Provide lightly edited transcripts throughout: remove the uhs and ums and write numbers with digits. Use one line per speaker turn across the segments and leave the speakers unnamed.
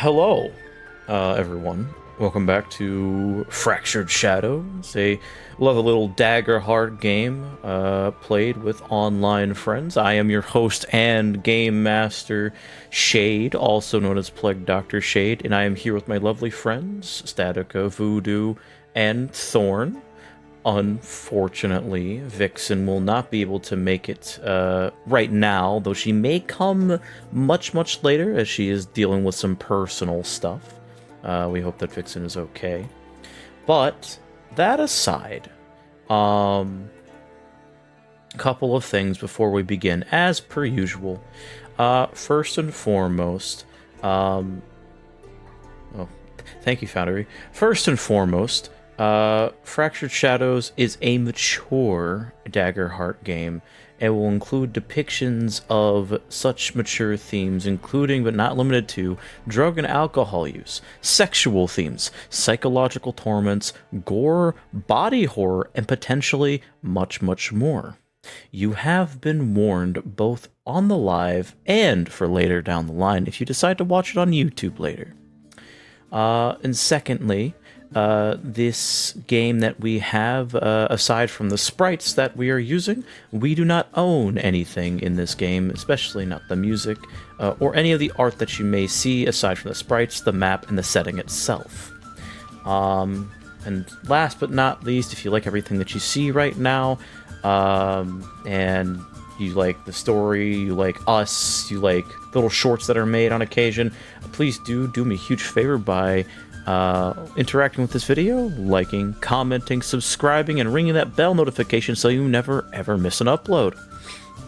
Hello, everyone. Welcome back to Fractured Shadows, a lovely little Daggerheart game played with online friends. I am your host and game master, Shade, also known as PlagueDoctorShade, and I am here with my lovely friends, Statica, Voodoo, and Thorn. Unfortunately, Vixen will not be able to make it right now, though she may come much later as she is dealing with some personal stuff. We hope that Vixen is okay. But that aside, a couple of things before we begin, as per usual. First and foremost, thank you, Foundry. First and foremost, Fractured Shadows is a mature Daggerheart game and will include depictions of such mature themes, including but not limited to drug and alcohol use, sexual themes, psychological torments, gore, body horror, and potentially much more. You have been warned both on the live and for later down the line if you decide to watch it on YouTube later. And secondly, this game that we have, aside from the sprites that we are using, we do not own anything in this game, especially not the music, or any of the art that you may see aside from the sprites, the map, and the setting itself. And last but not least, if you like everything that you see right now, and you like the story, you like us, you like little shorts that are made on occasion, please do me a huge favor by interacting with this video, liking, commenting, subscribing, and ringing that bell notification so you never ever miss an upload.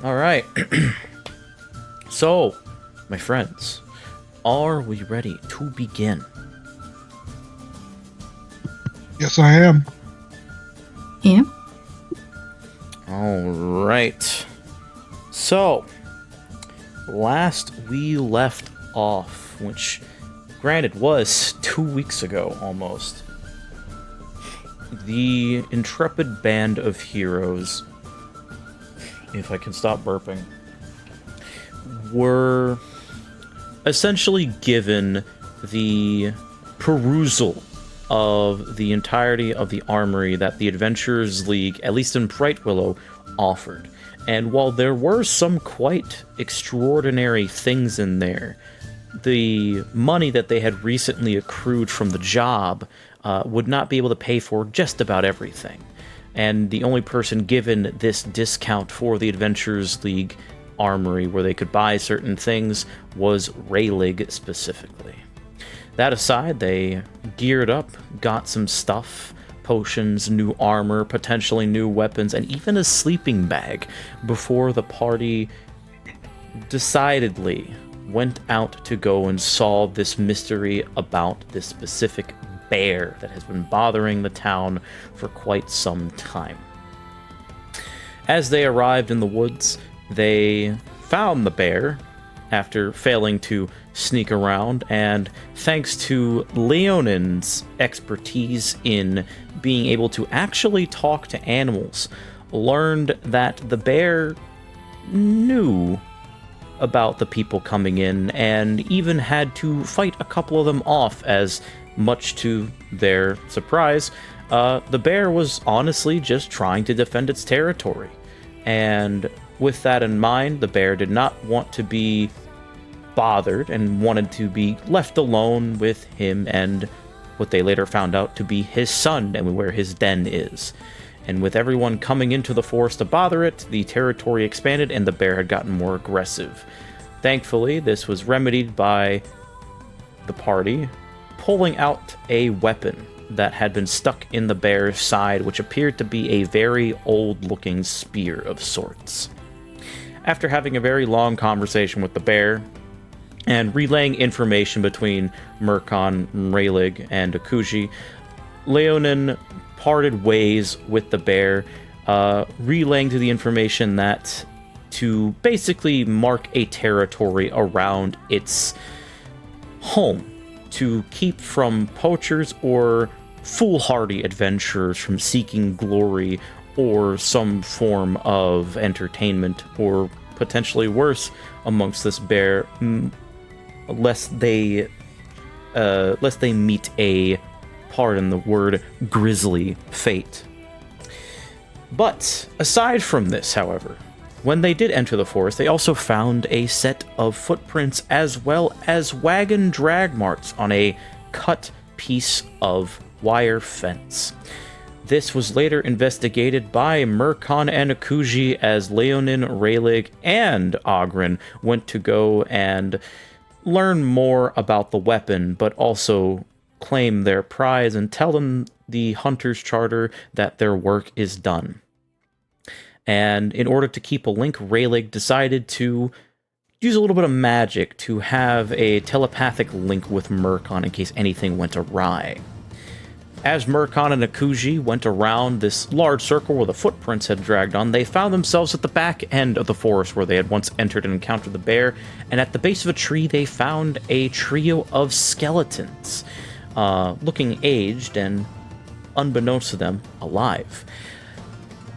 Alright. So, my friends, are we ready to begin?
Yes, I am.
Yeah.
Alright. So, last we left off, which granted was 2 weeks ago almost, the intrepid band of heroes, if I can stop burping, were essentially given the perusal of the entirety of the armory that the Adventurers League, at least in Bright Willow, offered. And while there were some quite extraordinary things in there, the money that they had recently accrued from the job would not be able to pay for just about everything. And the only person given this discount for the Adventurers League armory where they could buy certain things was Rayleigh specifically. That aside, they geared up, got some stuff, potions, new armor, potentially new weapons, and even a sleeping bag before the party decidedly went out to go and solve this mystery about this specific bear that has been bothering the town for quite some time. As they arrived in the woods, they found the bear after failing to sneak around, and thanks to Leonin's expertise in being able to actually talk to animals, learned that the bear knew about the people coming in, and even had to fight a couple of them off, as much to their surprise, the bear was honestly just trying to defend its territory. And with that in mind, the bear did not want to be bothered and wanted to be left alone with him and what they later found out to be his son and where his den is. And with everyone coming into the forest to bother it, the territory expanded and the bear had gotten more aggressive. Thankfully, this was remedied by the party pulling out a weapon that had been stuck in the bear's side, which appeared to be a very old-looking spear of sorts. After having a very long conversation with the bear, and relaying information between Murkon, Rayleigh, and Akuji, Leonin parted ways with the bear, relaying to the information that to basically mark a territory around its home, to keep from poachers or foolhardy adventurers from seeking glory or some form of entertainment, or potentially worse amongst this bear, lest they meet a, pardon the word, grisly fate. But aside from this, however, when they did enter the forest, they also found a set of footprints as well as wagon drag marks on a cut piece of wire fence. This was later investigated by Merkan and Akuji as Leonin, Raylig, and Ogren went to go and learn more about the weapon, but also claim their prize and tell them, the Hunter's Charter, that their work is done. And in order to keep a link, Raylig decided to use a little bit of magic to have a telepathic link with Merkan in case anything went awry. As Merkan and Akuji went around this large circle where the footprints had dragged on, they found themselves at the back end of the forest where they had once entered and encountered the bear, and at the base of a tree they found a trio of skeletons, looking aged and, unbeknownst to them, alive.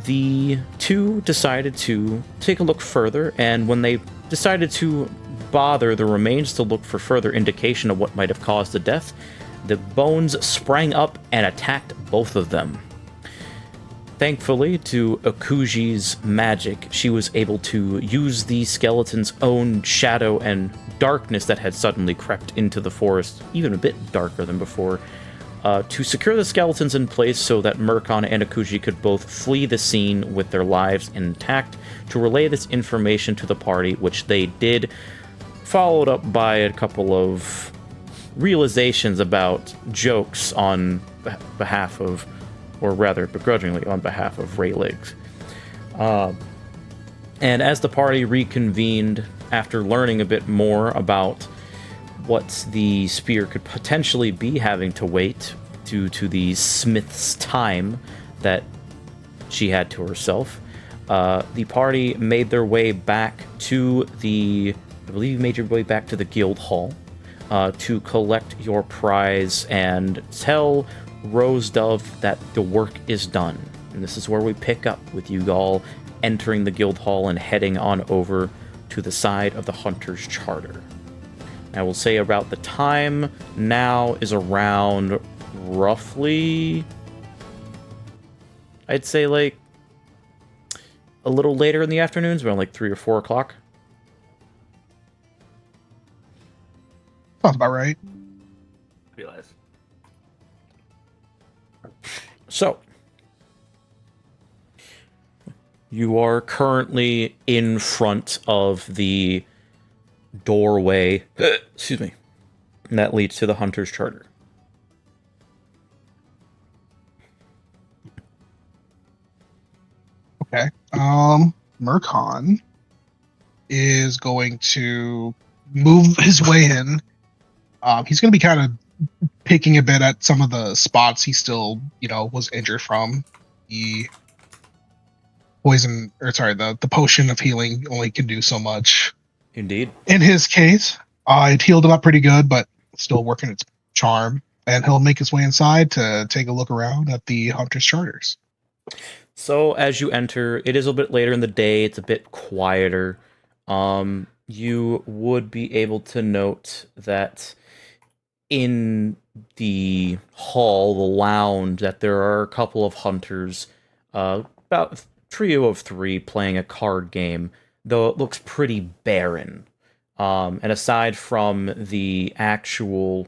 The two decided to take a look further, and when they decided to bother the remains to look for further indication of what might have caused the death, the bones sprang up and attacked both of them. Thankfully, to Akuji's magic, she was able to use the skeleton's own shadow and darkness that had suddenly crept into the forest, even a bit darker than before, to secure the skeletons in place so that Merkan and Akuji could both flee the scene with their lives intact, to relay this information to the party, which they did, followed up by a couple of realizations about jokes on behalf of, or rather begrudgingly on behalf of Raylig. And as the party reconvened after learning a bit more about what the spear could potentially be having to wait due to the smith's time that she had to herself, the party made their way back to the, I believe you made your way back to the guild hall to collect your prize and tell Rose Dove that the work is done. And this is where we pick up with you all entering the guild hall and heading on over to the side of the Hunter's Charter. I will say about the time now is around roughly, I'd say like a little later in the afternoons, around like 3 or 4 o'clock.
Sounds about right.
Realize.
So, you are currently in front of the doorway, excuse me, that leads to the Hunter's Charter.
Okay. Merkan is going to move his way in. He's going to be kind of picking a bit at some of the spots he still, was injured from. The poison, or sorry, the potion of healing only can do so much.
Indeed.
In his case, it healed him up pretty good, but still working its charm. And he'll make his way inside to take a look around at the Hunter's Charters.
So as you enter, it is a bit later in the day. It's a bit quieter. You would be able to note that in the hall, the lounge, that there are a couple of hunters, about a trio of 3 playing a card game, though it looks pretty barren. And aside from the actual,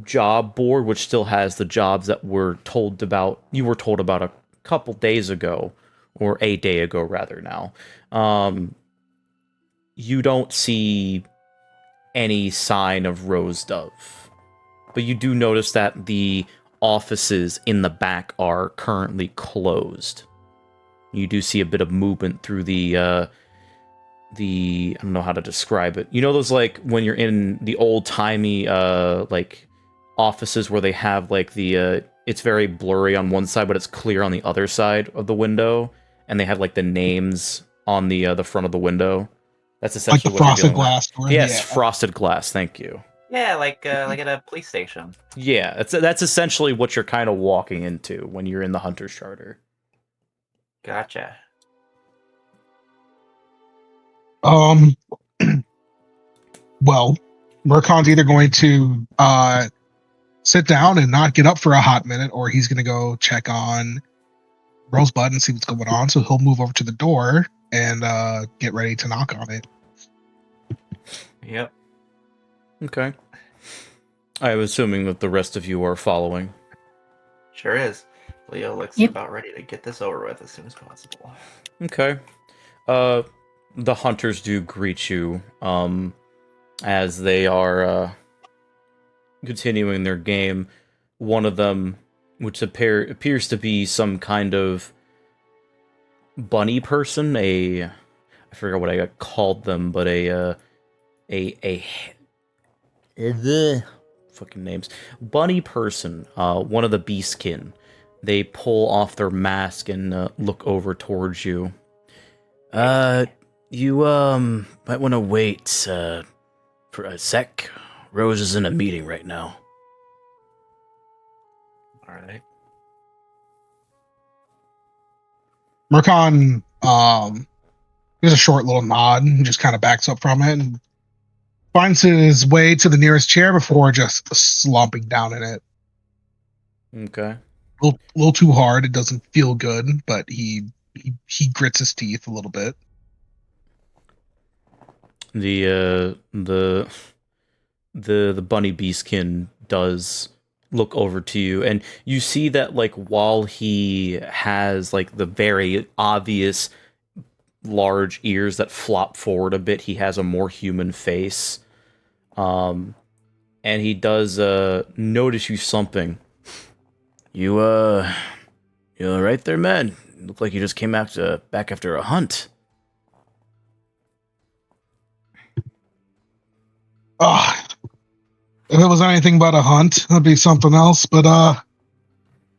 job board, which still has the jobs that you were told about a couple days ago, or a day ago rather now, you don't see any sign of Rose Dove. But you do notice that the offices in the back are currently closed. You do see a bit of movement through the I don't know how to describe it. You know those, when you're in the old-timey, offices where they have, it's very blurry on one side, but it's clear on the other side of the window, and they have, the names on the front of the window? That's essentially
like the
what you're
frosted
doing.
glass door.
Yes,
Yeah.
frosted glass, thank you.
Yeah, like at a police station.
Yeah, that's essentially what you're kind of walking into when you're in the Hunter's Charter.
Gotcha.
Well, Murkon's either going to sit down and not get up for a hot minute, or he's going to go check on Rosebud and see what's going on. So he'll move over to the door and get ready to knock on it.
Yep.
Okay. I'm assuming that the rest of you are following.
Sure is. Leo looks
Yep.
about ready to get this over with as soon as possible.
Okay. The hunters do greet you, as they are continuing their game. One of them, which appears to be some kind of bunny person, I forgot what I called them, but fucking names, bunny person, one of the beastkin. They pull off their mask and look over towards you. You might want to wait for a sec. Rose is in a meeting right now.
All right.
Murkon gives a short little nod and just kind of backs up from it and finds his way to the nearest chair before just slumping down in it.
Okay.
A little too hard. It doesn't feel good, but he grits his teeth a little bit.
The bunny beastkin does look over to you, and you see that, like, while he has, like, the very obvious large ears that flop forward a bit, he has a more human face. And he does notice you something. You right there, man? Look like you just came back after a hunt.
If it was anything but a hunt, that'd be something else, but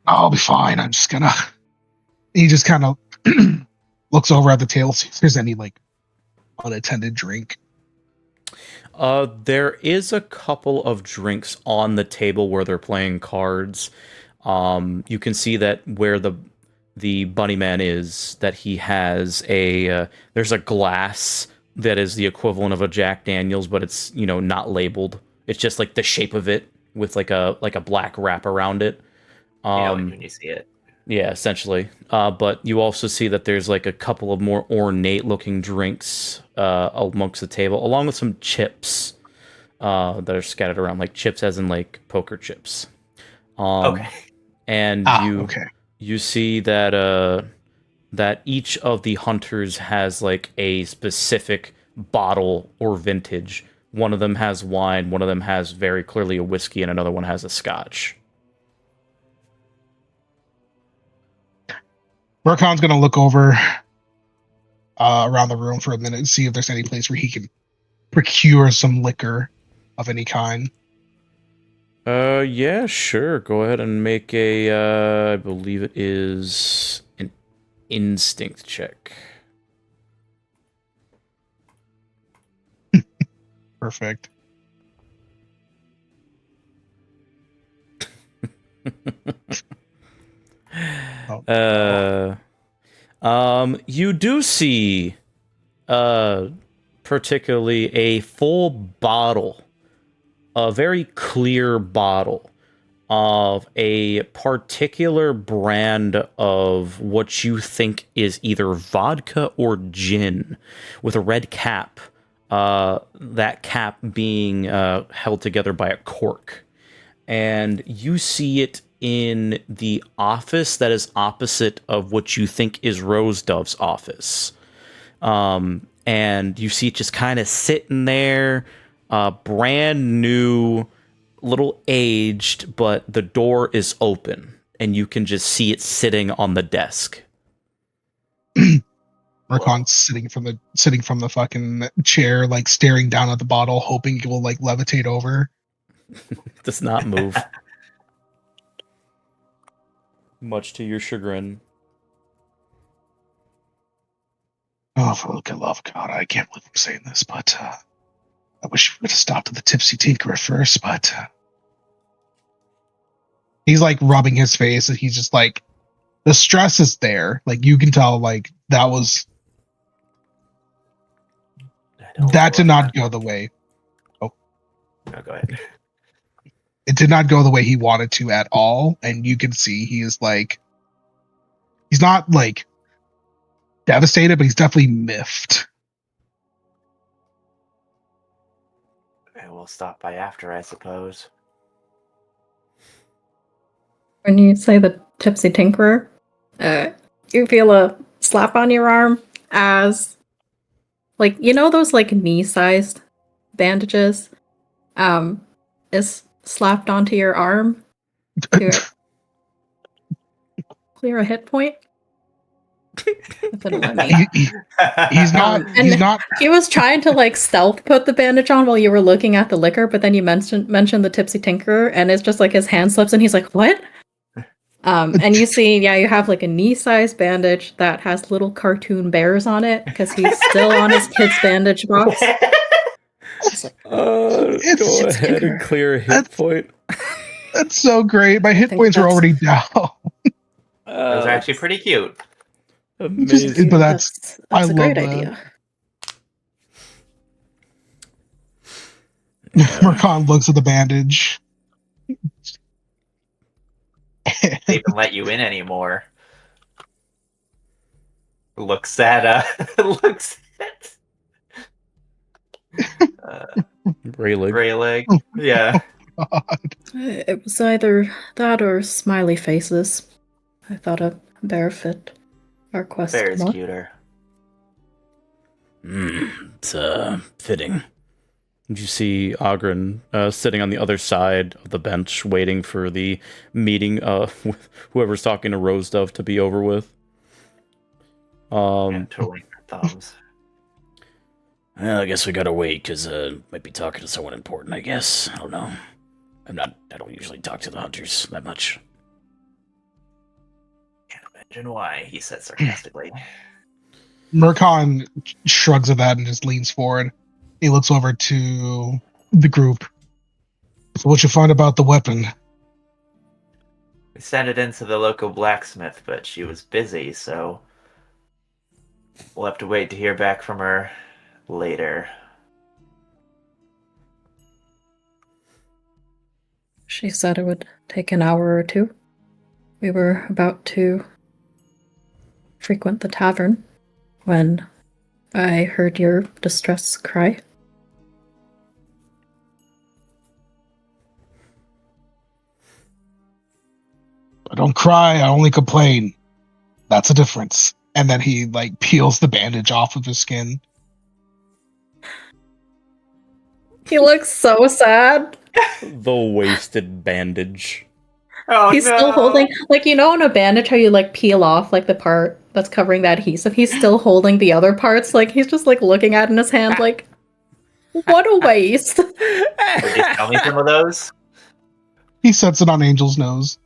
I'll be fine. I'm just gonna... He just kind of looks over at the table, see if there's any, like, unattended drink.
There is a couple of drinks on the table where they're playing cards. You can see that where the bunny man is, that he has there's a glass that is the equivalent of a Jack Daniels, but it's, not labeled. It's just like the shape of it with like a black wrap around it.
When you see it.
Yeah, essentially. But you also see that there's like a couple of more ornate looking drinks amongst the table, along with some chips that are scattered around, like chips as in like poker chips.
Okay.
And you see that that each of the hunters has like a specific bottle or vintage. One of them has wine, one of them has very clearly a whiskey, and another one has a scotch.
Murkon's going to look over around the room for a minute and see if there's any place where he can procure some liquor of any kind.
Yeah, sure. Go ahead and make I believe it is an instinct check.
Perfect.
You do see, particularly a full bottle, a very clear bottle of a particular brand of what you think is either vodka or gin, with a red cap. That cap being held together by a cork. And you see it in the office that is opposite of what you think is Rose Dove's office. And you see it just kind of sitting there, brand new, little aged, but the door is open, and you can just see it sitting on the desk.
Murkon's sitting from the fucking chair, like staring down at the bottle, hoping it will like levitate over.
Does not move. Much to your chagrin.
Oh, for the love of God, I can't believe I'm saying this, but I wish we would have stopped at the Tipsy Tinkerer first, but he's like rubbing his face and he's just like, the stress is there. Like you can tell, like that did not go the way. Oh,
go ahead.
It did not go the way he wanted to at all, and you can see he is like, he's not like devastated, but he's definitely miffed.
We'll stop by after, I suppose.
When you say the Tipsy Tinkerer, you feel a slap on your arm as, like, you know those, like, knee-sized bandages? Is slapped onto your arm to clear a hit point. If it'll let me.
He's not. He's not.
He was trying to like stealth put the bandage on while you were looking at the liquor, but then you mentioned the Tipsy Tinkerer, and it's just like his hand slips, and he's like, "What?" And you see, you have like a knee-sized bandage that has little cartoon bears on it because he's still on his kid's bandage box.
Go ahead and clear a hit point.
That's so great. My hit points are already down.
Those are actually pretty cute.
Amazing.
But that's
a
love
great
that.
idea.
Marqui looks at the bandage.
They even let you in anymore. Looks at Rayleg. Yeah.
It was either that or smiley faces. I thought a bear fit our quest
Bear's
more.
cuter.
It's fitting. Did you see Ogren sitting on the other side of the bench, waiting for the meeting with whoever's talking to Rose Dove to be over with?
Yeah, totally thumbs.
Well, I guess we gotta wait, because might be talking to someone important, I guess. I don't know. I don't usually talk to the hunters that much.
Can't imagine why, he said sarcastically.
Marqui shrugs at that and just leans forward. He looks over to the group. So what you find about the weapon?
We sent it into the local blacksmith, but she was busy, so we'll have to wait to hear back from her later.
She said it would take an hour or two. We were about to frequent the tavern when I heard your distress cry.
I don't cry, I only complain. That's a difference. And then he like peels the bandage off of his skin.
He looks so sad.
The wasted bandage.
Oh,
He's still holding, like, you know, on a bandage how you like peel off like the part that's covering the adhesive. He's still holding the other parts. Like he's just like looking at it in his hand, like, what a waste.
Would you tell me some of those?
He sets it on Angel's nose.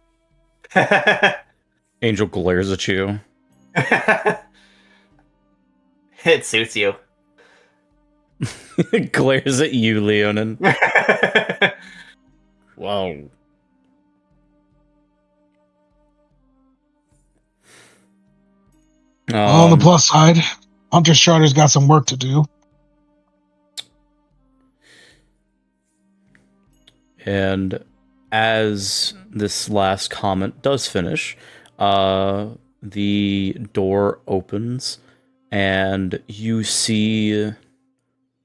Angel glares at you.
It suits you.
Glares at you, Leonin. Wow.
On the plus side, Hunter's Charter's got some work to do.
And as this last comment does finish, the door opens and you see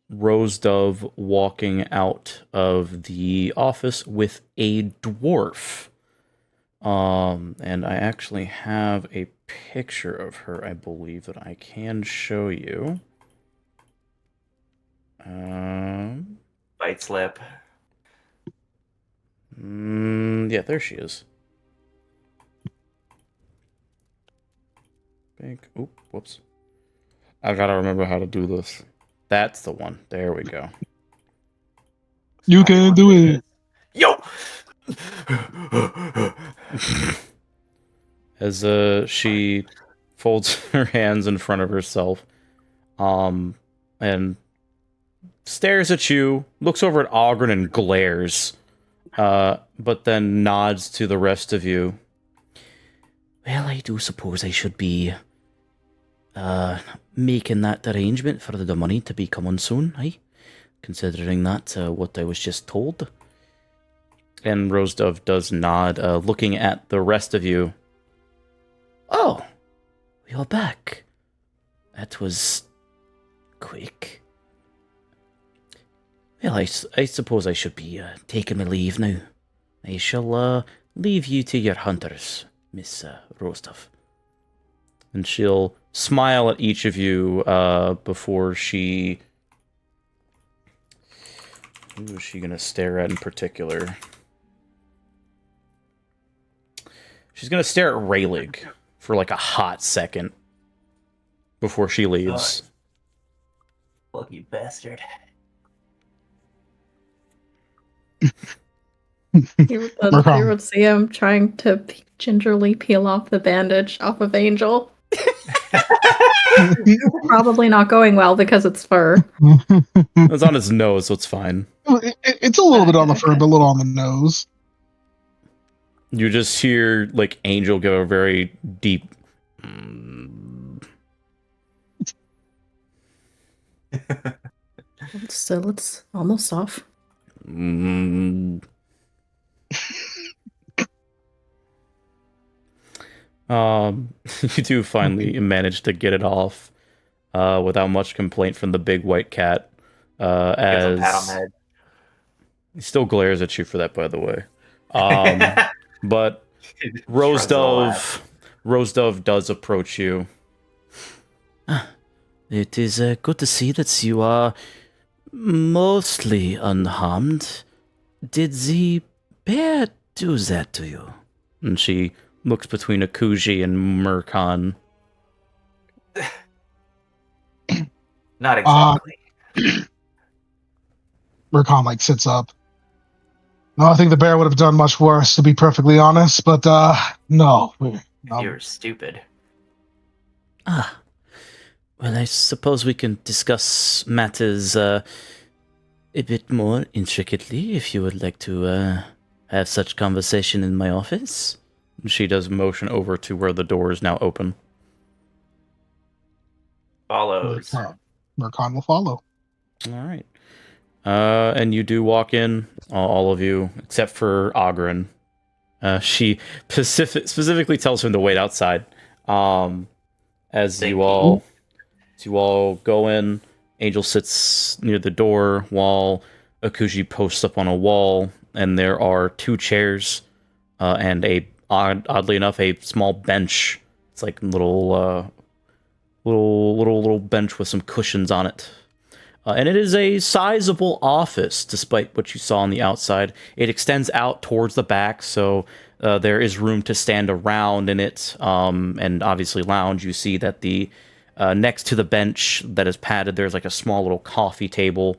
Rose Dove walking out of the office with a dwarf. And I actually have a picture of her, I believe, that I can show you.
Bite slip.
Yeah, there she is. Oop, whoops. I gotta remember how to do this. That's the one. There we go.
You can do it.
Yo!
As she folds her hands in front of herself, and stares at you, looks over at Ogren and glares, but then nods to the rest of you. Well, I do suppose I should be making that arrangement for the money to be coming soon, eh? considering that, what I was just told. And Rose Dove does nod, looking at the rest of you. Oh, you're back. That was quick. Well, I suppose I should be taking my leave now. I shall leave you to your hunters, Miss Rose Dove. And she'll smile at each of you before she... Who is she going to stare at in particular? She's going to stare at Raylig for like a hot second before she leaves.
Lucky bastard.
You would see him trying to gingerly peel off the bandage off of Angel. Probably not going well because it's fur.
It's on his nose, so it's fine.
It's a little bit on the fur, but a little on the nose.
You just hear, like, Angel give a very deep...
Still, it's almost off.
You do finally manage to get it off without much complaint from the big white cat. As
Pat on the head.
he still glares at you for that, by the way. But Rose Dove does approach you. It is good to see that you are mostly unharmed. Did the bear do that to you? And she looks between Akuji and Murkon.
Not exactly.
Murkon like sits up. No, I think the bear would have done much worse, to be perfectly honest. But no,
You're stupid.
Well, I suppose we can discuss matters a bit more intricately if you would like to have such conversation in my office. She does motion over to where the door is now open.
Follows.
Murkon will follow.
All right. And you do walk in, all of you, except for Ogren. She specifically tells him to wait outside. As you all go in, Angel sits near the door while Akuji posts up on a wall, and there are 2 chairs and oddly enough, a small bench. It's like little bench with some cushions on it. And it is a sizable office, despite what you saw on the outside. It extends out towards the back, so there is room to stand around in it, and obviously lounge. You see that the next to the bench that is padded, there's like a small little coffee table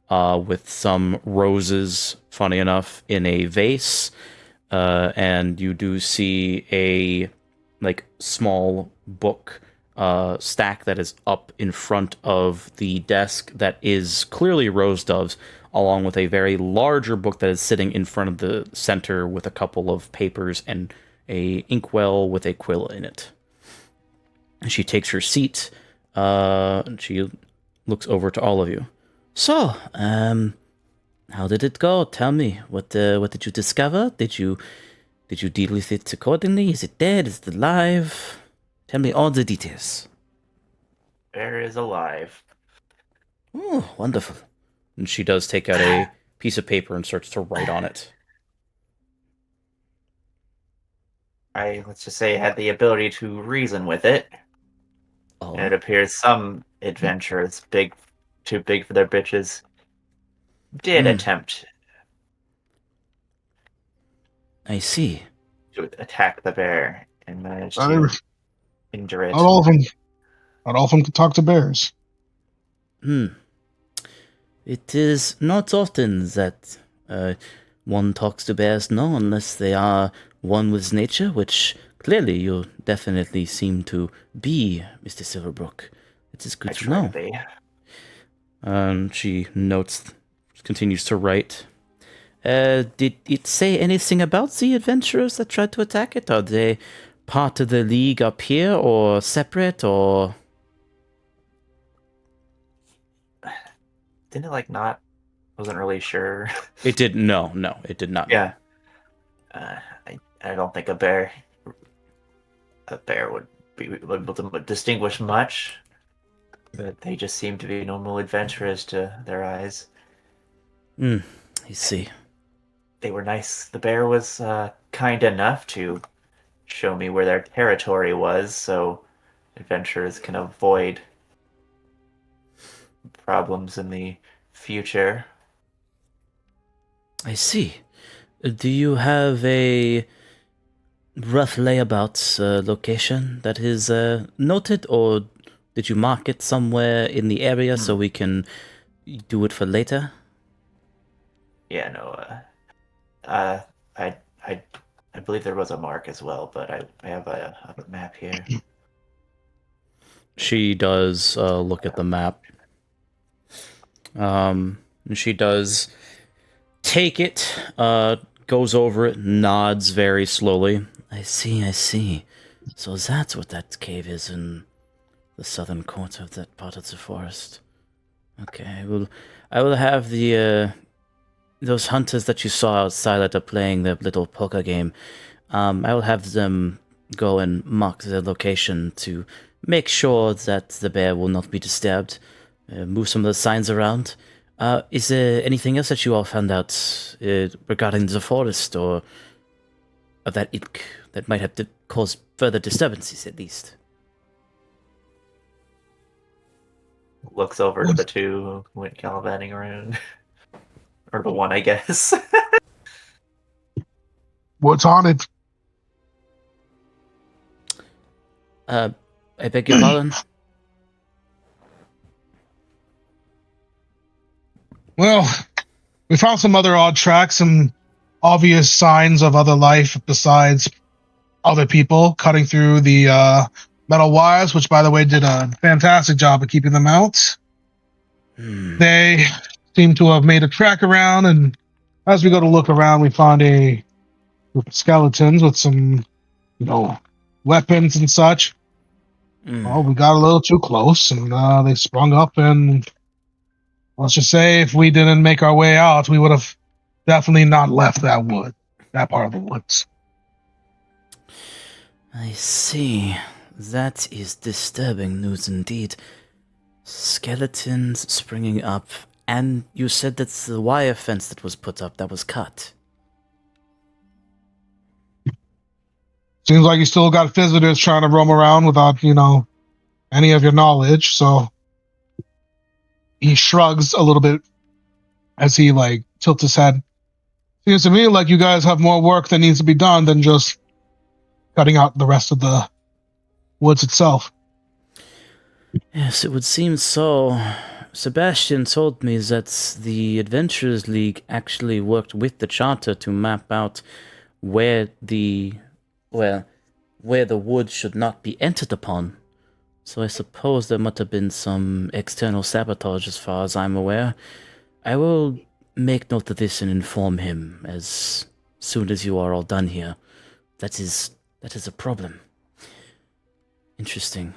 with some roses, funny enough, in a vase. And you do see a like small book stack that is up in front of the desk that is clearly Rose Dove's, along with a very larger book that is sitting in front of the center with a couple of papers and a inkwell with a quill in it. She takes her seat, and she looks over to all of you. So, how did it go? Tell me, what did you discover? Did you deal with it accordingly? Is it dead? Is it alive? Tell me all the details.
Bear is alive.
Oh, wonderful. And she does take out a piece of paper and starts to write on it.
Let's just say, had the ability to reason with it.
Oh.
And it appears some adventurers, too big for their bitches, did attempt
I see.
to attack the bear and managed to injure it.
Not all of them could talk to bears.
It is not often that one talks to bears, no, unless they are one with nature, which clearly you definitely seem to be, Mr. Silverbrook. It is good to know. She continues to write. Did it say anything about the adventurers that tried to attack it? Are they part of the league up here, or separate, or...
Didn't it, like, not Wasn't really sure.
It didn't. No, it did not.
Yeah. I don't think a bear would be able to distinguish much, but they just seem to be normal adventurers to their eyes.
I see.
They were nice. The bear was kind enough to show me where their territory was, so adventurers can avoid problems in the future.
I see. Do you have a rough layabout location that is noted, or did you mark it somewhere in the area so we can do it for later?
Yeah, no. I believe there was a mark as well, but I have a map here.
She does look at the map. And she does take it, goes over it, nods very slowly. I see. So that's what that cave is in the southern quarter of that part of the forest. Okay, I will have the those hunters that you saw outside that are playing their little poker game. I will have them go and mark the location to make sure that the bear will not be disturbed. Move some of the signs around. Is there anything else that you all found out regarding the forest or of that ilk that might have caused further disturbances, at least?
Looks over to the two who went gallivanting around. Or the one, I guess.
What's on it?
I beg your pardon?
Well, we found some other odd tracks, some obvious signs of other life besides other people cutting through the metal wires, which, by the way, did a fantastic job of keeping them out. They seem to have made a track around, and as we go to look around, we found a group of skeletons with some, weapons and such. Well, we got a little too close, and they sprung up, and let's just say if we didn't make our way out, we would have definitely not left that part of the woods.
I see. That is disturbing news indeed. Skeletons springing up, and you said that's the wire fence that was put up that was cut.
Seems like you still got visitors trying to roam around without, any of your knowledge, so he shrugs a little bit as he, tilts his head. Seems to me like you guys have more work that needs to be done than just cutting out the rest of the woods itself.
Yes, it would seem so. Sebastian told me that the Adventurers League actually worked with the Charter to map out where the wood should not be entered upon. So I suppose there must have been some external sabotage as far as I'm aware. I will make note of this and inform him as soon as you are all done here. That is a problem. Interesting.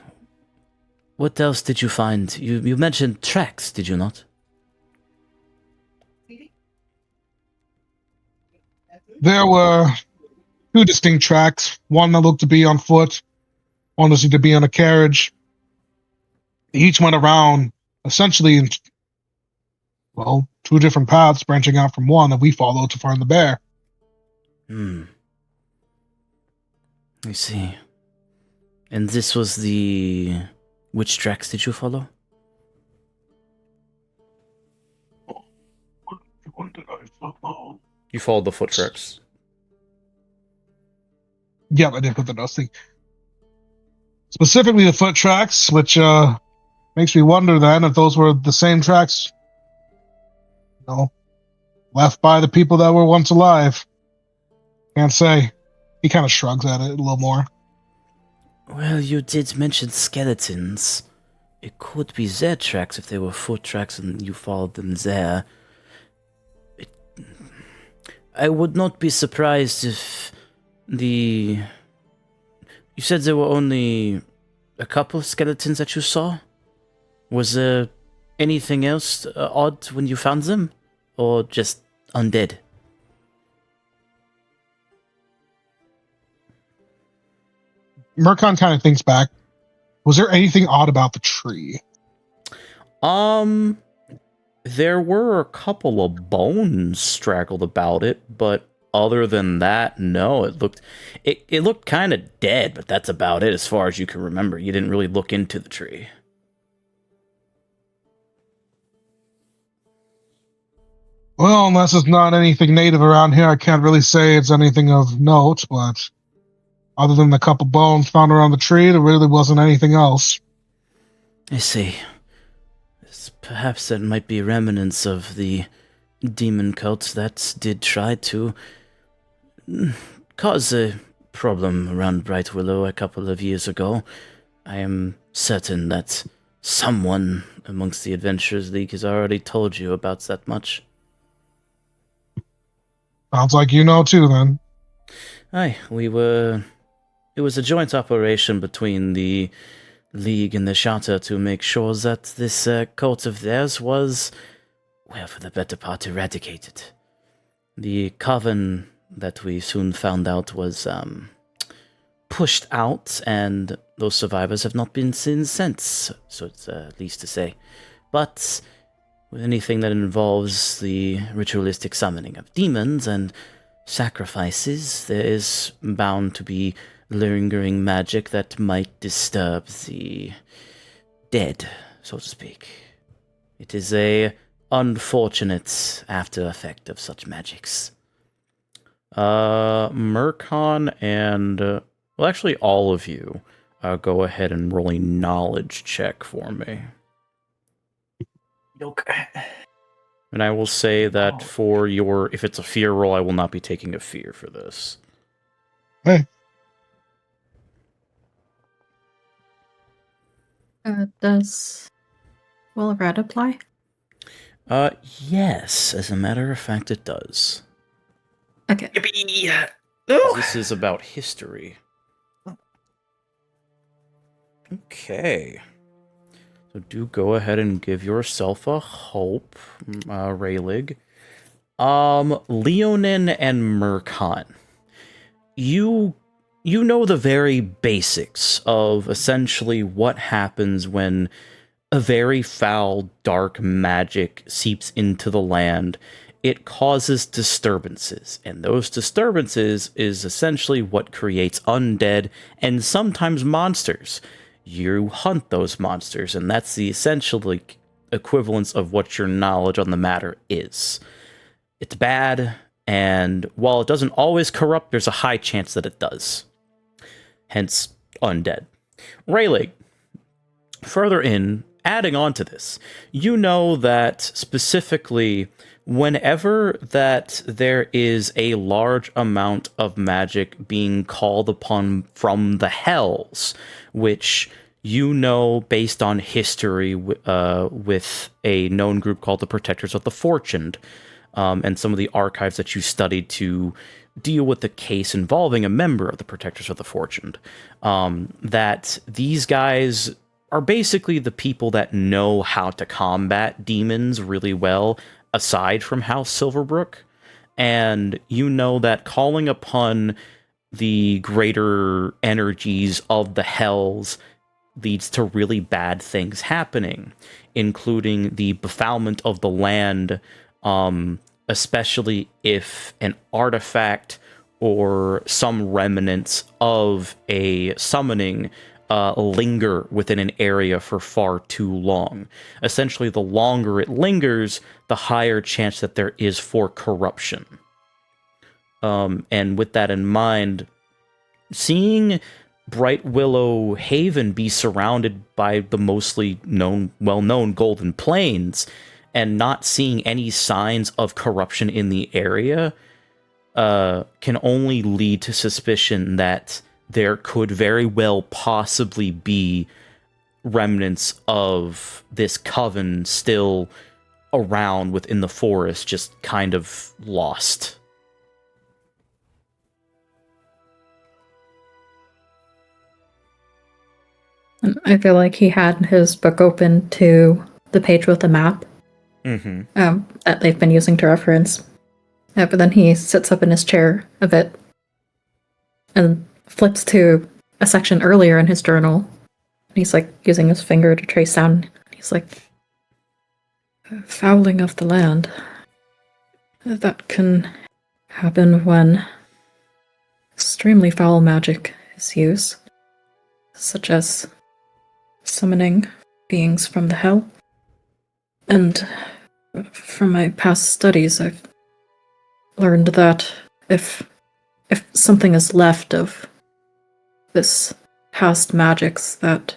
What else did you find? You mentioned tracks, did you not?
There were two distinct tracks. One that looked to be on foot, one that seemed to be on a carriage. Each went around essentially in, two different paths branching out from one that we followed to find the bear.
I see. And this was which tracks did you follow?
One did I follow?
You followed the foot tracks.
Yeah, I did put the notes thing. Specifically the foot tracks, which makes me wonder then if those were the same tracks, left by the people that were once alive. Can't say. He kind of shrugs at it a little more.
Well, you did mention skeletons. It could be their tracks if they were foot tracks and you followed them there. I would not be surprised if you said there were only a couple of skeletons that you saw? Was there anything else odd when you found them? or just undead?
Murkon kind of thinks back. Was there anything odd about the tree?
There were a couple of bones straggled about it, but other than that, no. It looked kind of dead, but that's about it as far as you can remember. You didn't really look into the tree.
Well, unless it's not anything native around here, I can't really say it's anything of note, but other than the couple bones found around the tree, there really wasn't anything else.
I see. Perhaps that might be remnants of the demon cults that did try to cause a problem around Bright Willow a couple of years ago. I am certain that someone amongst the Adventurers League has already told you about that much.
Sounds like you know too, then.
Aye, it was a joint operation between the League and the Shatter to make sure that this cult of theirs was, well, for the better part, eradicated. The coven that we soon found out was pushed out, and those survivors have not been seen since, so it's least to say. But with anything that involves the ritualistic summoning of demons and sacrifices, there is bound to be lingering magic that might disturb the dead, so to speak. It is a unfortunate after effect of such magics. Murkon and well, actually all of you go ahead and roll a knowledge check for me.
Okay.
And I will say that for your, if it's a fear roll, I will not be taking a fear for this.
Hey.
Does Will of Red apply?
Yes, as a matter of fact, it does.
Okay.
Yippee!
This is about history. Okay. So do go ahead and give yourself a hope, Raylig. Leonin and Murkon. You know the very basics of essentially what happens when a very foul, dark magic seeps into the land. It causes disturbances, and those disturbances is essentially what creates undead and sometimes monsters. You hunt those monsters, and that's the essential equivalence of what your knowledge on the matter is. It's bad, and while it doesn't always corrupt, there's a high chance that it does. Hence, undead. Rayleigh, further in, adding on to this, you know that specifically whenever that there is a large amount of magic being called upon from the hells, which you know based on history with a known group called the Protectors of the Fortuned, and some of the archives that you studied to deal with the case involving a member of the Protectors of the Fortuned, that these guys are basically the people that know how to combat demons really well, aside from House Silverbrook. And you know that calling upon the greater energies of the hells leads to really bad things happening, including the befoulment of the land, especially if an artifact or some remnants of a summoning linger within an area for far too long. Essentially, the longer it lingers, the higher chance that there is for corruption. And with that in mind, seeing Bright Willow Haven be surrounded by the mostly well-known Golden Plains, and not seeing any signs of corruption in the area, can only lead to suspicion that there could very well possibly be remnants of this coven still around within the forest, just kind of lost.
I feel like he had his book open to the page with the map. that they've been using to reference. But then he sits up in his chair a bit and flips to a section earlier in his journal. He's like using his finger to trace down. He's like, fouling of the land. That can happen when extremely foul magic is used, such as summoning beings from the hell. And from my past studies, I've learned that if something is left of this past magics, that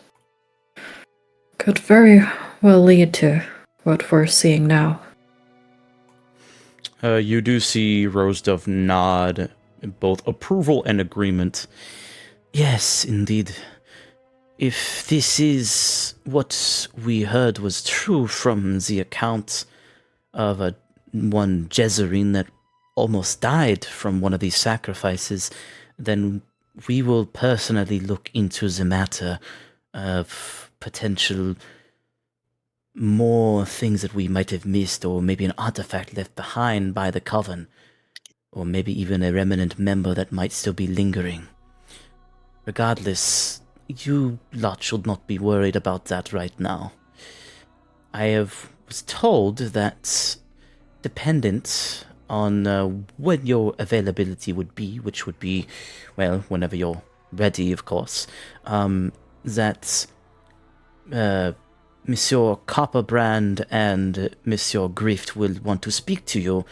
could very well lead to what we're seeing now.
You do see Rosedove nod in both approval and agreement. Yes, indeed. If this is what we heard was true from the account of one Jezerine that almost died from one of these sacrifices, then we will personally look into the matter of potential more things that we might have missed, or maybe an artifact left behind by the Coven, or maybe even a remnant member that might still be lingering. Regardless, you lot should not be worried about that right now. I was told that, dependent on when your availability would be, which would be, well, whenever you're ready, of course, that Monsieur Copperbrand and Monsieur Grift will want to speak to you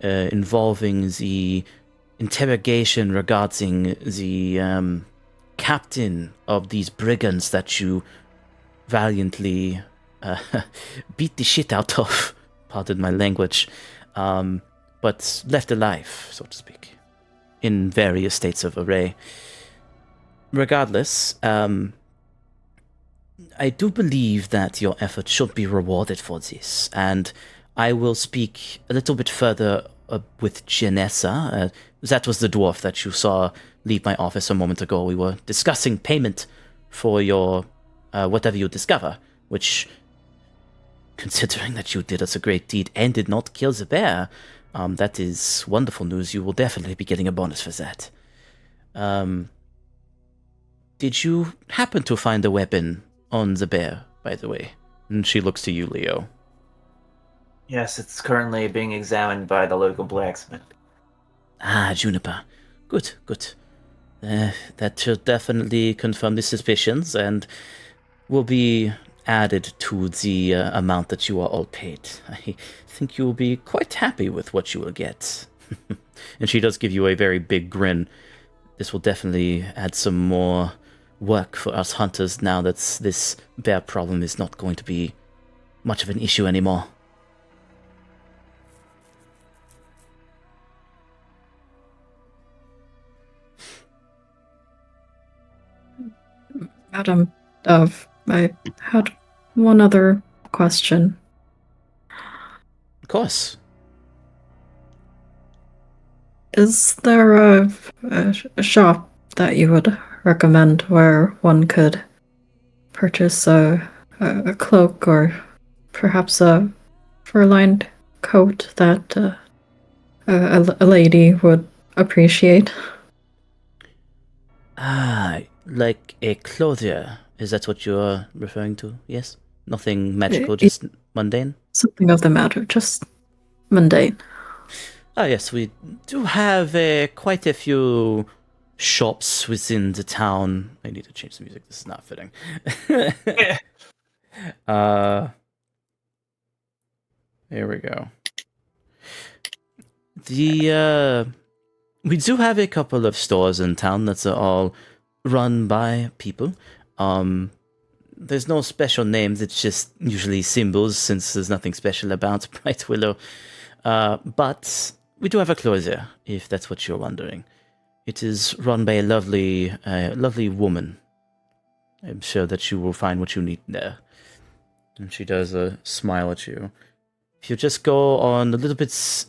involving the interrogation regarding the captain of these brigands that you valiantly beat the shit out of, pardon my language, but left alive, so to speak, in various states of array. Regardless, I do believe that your effort should be rewarded for this, and I will speak a little bit further with Janessa. That was the dwarf that you saw leave my office a moment ago. We were discussing payment for your whatever you discover, which, considering that you did us a great deed and did not kill the bear, that is wonderful news. You will definitely be getting a bonus for that. Did you happen to find a weapon on the bear, by the way? And she looks to you, Leo.
Yes, it's currently being examined by the local blacksmith.
Ah, Juniper. Good, good. That should definitely confirm the suspicions and will be added to the amount that you are all paid. I think you will be quite happy with what you will get. And she does give you a very big grin. This will definitely add some more work for us hunters now that this bear problem is not going to be much of an issue anymore.
Madam Dove, I had one other question.
Of course.
Is there a shop that you would recommend where one could purchase a cloak or perhaps a fur-lined coat that a lady would appreciate?
Ah, like a clothier. Is that what you're referring to? Yes? Nothing magical, just mundane?
Something of the matter, just mundane.
Ah, yes, we do have quite a few shops within the town. I need to change the music. This is not fitting. Here we go. We do have a couple of stores in town that are all run by people. There's no special names, it's just usually symbols, since there's nothing special about Bright Willow. But we do have a clothier, if that's what you're wondering. It is run by a lovely woman. I'm sure that you will find what you need there. And she does a smile at you. If you just go on a little bit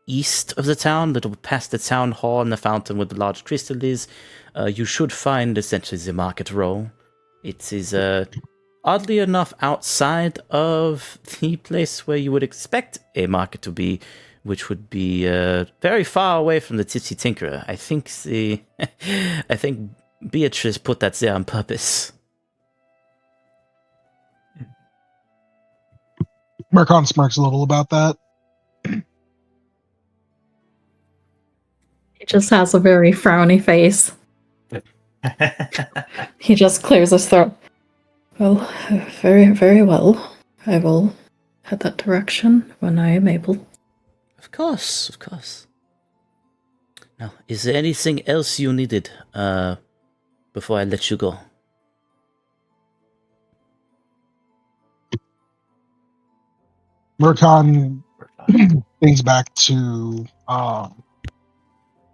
east of the town, a little bit past the town hall and the fountain where the large crystal is, you should find essentially the market row. It is oddly enough, outside of the place where you would expect a market to be, which would be very far away from the Tipsy Tinkerer. I think Beatrice put that there on purpose.
Mercon smirks a little about that.
He just has a very frowny face. He just clears his throat. Well, very, very well. I will head that direction when I am able.
Of course, of course. Now, is there anything else you needed before I let you go?
Mercon thinks back to a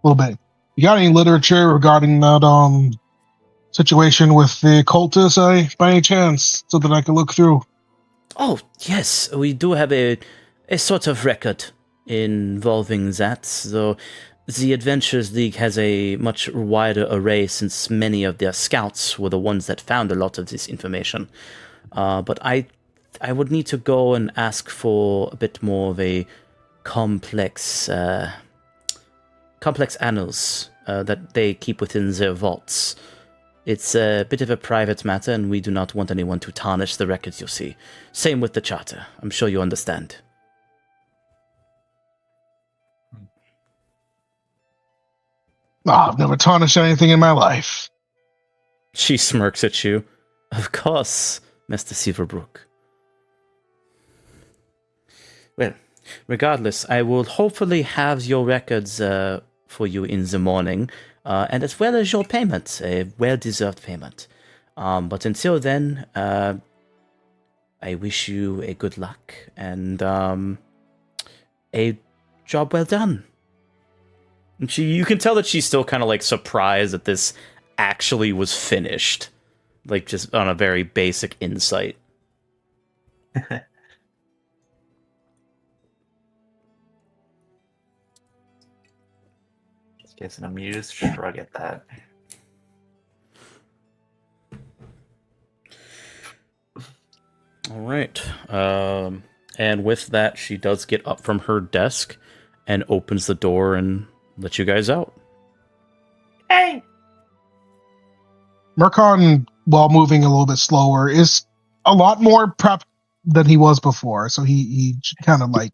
little bit. You got any literature regarding that situation with the cultists, by any chance, so that I can look through?
Oh, yes, we do have a sort of record involving that, though the Adventurers League has a much wider array since many of their scouts were the ones that found a lot of this information. But I would need to go and ask for a bit more of a complex annals that they keep within their vaults. It's a bit of a private matter, and we do not want anyone to tarnish the records you see. Same with the charter. I'm sure you understand.
I've never tarnished anything in my life.
She smirks at you. Of course, Mr. Silverbrook. Well, regardless, I will hopefully have your records for you in the morning, and as well as your payment, a well-deserved payment. But until then, I wish you a good luck and a job well done. And you can tell that she's still kind of like surprised that this actually was finished, like just on a very basic insight.
Just gives an amused shrug at that.
All right. And with that, she does get up from her desk and opens the door and lets you guys out.
Hey!
Mercon, while moving a little bit slower, is a lot more prepped than he was before. So he kind of like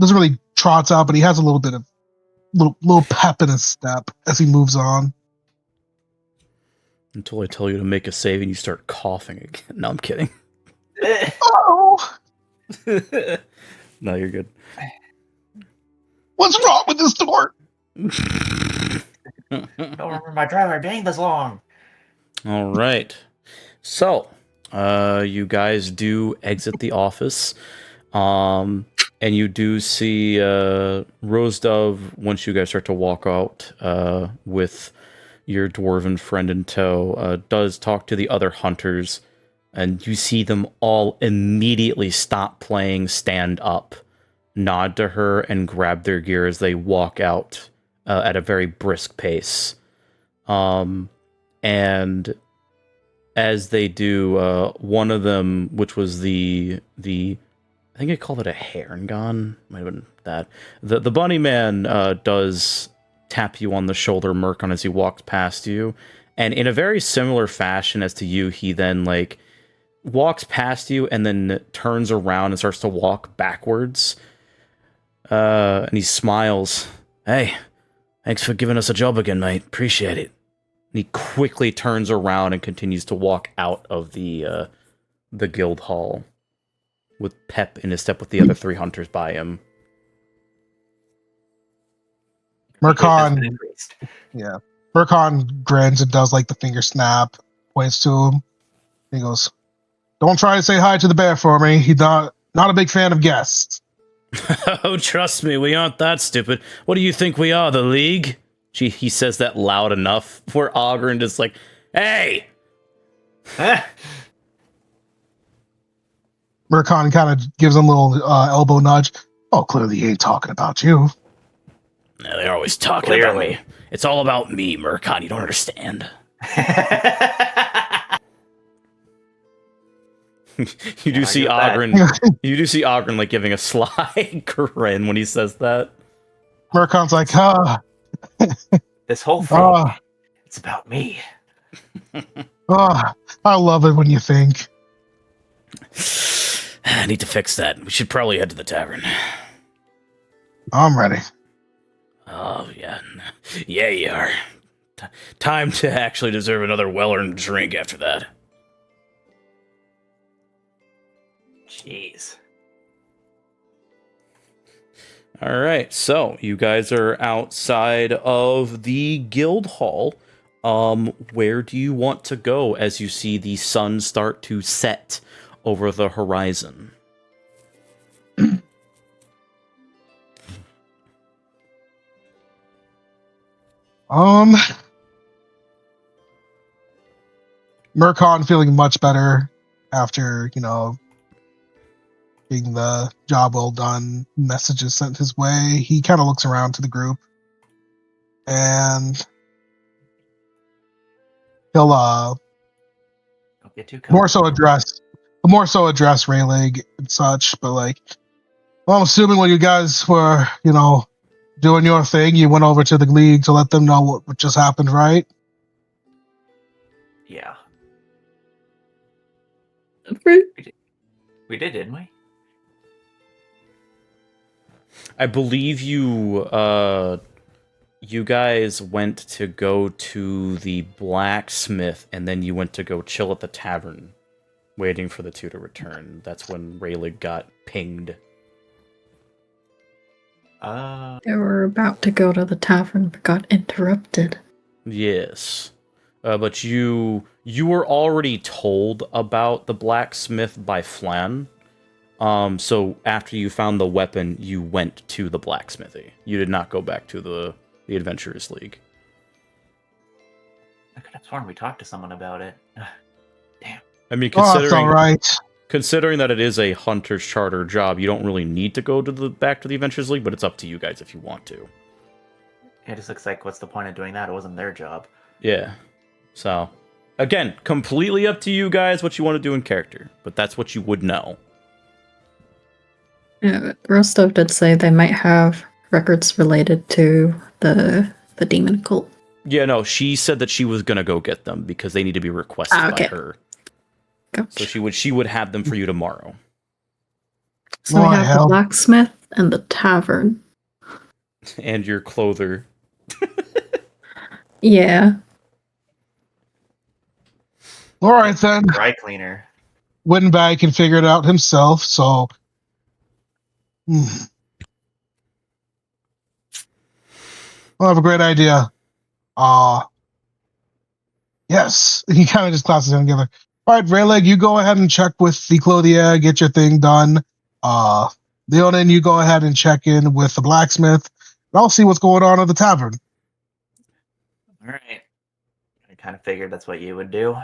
doesn't really trots out, but he has a little bit of little pep in his step as he moves on.
Until I tell you to make a save and you start coughing again. No, I'm kidding.
Oh,
No, you're good.
what's wrong with this door?
Don't remember my driver being this long.
All right. So, you guys do exit the office. And you do see Rose Dove, once you guys start to walk out with your dwarven friend in tow, does talk to the other hunters. And you see them all immediately stop playing, stand up, nod to her, and grab their gear as they walk out at a very brisk pace. And as they do, one of them, which was the I think I called it a Herringon, might have been that. The bunny man does tap you on the shoulder, Mercon, as he walks past you, and in a very similar fashion as to you, he then like walks past you and then turns around and starts to walk backwards. And he smiles. Hey, thanks for giving us a job again, mate. Appreciate it. And he quickly turns around and continues to walk out of the guild hall with pep in his step with the other three hunters by him.
Mercon, yeah. Mercon grins and does like the finger snap, points to him. He goes, "Don't try to say hi to the bear for me. He's not a big fan of guests."
Oh, trust me, we aren't that stupid. What do you think we are, the League? He says that loud enough where Ogren is like, hey!
Mercon kind of gives him a little elbow nudge. Oh, clearly he ain't talking about you.
Yeah, they're always talking about me. It's all about me, Mercon. You don't understand. You do
Can't
see
argue with
Ogren. You do see Ogren like giving a sly grin when he says that.
Murkon's like,
This whole thing, it's about me.
I love it when you think.
I need to fix that. We should probably head to the tavern.
I'm ready.
Oh, yeah. Yeah, you are. Time to actually deserve another well-earned drink after that.
Jeez.
All right, so you guys are outside of the guild hall. Where do you want to go as you see the sun start to set over the horizon?
Murkon feeling much better after, being the job well done, messages sent his way. He kind of looks around to the group and he'll
Don't get too
more so address Rayleigh and such, but like, well, I'm assuming when you guys were, doing your thing, you went over to the league to let them know what just happened, right?
Yeah.
Fruit.
We did, didn't we?
I believe you guys went to go to the blacksmith, and then you went to go chill at the tavern, waiting for the two to return. That's when Rayleigh got pinged.
They were about to go to the tavern, but got interrupted.
Yes. But you were already told about the blacksmith by Flan. So after you found the weapon, you went to the blacksmithy. You did not go back to the Adventurers League.
I could have sworn we talked to someone about it. Damn.
I mean,
That's all right.
Considering that it is a hunter's charter job, you don't really need to go to back to the Adventurers League, but it's up to you guys if you want to.
It just looks like, what's the point of doing that? It wasn't their job.
Yeah. So, again, completely up to you guys what you want to do in character, but that's what you would know.
Yeah, Rostov did say they might have records related to the demon cult.
Yeah, no, she said that she was gonna go get them because they need to be requested by her.
Gotcha.
So she would have them for you tomorrow.
So we have the blacksmith and the tavern.
And your clother.
Yeah.
All right then.
Dry cleaner.
Wittenbag can figure it out himself, so I have a great idea. Yes. He kind of just classes them together. All right, Rayleigh, you go ahead and check with the clothier, get your thing done. Leonin, you go ahead and check in with the blacksmith, and I'll see what's going on at the tavern.
All right. I kind of figured that's what you would do.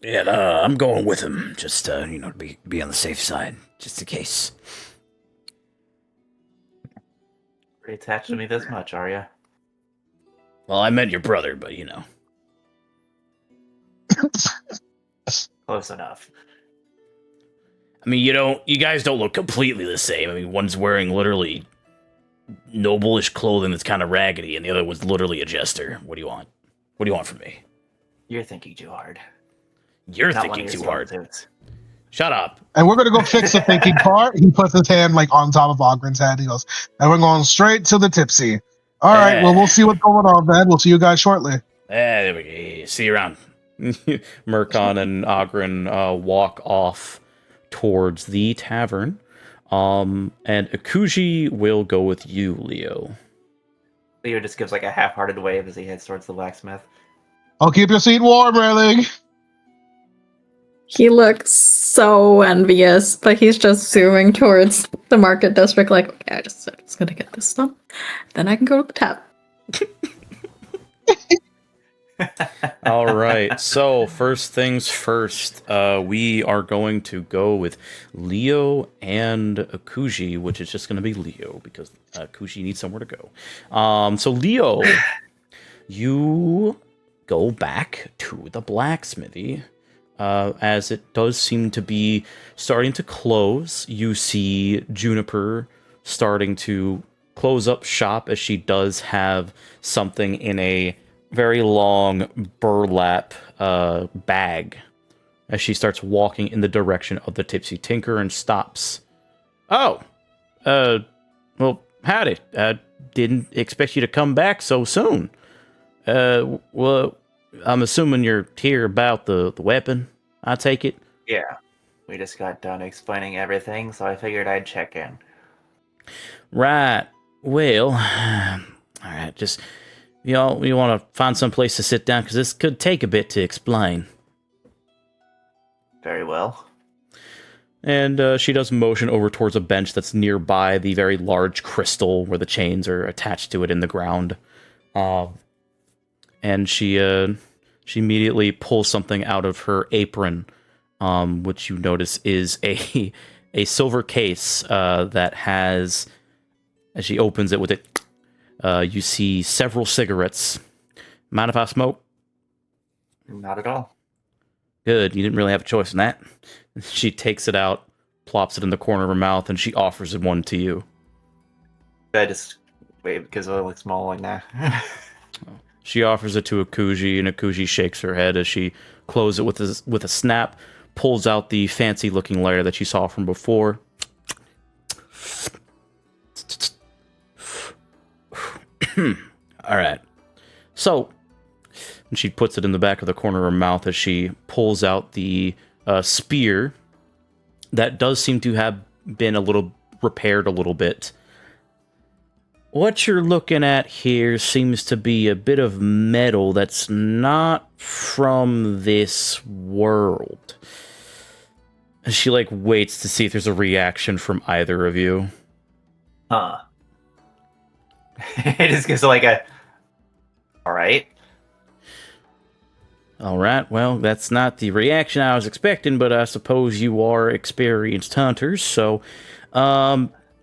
Yeah, I'm going with him, just to be on the safe side, just in case.
Pretty attached to me this much, are you?
Well, I meant your brother, but
Close enough.
I mean, you guys don't look completely the same. I mean, one's wearing literally noble-ish clothing that's kind of raggedy, and the other one's literally a jester. What do you want? What do you want from me?
You're thinking too hard.
You're
Not
thinking
one of
too
your
hard.
suits.
Shut up.
And we're going to go fix the thinking part. He puts his hand on top of Ogren's head. He goes, and we're going straight to the Tipsy. All right, well, we'll see what's going on, then. We'll see you guys shortly.
There we go. See you around.
Murkon and Ogren walk off towards the tavern. And Akuji will go with you, Leo.
Leo just gives a half-hearted wave as he heads towards the blacksmith.
I'll keep your seat warm, Rayleigh.
He looks so envious, but he's just zooming towards the market district okay, I'm just gonna get this done. Then I can go to the tap.
All right, so first things first, we are going to go with Leo and Akuji, which is just going to be Leo because Akuji needs somewhere to go. So Leo, you go back to the blacksmithy. as it does seem to be starting to close. You see Juniper starting to close up shop, as she does have something in a very long burlap bag, as she starts walking in the direction of the Tipsy Tinker and stops. Oh, well, howdy. I didn't expect you to come back so soon. Well, I'm assuming you're here about the weapon, I take it?
Yeah. We just got done explaining everything, so I figured I'd check in.
Right. Well, all right, just, you want to find some place to sit down, because this could take a bit to explain.
Very well.
And she does motion over towards a bench that's nearby the very large crystal where the chains are attached to it in the ground. And she immediately pulls something out of her apron, which you notice is a silver case that has, as she opens it with it, you see several cigarettes. Mind if I smoke?
Not at all.
Good, you didn't really have a choice in that. She takes it out, plops it in the corner of her mouth, and she offers one to you.
I just wait because it looks small like that.
She offers it to Akuji, and Akuji shakes her head as she closes it with a snap, pulls out the fancy-looking lighter that you saw from before. All right. So, and she puts it in the back of the corner of her mouth as she pulls out the spear that does seem to have been repaired a little bit. What you're looking at here seems to be a bit of metal that's not from this world. She waits to see if there's a reaction from either of you.
Huh. It just gives a alright.
Alright, well, that's not the reaction I was expecting, but I suppose you are experienced hunters, so,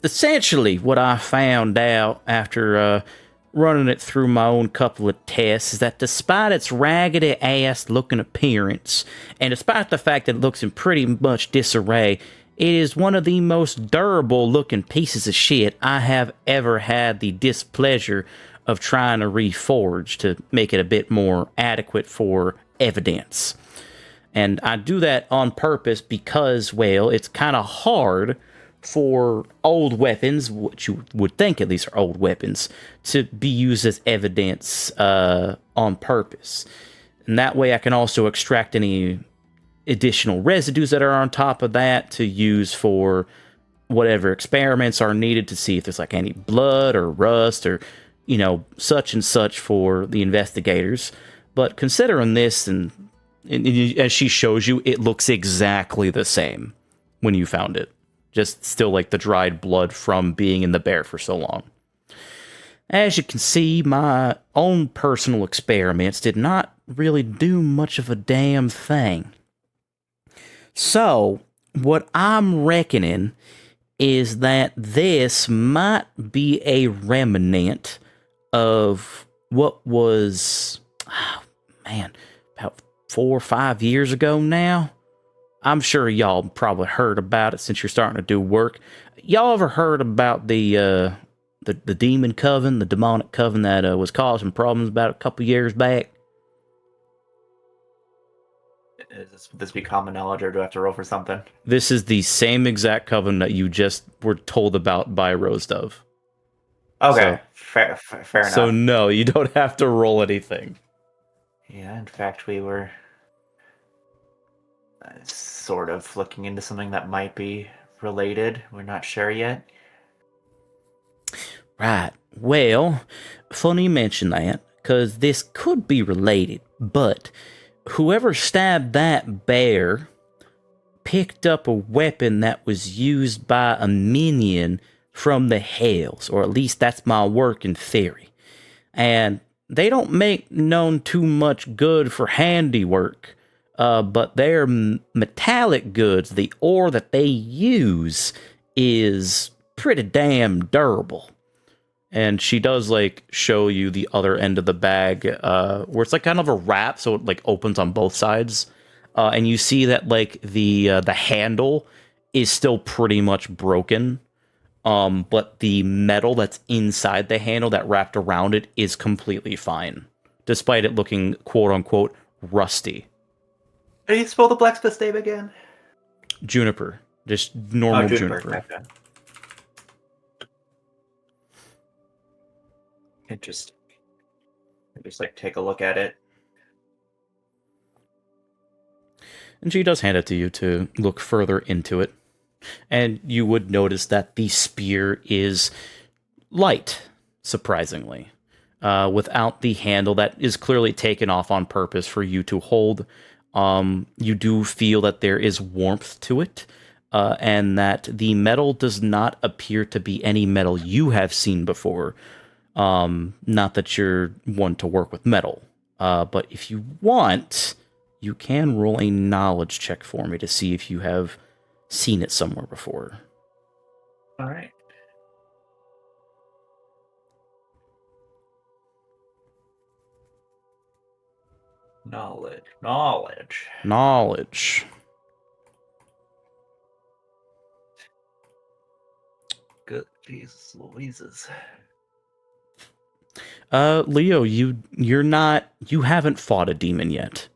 essentially what I found out after, running it through my own couple of tests is that despite its raggedy-ass looking appearance, and despite the fact that it looks in pretty much disarray, it is one of the most durable-looking pieces of shit I have ever had the displeasure of trying to reforge to make it a bit more adequate for evidence. And I do that on purpose because, well, it's kind of hard for old weapons, what you would think at least are old weapons, to be used as evidence on purpose. And that way I can also extract any additional residues that are on top of that to use for whatever experiments are needed to see if there's any blood or rust or, such and such for the investigators. But considering this, and as she shows you, it looks exactly the same when you found it. Just still the dried blood from being in the bear for so long. As you can see, my own personal experiments did not really do much of a damn thing. So, what I'm reckoning is that this might be a remnant of what was, about 4 or 5 years ago now. I'm sure y'all probably heard about it since you're starting to do work. Y'all ever heard about the demon coven, the demonic coven that was causing problems about a couple years back?
Would this be common knowledge, or do I have to roll for something?
This is the same exact coven that you just were told about by Rose Dove.
Okay, fair enough.
So no, you don't have to roll anything.
Yeah, in fact, we were sort of looking into something that might be related. We're not sure yet.
Right. Well, funny you mention that, because this could be related, but whoever stabbed that bear picked up a weapon that was used by a minion from the Hells, or at least that's my working theory. And they don't make known too much good for handiwork, but their metallic goods, the ore that they use, is pretty damn durable. And she does show you the other end of the bag, where it's kind of a wrap, so it opens on both sides. and you see that like the handle is still pretty much broken, but the metal that's inside the handle that wrapped around it is completely fine, despite it looking quote unquote rusty.
How do you spell the blacksmith's name again?
Juniper, just normal juniper.
Okay. Interesting. Just like take a look at it.
And she does hand it to you to look further into it. And you would notice that the spear is light, surprisingly. Without the handle that is clearly taken off on purpose for you to hold. You do feel that there is warmth to it, and that the metal does not appear to be any metal you have seen before. Not that you're one to work with metal, but if you want, you can roll a knowledge check for me to see if you have seen it somewhere before.
All right.
Knowledge.
Good Jesus Louises.
Leo, you haven't fought a demon yet.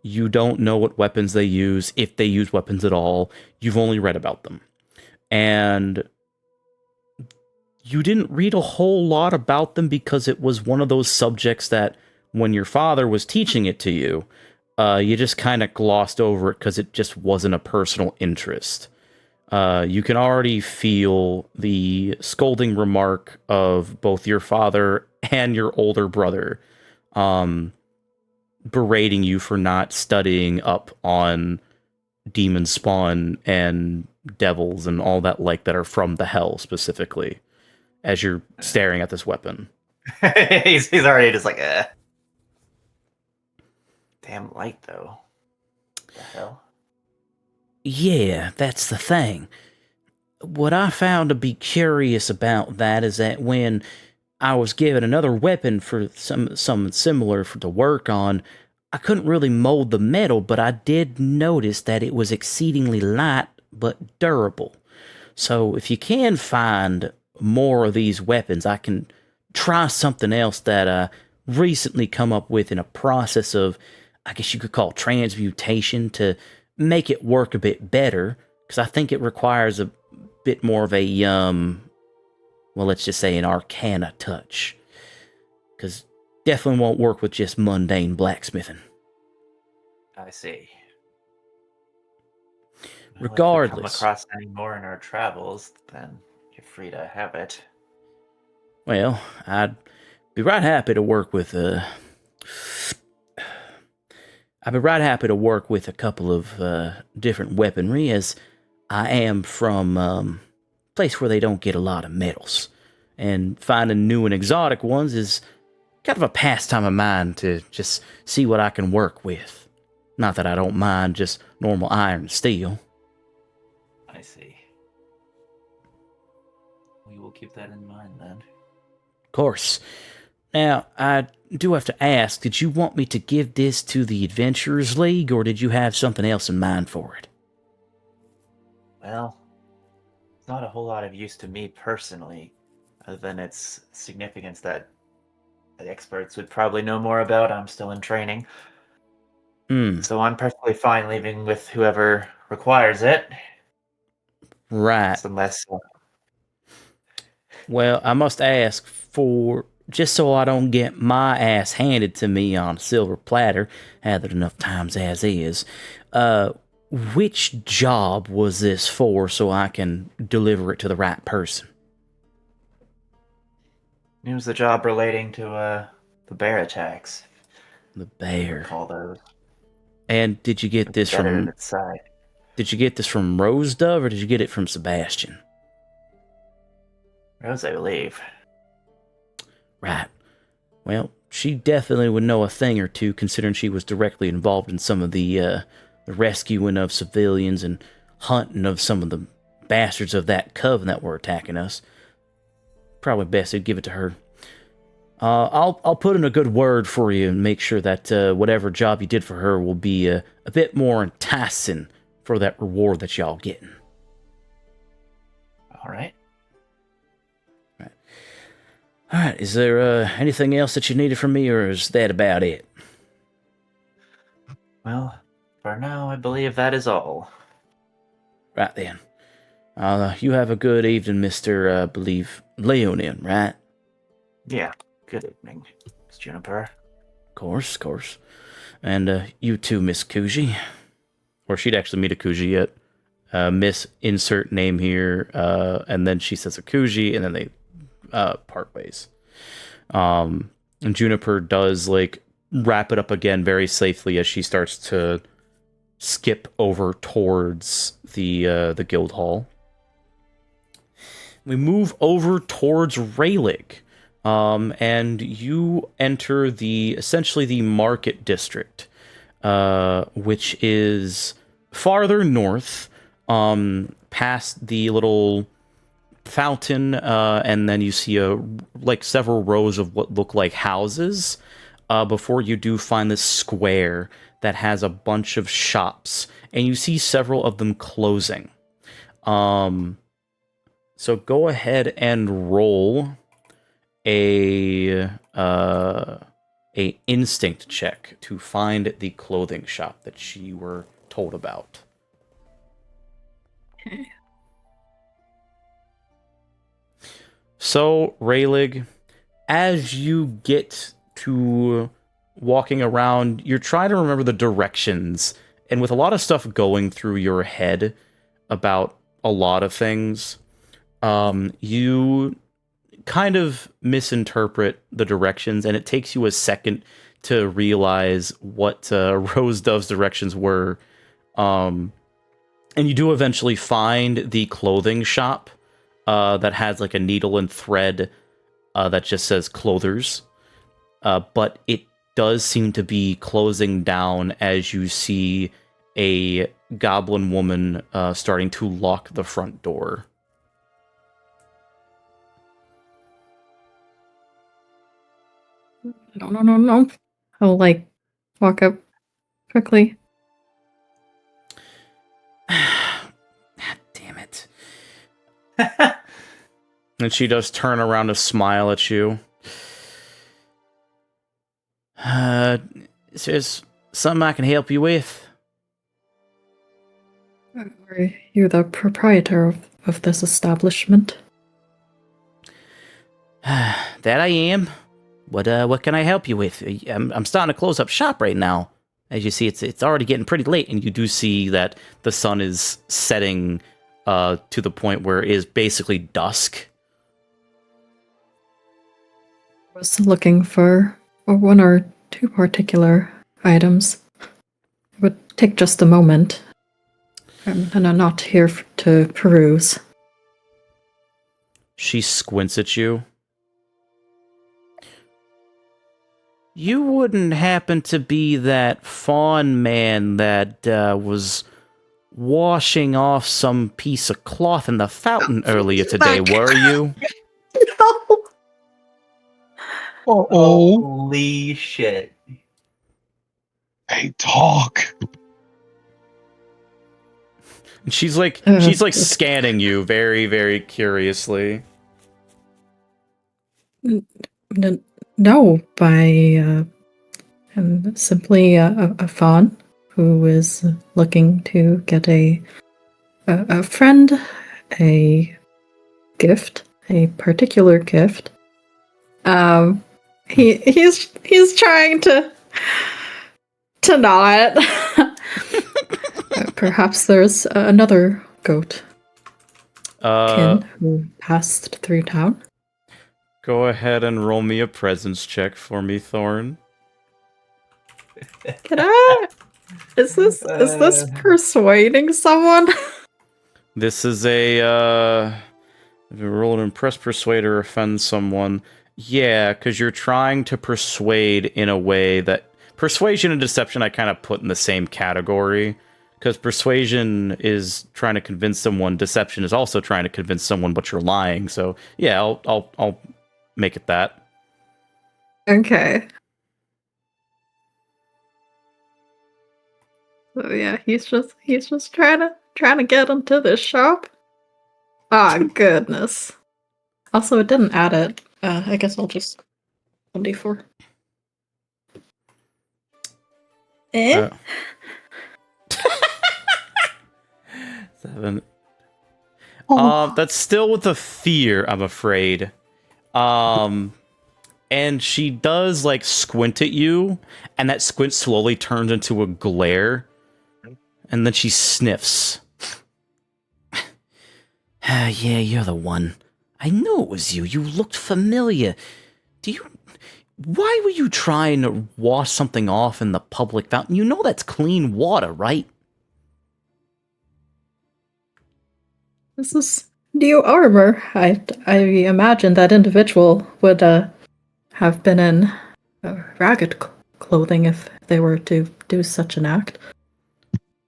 You don't know what weapons they use, if they use weapons at all. You've only read about them. And you didn't read a whole lot about them because it was one of those subjects that when your father was teaching it to you, you just kind of glossed over it because it just wasn't a personal interest. You can already feel the scolding remark of both your father and your older brother berating you for not studying up on demon spawn and devils and all that like that are from the hell specifically as you're staring at this weapon.
he's already just like, Damn light, though. What the hell?
Yeah, that's the thing. What I found to be curious about that is that when I was given another weapon for something similar to work on, I couldn't really mold the metal, but I did notice that it was exceedingly light but durable. So if you can find more of these weapons, I can try something else that I recently come up with in a process of, I guess you could call transmutation, to make it work a bit better, because I think it requires a bit more of a, well, let's just say an arcana touch. Because definitely won't work with just mundane blacksmithing.
I see.
Regardless.
If we come across any more in our travels, then you're free to have it.
Well, I'd be right happy to work with a couple of different weaponry, as I am from a place where they don't get a lot of metals. And finding new and exotic ones is kind of a pastime of mine to just see what I can work with. Not that I don't mind just normal iron and steel.
I see. We will keep that in mind then.
Of course. Now, I do have to ask, did you want me to give this to the Adventurers League, or did you have something else in mind for it?
Well, it's not a whole lot of use to me personally, other than its significance that the experts would probably know more about. I'm still in training. So I'm perfectly fine leaving with whoever requires it.
Right.
Unless...
Well, I must ask, for just so I don't get my ass handed to me on a silver platter, had it enough times as is, which job was this for, so I can deliver it to the right person?
It was the job relating to the bear attacks.
The bear.
Call those.
And did you get this from? Did you get this from Rose Dove, or did you get it from Sebastian?
Rose, I believe.
Right. Well, she definitely would know a thing or two, considering she was directly involved in some of the rescuing of civilians and hunting of some of the bastards of that coven that were attacking us. Probably best to give it to her. I'll put in a good word for you and make sure that whatever job you did for her will be a bit more enticing for that reward that y'all getting.
All right.
All right. Is there anything else that you needed from me, or is that about it?
Well, for now, I believe that is all.
Right then. You have a good evening, Mr. believe Leonin, right?
Yeah. Good evening, Miss Juniper.
Course. And you too, Miss Kuji. Or she'd actually meet a Kuji yet. Miss insert name here, and then she says a Kuji, and then they part ways. And Juniper does like wrap it up again very safely as she starts to skip over towards the guild hall. We move over towards Rayleigh, and you enter essentially the market district, which is farther north, past the little fountain, and then you see several rows of what look like houses, before you do find this square that has a bunch of shops, and you see several of them closing. So go ahead and roll a instinct check to find the clothing shop that you were told about.
Okay.
So, Rayleigh, as you get to walking around, you're trying to remember the directions, and with a lot of stuff going through your head about a lot of things, you kind of misinterpret the directions, and it takes you a second to realize what Rose Dove's directions were. And you do eventually find the clothing shop that has like a needle and thread that just says Clothers. But it does seem to be closing down as you see a goblin woman starting to lock the front door.
No. I'll like walk up quickly.
Damn it.
And she does turn around to smile at you. Is there something I can help you with?
Are you the proprietor of this establishment?
That I am. What can I help you with? I'm starting to close up shop right now. As you see, it's already getting pretty late, and you do see that the sun is setting to the point where it is basically dusk.
I was looking for one or two particular items. It would take just a moment. And I'm not here to peruse.
She squints at you.
You wouldn't happen to be that fawn man that was washing off some piece of cloth in the fountain earlier today, were you?
No!
Oh,
Holy shit.
hey, talk.
And she's like scanning you very, very curiously.
No, I'm simply a fawn who is looking to get a friend, a gift, a particular gift. He's trying to not. Perhaps there's another goat kin who passed through town.
Go ahead and roll me a presence check for me, Thorn.
Can I? Is this persuading someone?
This is a if you roll an impress, persuade, or offend someone. Yeah, because you're trying to persuade in a way that persuasion and deception I kind of put in the same category. Because persuasion is trying to convince someone, deception is also trying to convince someone, but you're lying. So yeah, I'll make it that.
Okay. So yeah, he's just trying to get into this shop. Ah, goodness. Also, it didn't add it. I guess I'll just 1d4. Eh?
7.
Oh,
That's still with a fear, I'm afraid. And she does like squint at you, and that squint slowly turns into a glare, and then she sniffs. Yeah, you're the one. I knew it was you. You looked familiar. Why were you trying to wash something off in the public fountain? You know that's clean water, right?
This is new armor. I imagine that individual would have been in ragged clothing if they were to do such an act.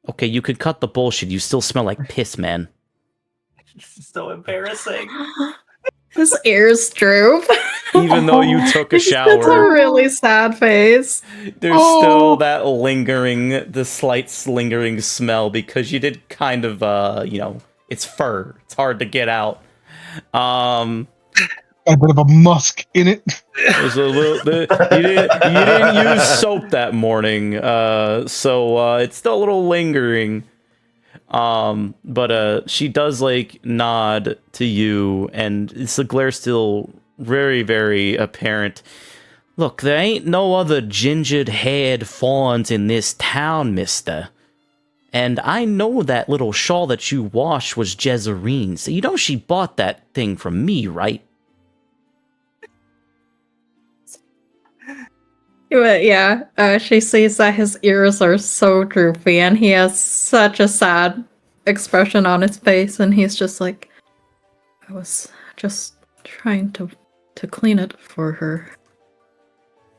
Okay, you could cut the bullshit. You still smell like piss, man.
This is so embarrassing.
His ears droop.
Even though you took a
It's a
shower,
really sad face.
there's still that the slight lingering smell because you did kind of, it's fur. It's hard to get out.
a bit of a musk in it.
There's a little. You didn't use soap that morning, so it's still a little lingering. But she does like nod to you, and the glare still very, very apparent. Look, there ain't no other gingered-haired fawns in this town, mister. And I know that little shawl that you washed was Jezerine's. So you know she bought that thing from me, right?
Yeah, she sees that his ears are so droopy and he has such a sad expression on his face, and he's just like, I was just trying to clean it for her.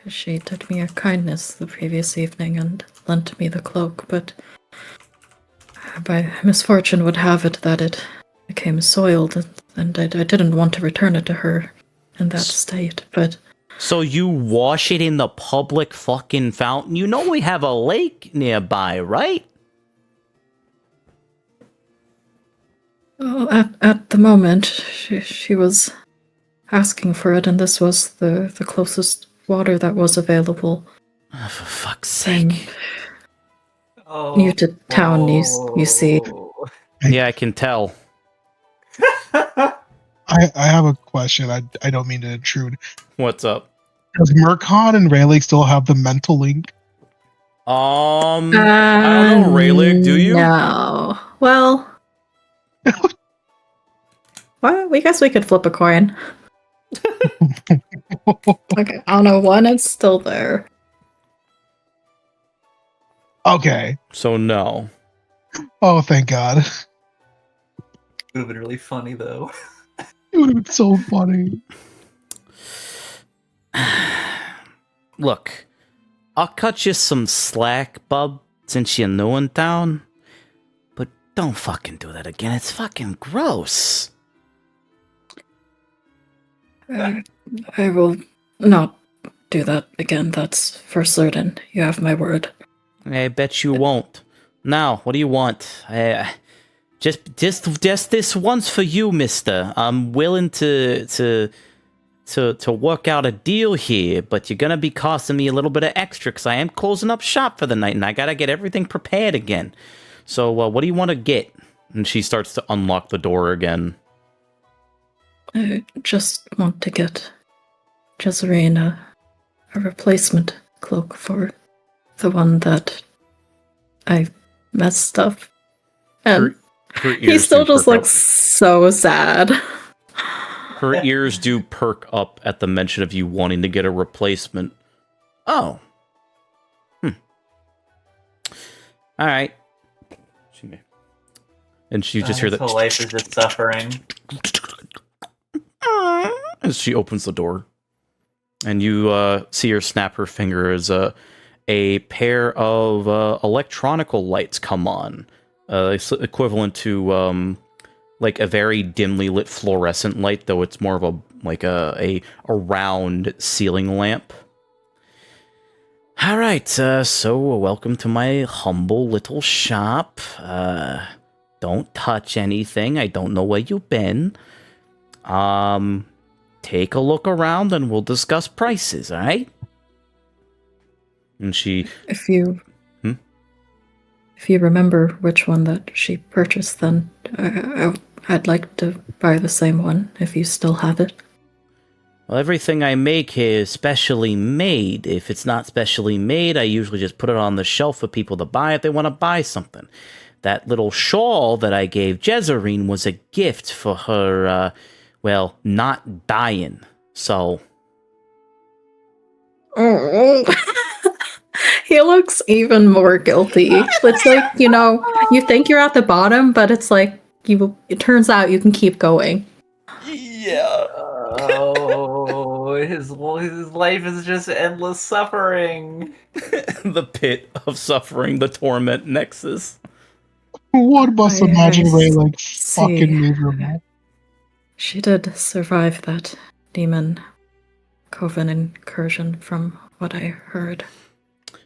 She did me a kindness the previous evening and lent me the cloak, but by misfortune would have it that it became soiled, and I didn't want to return it to her in that state, but...
So you wash it in the public fucking fountain? You know we have a lake nearby, right?
Well, at the moment, she was asking for it, and this was the closest water that was available.
Oh, for fuck's
And
sake.
near to town, you see.
Yeah, I can tell.
I have a question. I don't mean to intrude.
What's up?
Does Murkon and Rayleigh still have the mental link?
I don't know, Rayleigh, do you?
No. Well, well, we guess we could flip a coin. Okay, on a 1, it's still there.
Okay.
So no.
Oh, thank God.
It would have been really funny, though.
It would have been so funny.
Look, I'll cut you some slack, bub, since you're new in town. But don't fucking do that again. It's fucking gross.
I will not do that again, that's for certain. You have my word.
I bet you won't. Now, what do you want? Just this once for you, mister. I'm willing to work out a deal here, but you're gonna be costing me a little bit of extra because I am closing up shop for the night and I gotta get everything prepared again. So, what do you want to get? And she starts to unlock the door again.
I just want to get Jezerine a replacement cloak for the one that I messed up. And
Her
he
ears
still
do
just
perk
looks so sad.
Her ears do perk up at the mention of you wanting to get a replacement. Oh. All right. And she just hear
His
that.
whole life is just suffering.
As she opens the door. And you see her snap her finger as a pair of electronical lights come on. It's equivalent to like a very dimly lit fluorescent light, though it's more of a round ceiling lamp
All right, so welcome to my humble little shop. Don't touch anything. I don't know where you've been. Take a look around and we'll discuss prices, all right? And she...
If you remember which one that she purchased, then I'd like to buy the same one if you still have it.
Well, everything I make here is specially made. If it's not specially made, I usually just put it on the shelf for people to buy if they want to buy something. That little shawl that I gave Jezerine was a gift for her, not dying. So...
He looks even more guilty. It's like, you think you're at the bottom, but it's like, it turns out you can keep going.
Yeah. Oh, his life is just endless suffering.
the pit of suffering, the torment nexus.
What must imagine Ray like
see.
fucking miserable?
She did survive that demon coven incursion from what I heard.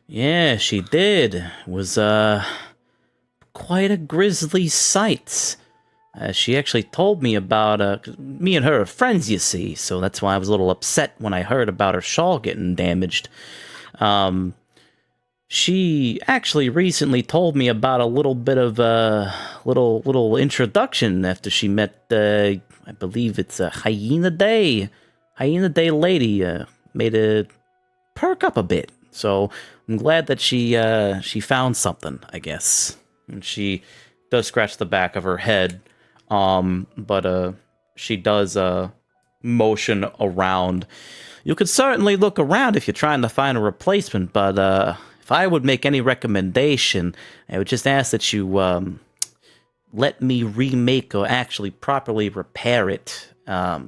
Yeah, she did. It was, quite a grisly sight. She actually told me about, me and her are friends, you see, so that's why I was a little upset when I heard about her shawl getting damaged. She actually recently told me about a little bit of a little introduction after she met, I believe it's a Hyena Day lady, made her perk up a bit. So I'm glad that she found something, I guess. And she does scratch the back of her head. But she does motion around. You could certainly look around if you're trying to find a replacement, but if I would make any recommendation, I would just ask that you let me remake or actually properly repair it. I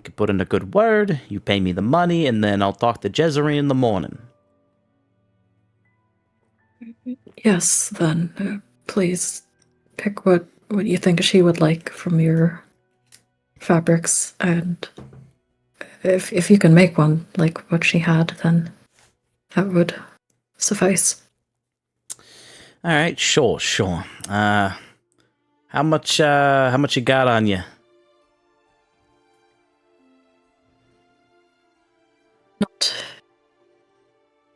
could put in a good word, you pay me the money, and then I'll talk to Jezerine in the morning.
Yes, then please pick what you think she would like from your fabrics, and if you can make one like what she had, then that would suffice.
All right, sure. How much you got on you?
Not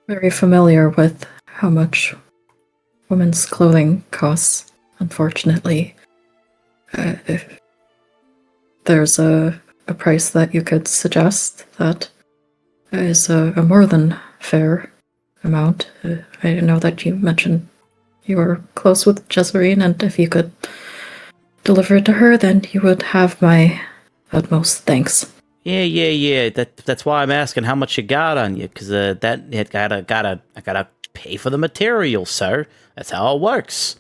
very familiar with how much women's clothing costs, unfortunately. If there's a price that you could suggest that is a more than fair amount. I know that you mentioned you were close with Jezerine, and if you could deliver it to her, then you would have my utmost thanks.
Yeah. That's why I'm asking how much you got on you, because I gotta pay for the material, sir. That's how it works.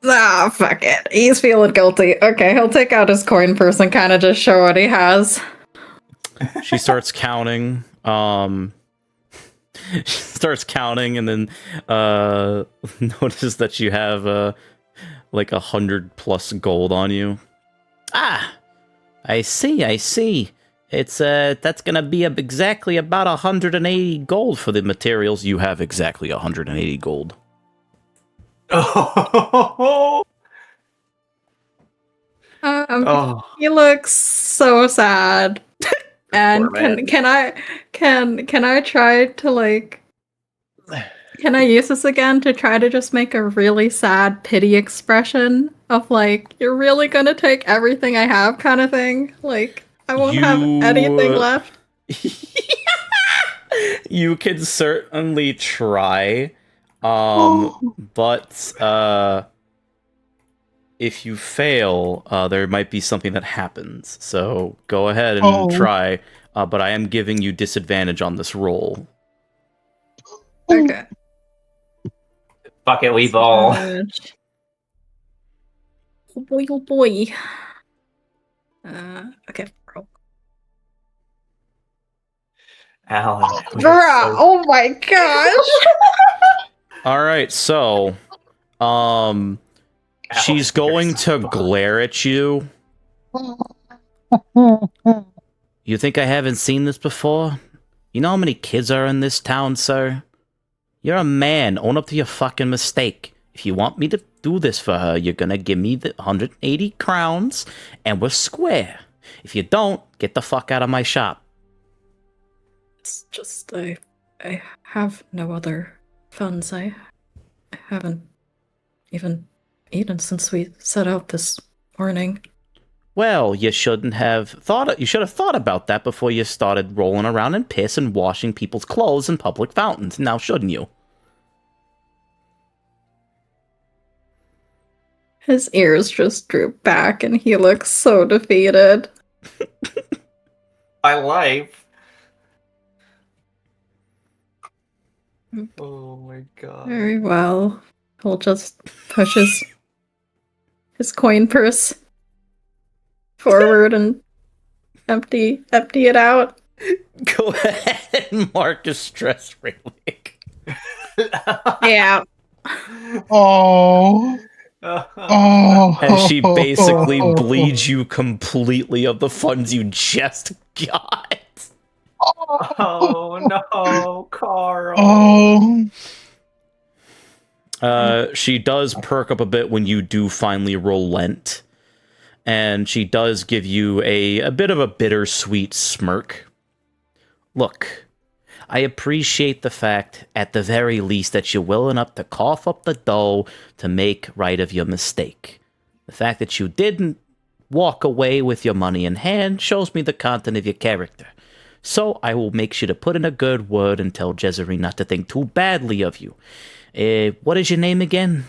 Ah, fuck it. He's feeling guilty. Okay, he'll take out his coin purse and kind of just show what he has.
She starts counting. She starts counting, and then notices that you have like 100+ gold on you. Ah, I see. It's that's gonna be exactly about 180 gold for the materials. You have exactly 180 gold.
Oh.
He looks so sad. And can I try to like, can I use this again to try to just make a really sad pity expression of like, you're really gonna take everything I have kind of thing? Like, I won't have anything left.
You can certainly try. But if you fail, there might be something that happens. So go ahead and try. But I am giving you disadvantage on this roll.
Okay.
Fuck it, we ball.
Oh boy. Okay.
Alan.
Oh my gosh.
All right, so she's going to glare at you. You think I haven't seen this before? You know how many kids are in this town, sir? You're a man. Own up to your fucking mistake. If you want me to do this for her, you're gonna give me the 180 crowns, and we're square. If you don't, get the fuck out of my shop.
It's just I have no other funds. I haven't even eaten since we set out this morning.
Well, you shouldn't have thought. You should have thought about that before you started rolling around in piss and washing people's clothes in public fountains. Now, shouldn't you?
His ears just droop back, and he looks so defeated.
My life. Oh my god.
Very well. He'll just push his coin purse forward and empty it out.
Go ahead and mark a stress relic.
Yeah.
Oh.
As she basically bleeds you completely of the funds you just got.
Oh no, Carl.
She does perk up a bit when you do finally relent. And she does give you a bit of a bittersweet smirk. Look, I appreciate the fact, at the very least, that you're willing up to cough up the dough to make right of your mistake. The fact that you didn't walk away with your money in hand shows me the content of your character. So I will make sure to put in a good word and tell Jezreel not to think too badly of you. What is your name again?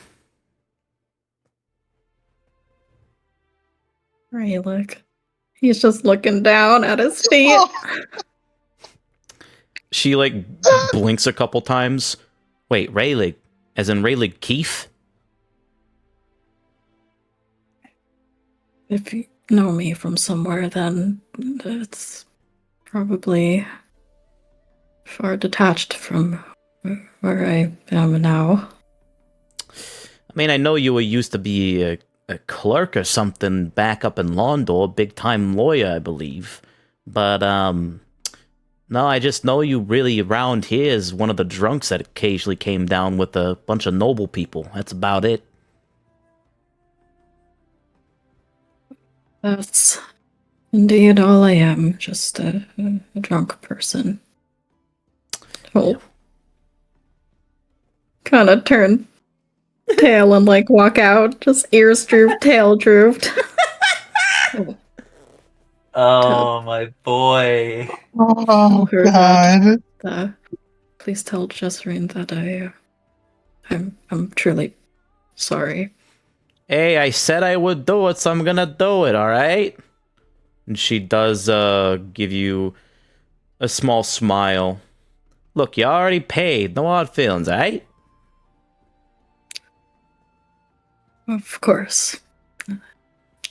Raylick. He's just looking down at his feet.
She, blinks a couple times. Wait, Rayleigh? As in Rayleigh Keefe?
If you know me from somewhere, then it's probably far detached from where I am now.
I mean, I know you were used to be a clerk or something back up in Londor, big-time lawyer, I believe. But, no, I just know you really around here as one of the drunks that occasionally came down with a bunch of noble people. That's about it.
That's indeed all I am, just a drunk person. He'll kind of turn tail and walk out, just ears drooped, tail drooped.
Oh my boy.
Oh,
Heard
God.
Please tell Jezreel that I'm truly sorry.
Hey, I said I would do it, so I'm gonna do it, alright? And she does, give you a small smile. Look, you already paid. No hard feelings, alright?
Of course.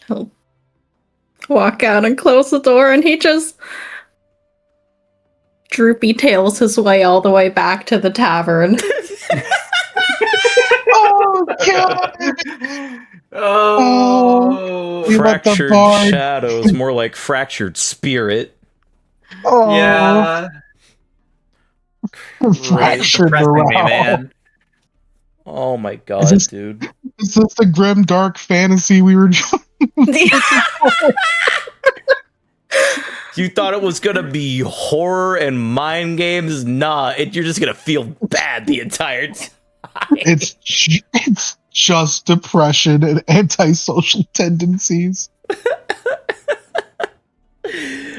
He'll walk out and close the door, and he just droopy tails his way all the way back to the tavern.
Oh, God.
Oh.
You let the
Fractured
bard-
shadows, more like fractured spirit.
Oh,
Yeah.
fractured
Depressing me,
morale.
man.
Oh my god,
this-
dude.
Is this the grim dark fantasy we were
You thought it was gonna be horror and mind games? Nah, you're just gonna feel bad the entire time.
It's just depression and antisocial tendencies.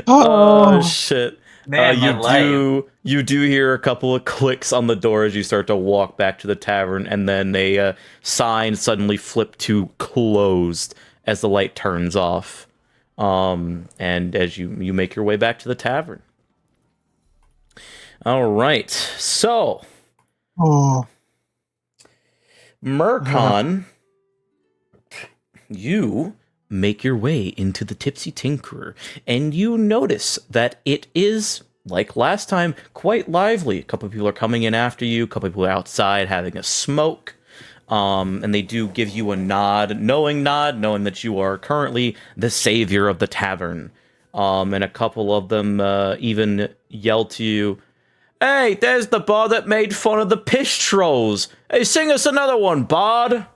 Oh shit.
Man, my life.
You do hear a couple of clicks on the door as you start to walk back to the tavern, and then a sign suddenly flip to closed as the light turns off. And as you make your way back to the tavern. All right, so
Oh,
Mercon, you make your way into the Tipsy Tinkerer, and you notice that it is, like last time, quite lively. A couple of people are coming in after you, a couple of people are outside having a smoke, and they do give you a nod, knowing that you are currently the savior of the tavern.
And a couple of them even yell to you, "Hey, there's the bard that made fun of the pish trolls. Hey, sing us another one, bard."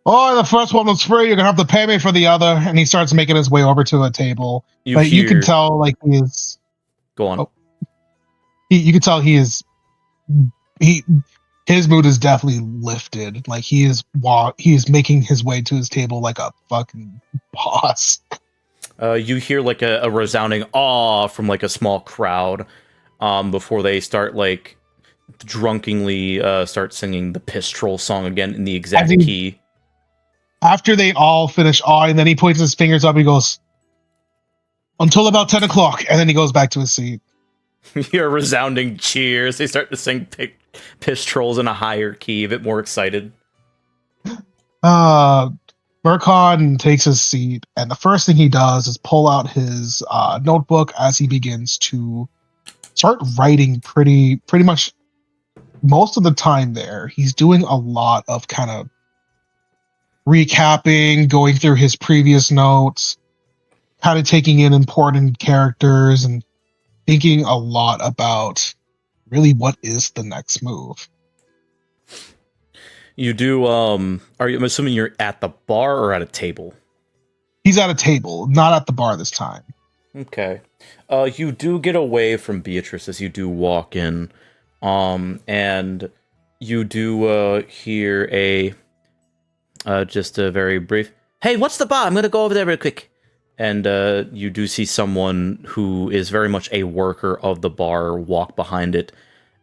Oh, the first one was free. You're gonna have to pay me for the other. And he starts making his way over to a table.
You
But you can
hear-
tell, like, he is.
Go on.
Oh. You can tell he is. His mood is definitely lifted. Like he is making his way to his table like a fucking boss.
You hear like a resounding "aw" from like a small crowd before they start like drunkenly start singing the piss troll song again in the exact key.
After they all finish awing, then he points his fingers up. He goes, "Until about 10 o'clock," and then he goes back to his seat.
You hear resounding cheers. They start to sing piss trolls in a higher key, a bit more excited.
Murkon takes his seat, and the first thing he does is pull out his notebook as he begins to start writing pretty much most of the time there. He's doing a lot of kind of recapping, going through his previous notes, kind of taking in important characters and thinking a lot about really what is the next move.
You do, I'm assuming you're at the bar or at a table?
He's at a table, not at the bar this time.
Okay. You do get away from Beatrice as you do walk in, and you do hear just a very brief, "Hey, what's the bar? I'm gonna go over there real quick." And you do see someone who is very much a worker of the bar walk behind it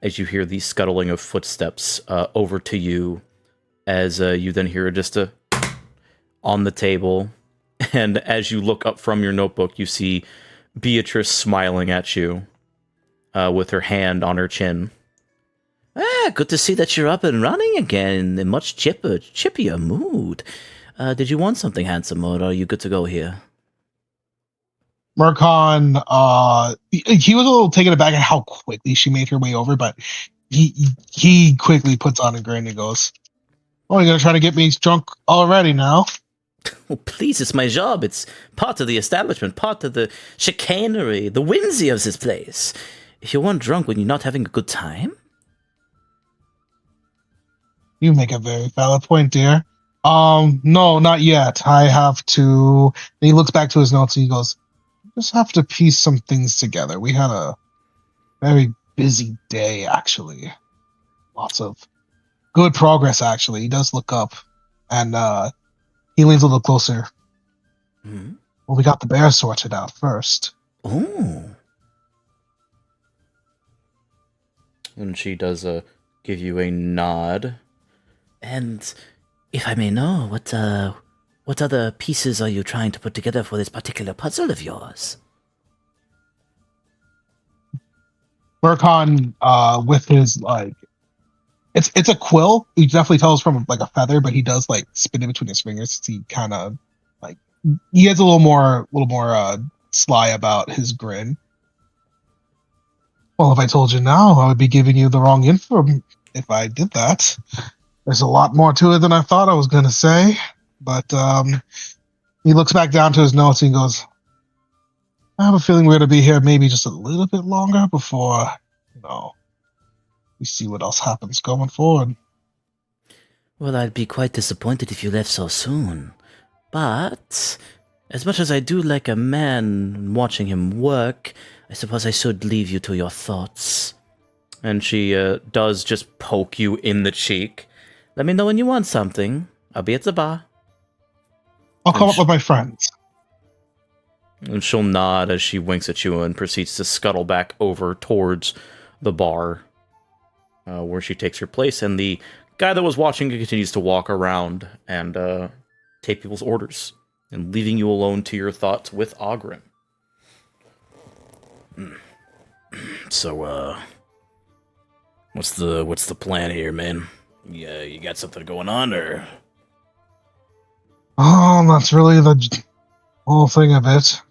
as you hear the scuttling of footsteps over to you, as you then hear just a on the table. And as you look up from your notebook, you see Beatrice smiling at you with her hand on her chin. "Ah, good to see that you're up and running again in much chippier mood. Did you want something, handsome, or are you good to go here?"
Murkon, he was a little taken aback at how quickly she made her way over, but he quickly puts on a grin and goes, "Oh, you're gonna try to get me drunk already now?"
"Oh, please, it's my job. It's part of the establishment, part of the chicanery, the whimsy of this place. If you weren't drunk, when you're not having a good time?"
You make a very valid point, dear. No, not yet. I have to. And he looks back to his notes and he goes, "Just have to piece some things together. We had a very busy day, actually. Lots of good progress, actually." He does look up and he leans a little closer.
Mm-hmm.
Well, we got the bear sorted out first.
Oh. And she does give you a nod. "And if I may know, what other pieces are you trying to put together for this particular puzzle of yours?"
Murkon, with his like, it's a quill. You definitely tell it's from like a feather, but he does like spin it between his fingers. He kind of like he has a little more sly about his grin. "Well, if I told you now, I would be giving you the wrong info if I did that. There's a lot more to it than I thought I was going to say." But he looks back down to his notes and goes, "I have a feeling we're going to be here maybe just a little bit longer before, we see what else happens going forward."
"Well, I'd be quite disappointed if you left so soon. But as much as I do like a man watching him work, I suppose I should leave you to your thoughts." And she does just poke you in the cheek. "Let me know when you want something. I'll be at the bar."
I'll come up with my friends.
And she'll nod as she winks at you and proceeds to scuttle back over towards the bar, where she takes her place. And the guy that was watching continues to walk around and take people's orders, and leaving you alone to your thoughts with Ogren.
So, what's the plan here, man? Yeah, you got something going on, or?
Oh, that's really the whole thing of it.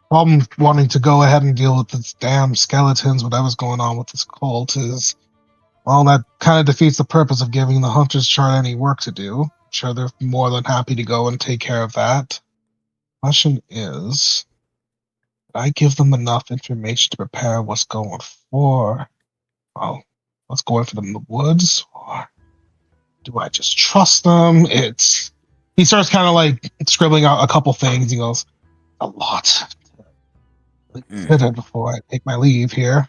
Problem wanting to go ahead and deal with this damn skeletons, whatever's going on with this cult is, well, that kind of defeats the purpose of giving the Hunter's chart any work to do. I'm sure they're more than happy to go and take care of that. question is, did I give them enough information to prepare what's going for? Well, what's going for them in the woods? Or do I just trust them? He starts kind of like scribbling out a couple things. He goes, a lot to consider before I take my leave here.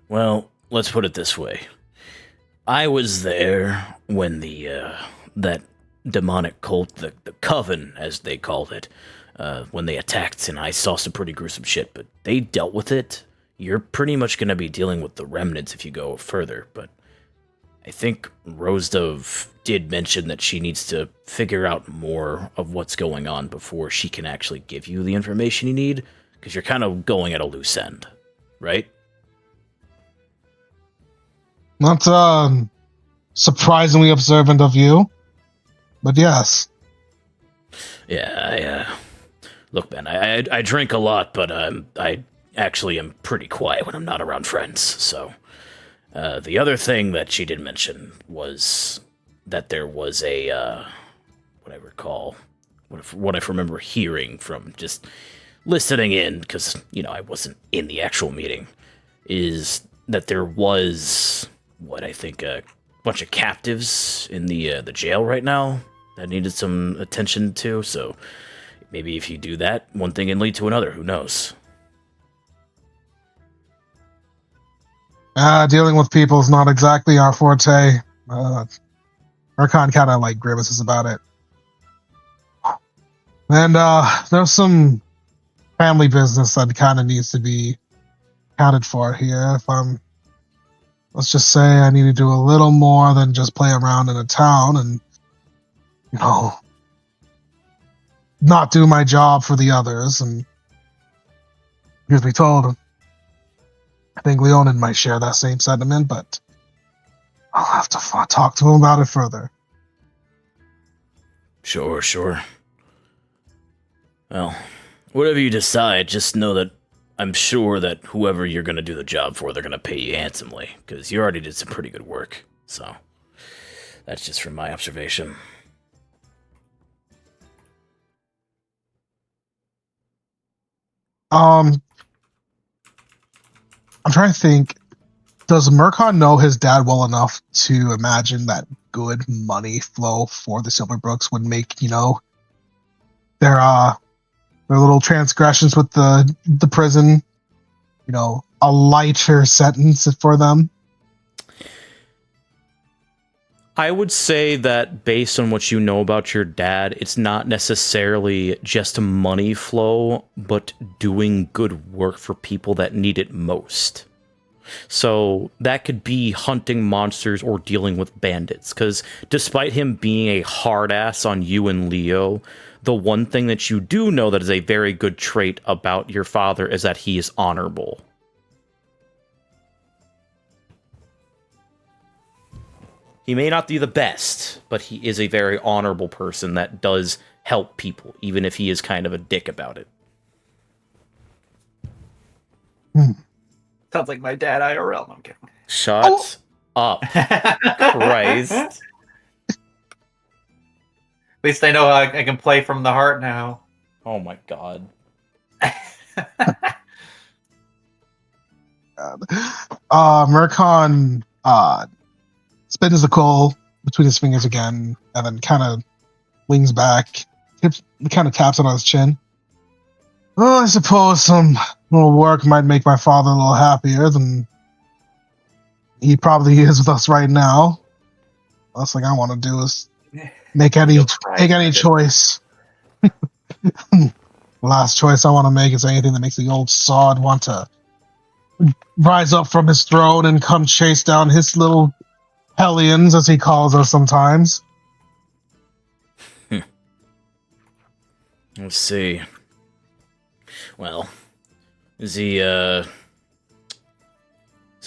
Well, let's put it this way. I was there when that demonic cult, the Coven, as they called it, when they attacked, and I saw some pretty gruesome shit, but they dealt with it. You're pretty much going to be dealing with the remnants if you go further, but I think Rosdove did mention that she needs to figure out more of what's going on before she can actually give you the information you need, because you're kind of going at a loose end, right?
Not surprisingly observant of you, but yes.
Yeah, look, man, I drink a lot, but I actually am pretty quiet when I'm not around friends, so... the other thing that she did mention was that there was a, what I remember hearing from just listening in, because, I wasn't in the actual meeting, is that there was, a bunch of captives in the jail right now that needed some attention to, so maybe if you do that, one thing can lead to another, who knows?
Dealing with people is not exactly our forte. Marqui kind of like grimaces about it. And there's some family business that kind of needs to be accounted for here. Let's just say I need to do a little more than just play around in a town and, not do my job for the others. And truth be told, I think Leonin might share that same sentiment, but I'll have to talk to him about it further.
Sure. Well, whatever you decide, just know that I'm sure that whoever you're going to do the job for, they're going to pay you handsomely, because you already did some pretty good work. So, that's just from my observation.
I'm trying to think, does Marqui know his dad well enough to imagine that good money flow for the Silverbrooks would make, their little transgressions with the prison, a lighter sentence for them?
I would say that based on what you know about your dad, it's not necessarily just money flow, but doing good work for people that need it most. So that could be hunting monsters or dealing with bandits, because despite him being a hard ass on you and Leo, the one thing that you do know that is a very good trait about your father is that he is honorable. He may not be the best, but he is a very honorable person that does help people, even if he is kind of a dick about it.
Sounds like my dad IRL. No, I'm kidding.
Shut up. Christ.
At least I know I can play from the heart now.
Oh my god.
Marqui spins the coal between his fingers again, and then kind of leans back, kind of taps it on his chin. Oh, I suppose some little work might make my father a little happier than he probably is with us right now. Last thing I want to do is make any choice. Last choice I want to make is anything that makes the old sod want to rise up from his throne and come chase down his little hellions, as he calls us sometimes.
Let's see. Well, is he, he's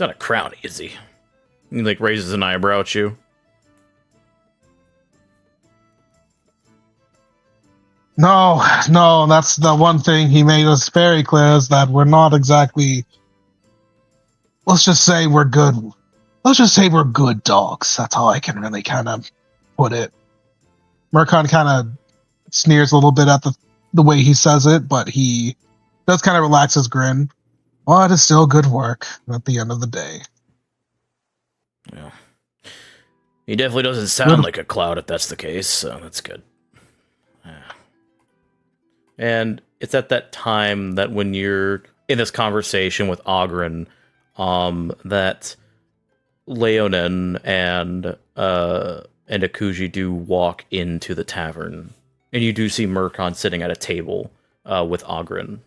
not a crownie, is he? He, raises an eyebrow at you.
No, that's the one thing he made us very clear, is that we're not exactly, let's just say we're good dogs. That's how I can really kind of put it. Marqui kind of sneers a little bit at the way he says it, but he does kind of relax his grin. Well, it is still good work at the end of the day.
Yeah. He definitely doesn't sound like a cloud if that's the case, so that's good. Yeah. And it's at that time that when you're in this conversation with Ogren, that Leonin and Akuji do walk into the tavern. And you do see Murkon sitting at a table with Ogren.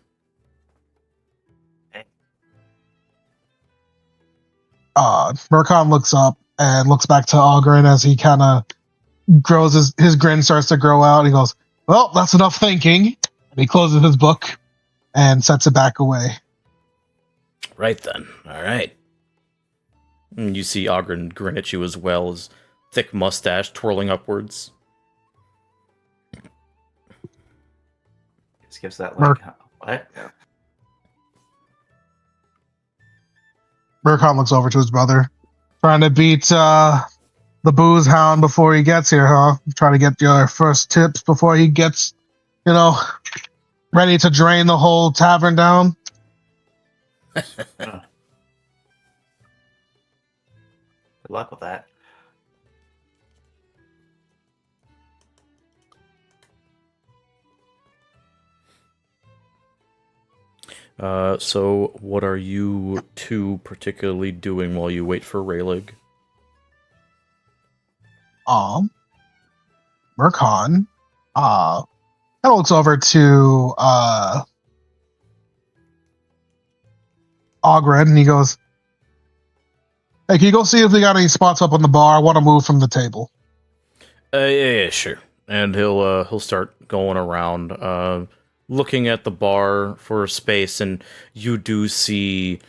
Murkon looks up and looks back to Ogren as he kind of grows his grin starts to grow out. He goes, "Well, that's enough thinking." And he closes his book and sets it back away.
Right then. All right. And you see Ogren grin at you as well, his thick mustache twirling upwards.
Just gives that like, what?
Murkon looks over to his brother. Trying to beat the booze hound before he gets here, huh? Trying to get your first tips before he gets, ready to drain the whole tavern down.
Good luck with that.
So what are you two particularly doing while you wait for Raylig?
Murkon kind of looks over to Ogren and he goes, "Hey, can you go see if we got any spots up on the bar? I want to move from the table."
Yeah, sure. And he'll start going around, looking at the bar for space, and you do see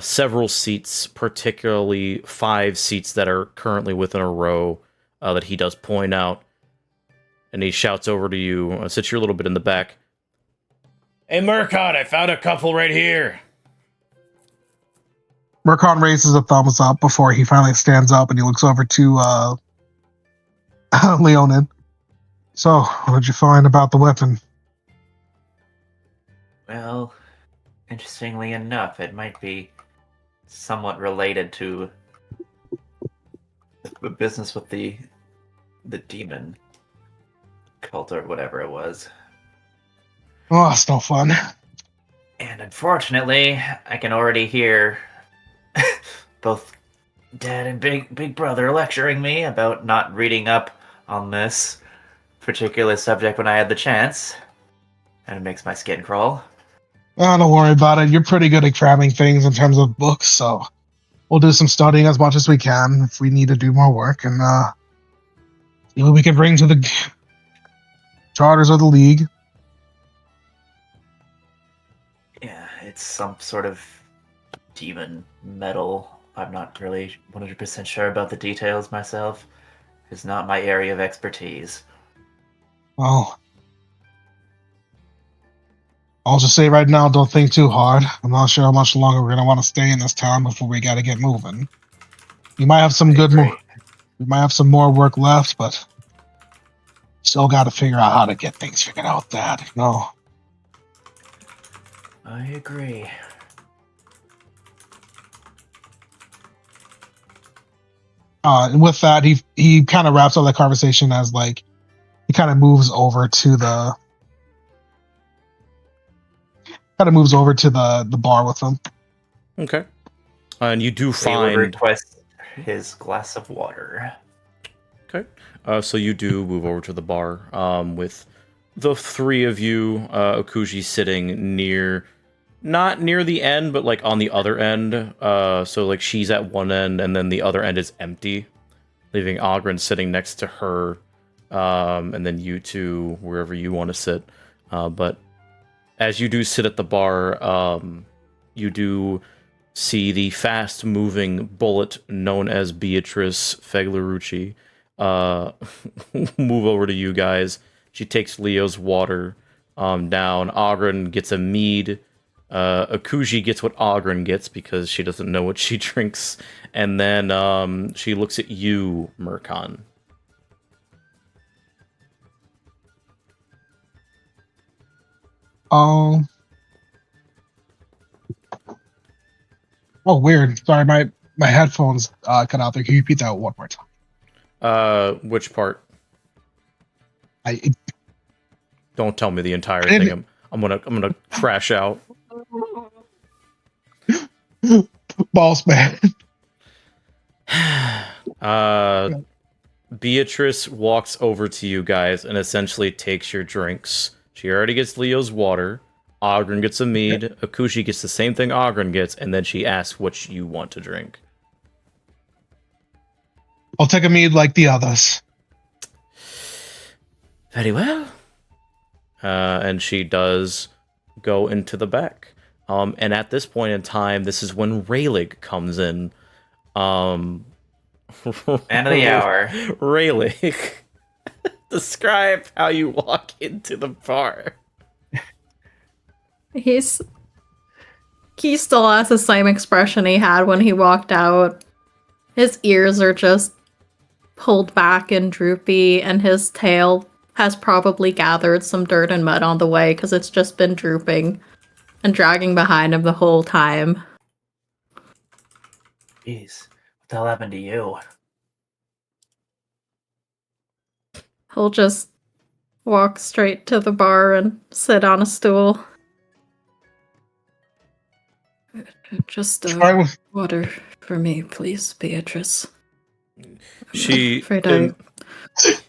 several seats, particularly 5 seats that are currently within a row that he does point out. And he shouts over to you, since you're a little bit in the back. Hey, Murkon, I found a couple right here.
Murkon raises a thumbs up before he finally stands up and he looks over to Leonin. "So, what did you find about the weapon?"
Well, interestingly enough, it might be somewhat related to the business with the demon cult or whatever it was.
Oh, that's no fun.
And unfortunately, I can already hear both Dad and Big Brother lecturing me about not reading up on this particular subject when I had the chance. And it makes my skin crawl.
Oh, don't worry about it. You're pretty good at cramming things in terms of books, so we'll do some studying as much as we can if we need to do more work and see what we can bring to the charters of the league.
Yeah, it's some sort of demon metal. I'm not really 100% sure about the details myself. It's not my area of expertise.
Well, I'll just say right now, don't think too hard. I'm not sure how much longer we're going to want to stay in this town before we got to get moving. You might have some we might have some more work left, but still got to figure out how to get things figured out, Dad. No.
I agree.
And with that, he kind of wraps up the conversation as like he kind of moves over to the bar with them.
Okay. And you do
He would
find...
request his glass of water.
Okay. So you do move over to the bar with the 3 of you, Akuji sitting not near the end, but like on the other end. So like she's at one end and then the other end is empty, leaving Ogren sitting next to her, and then you two wherever you want to sit. But as you do sit at the bar, you do see the fast-moving bullet known as Beatrice Feglerucci move over to you guys. She takes Leo's water down. Ogren gets a mead. Akuji gets what Ogren gets because she doesn't know what she drinks. And then she looks at you, Murkon.
Oh, weird. Sorry, my headphones cut out there. Can you repeat that one more time?
Which part?
I
Don't tell me the entire thing. I'm gonna crash out.
Boss man.
Beatrice walks over to you guys and essentially takes your drinks. She already gets Leo's water. Ogren gets a mead. Akushi gets the same thing Ogren gets, and then she asks what you want to drink.
I'll take a mead like the others.
Very well. And she does go into the back. And at this point in time, this is when Rayleigh comes in.
Man of the hour.
Rayleigh, describe how you walk into the bar.
He still has the same expression he had when he walked out. His ears are just pulled back and droopy, and his tail has probably gathered some dirt and mud on the way because it's just been drooping and dragging behind him the whole time.
Jeez, what the hell happened to you?
He'll just walk straight to the bar and sit on a stool. Just water for me, please, Beatrice.
You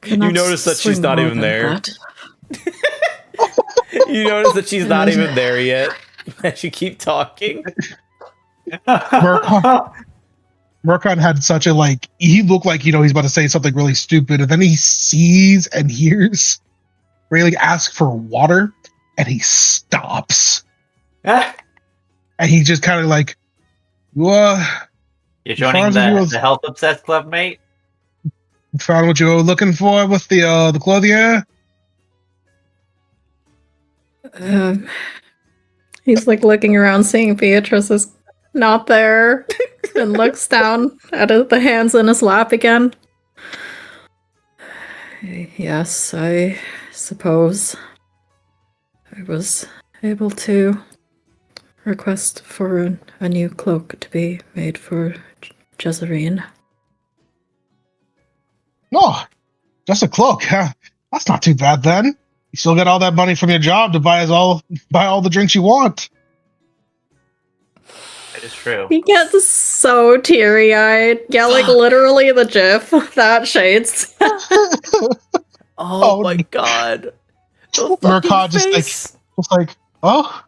Cannot
notice that she's
swing
not
more
even
than
there.
that.
You notice that she's not even there yet. As you keep talking.
Murkon had such a he looked like, he's about to say something really stupid, and then he sees and hears Rayleigh ask for water, and he stops. And he just kind of
You're joining the health obsessed club, mate?
Found what you were looking for with the clothier?
He's looking around, seeing Beatrice is not there, and looks down at the hands in his lap again. Yes, I suppose I was able to request for a new cloak to be made for Jezerine.
Oh, just a cloak, huh? That's not too bad then. You still get all that money from your job to buy all the drinks you want.
It is true.
He gets so teary-eyed. Yeah, literally the gif. That shades.
Oh my god.
Murkon just oh.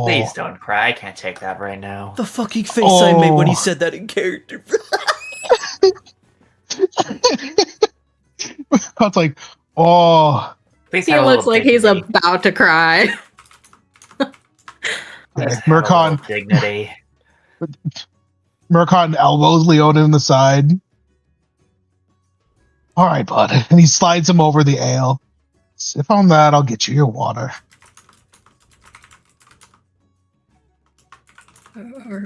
Please don't cry. I can't take that right now.
The fucking face I made when he said that in character.
Murkon's like, oh.
Please
He looks like he's about to cry.
Murkon.
Dignity.
Murkon elbows Leona in the side. All right, bud. And he slides him over the ale. Sip on that, I'll get you your water.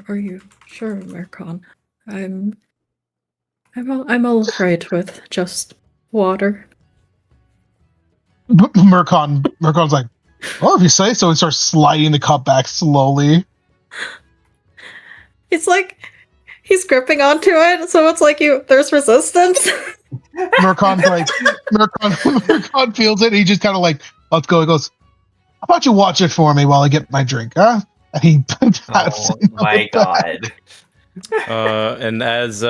Are you sure, Murkon? I'm all right with just water.
Murkon's like, well, if you say so. He starts sliding the cup back slowly.
It's he's gripping onto it, so it's there's resistance.
Murkon feels it. He just kind of let's go. He goes, how about you watch it for me while I get my drink, huh? And he pats him on
my
the back.
god.
And as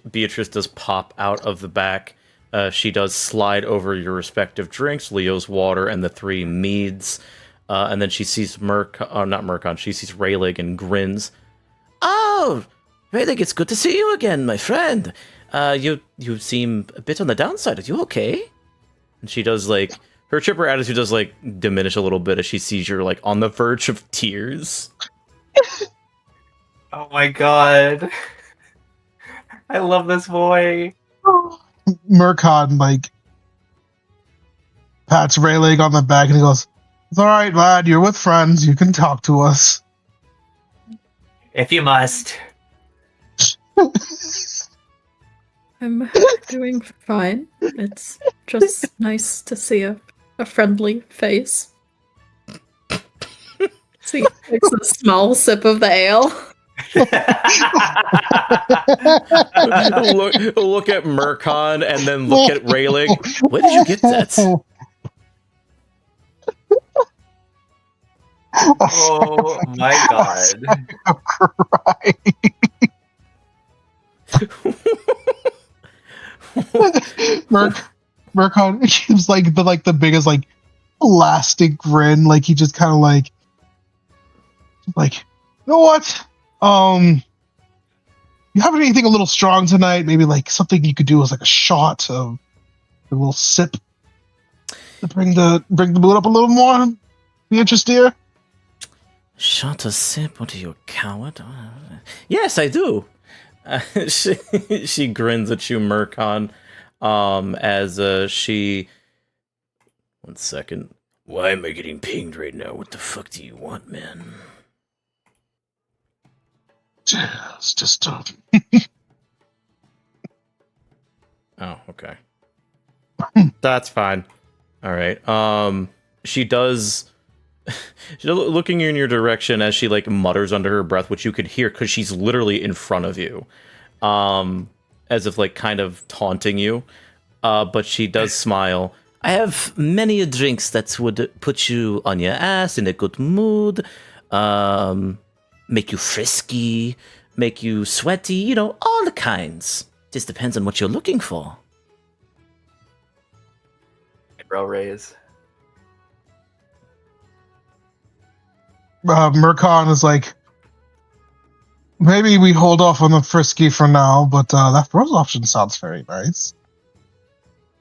Beatrice does pop out of the back, she does slide over your respective drinks, Leo's water and the 3 meads. And then she sees she sees Rayleigh and grins. Oh, Rayleigh, it's good to see you again, my friend. You seem a bit on the downside. Are you okay? And she does her chipper attitude does diminish a little bit as she sees you're on the verge of tears.
Oh my god. I love this boy.
Murkon pats Rayleigh on the back and he goes, it's all right, lad. You're with friends. You can talk to us.
If you must.
I'm doing fine. It's just nice to see a a friendly face. So he takes a small sip of the ale.
look at Murkon and then look at Rayleigh. Where did you get that?
Oh my god.
I'm crying. Murkon gives like the biggest like elastic grin, like he just kind of like you know what? You have anything a little strong tonight? Maybe like something you could do as like a shot of a little sip to bring the mood up a little more. Be interested?
Shot a sip? What are you, a coward?
Yes, I do. She grins at you, Murkon, as she... 1 second.
Why am I getting pinged right now? What the fuck do you want, man?
It's just
Oh, okay. That's fine. All right. She does. She's looking in your direction as she like mutters under her breath, which you could hear because she's literally in front of you, as if like kind of taunting you. But she does smile.
I have many drinks that would put you on your ass in a good mood, make you frisky, make you sweaty, you know, all the kinds. Just depends on what you're looking for.
Eyebrow raise.
Murkon is like, maybe we hold off on the frisky for now, but that first option sounds very nice.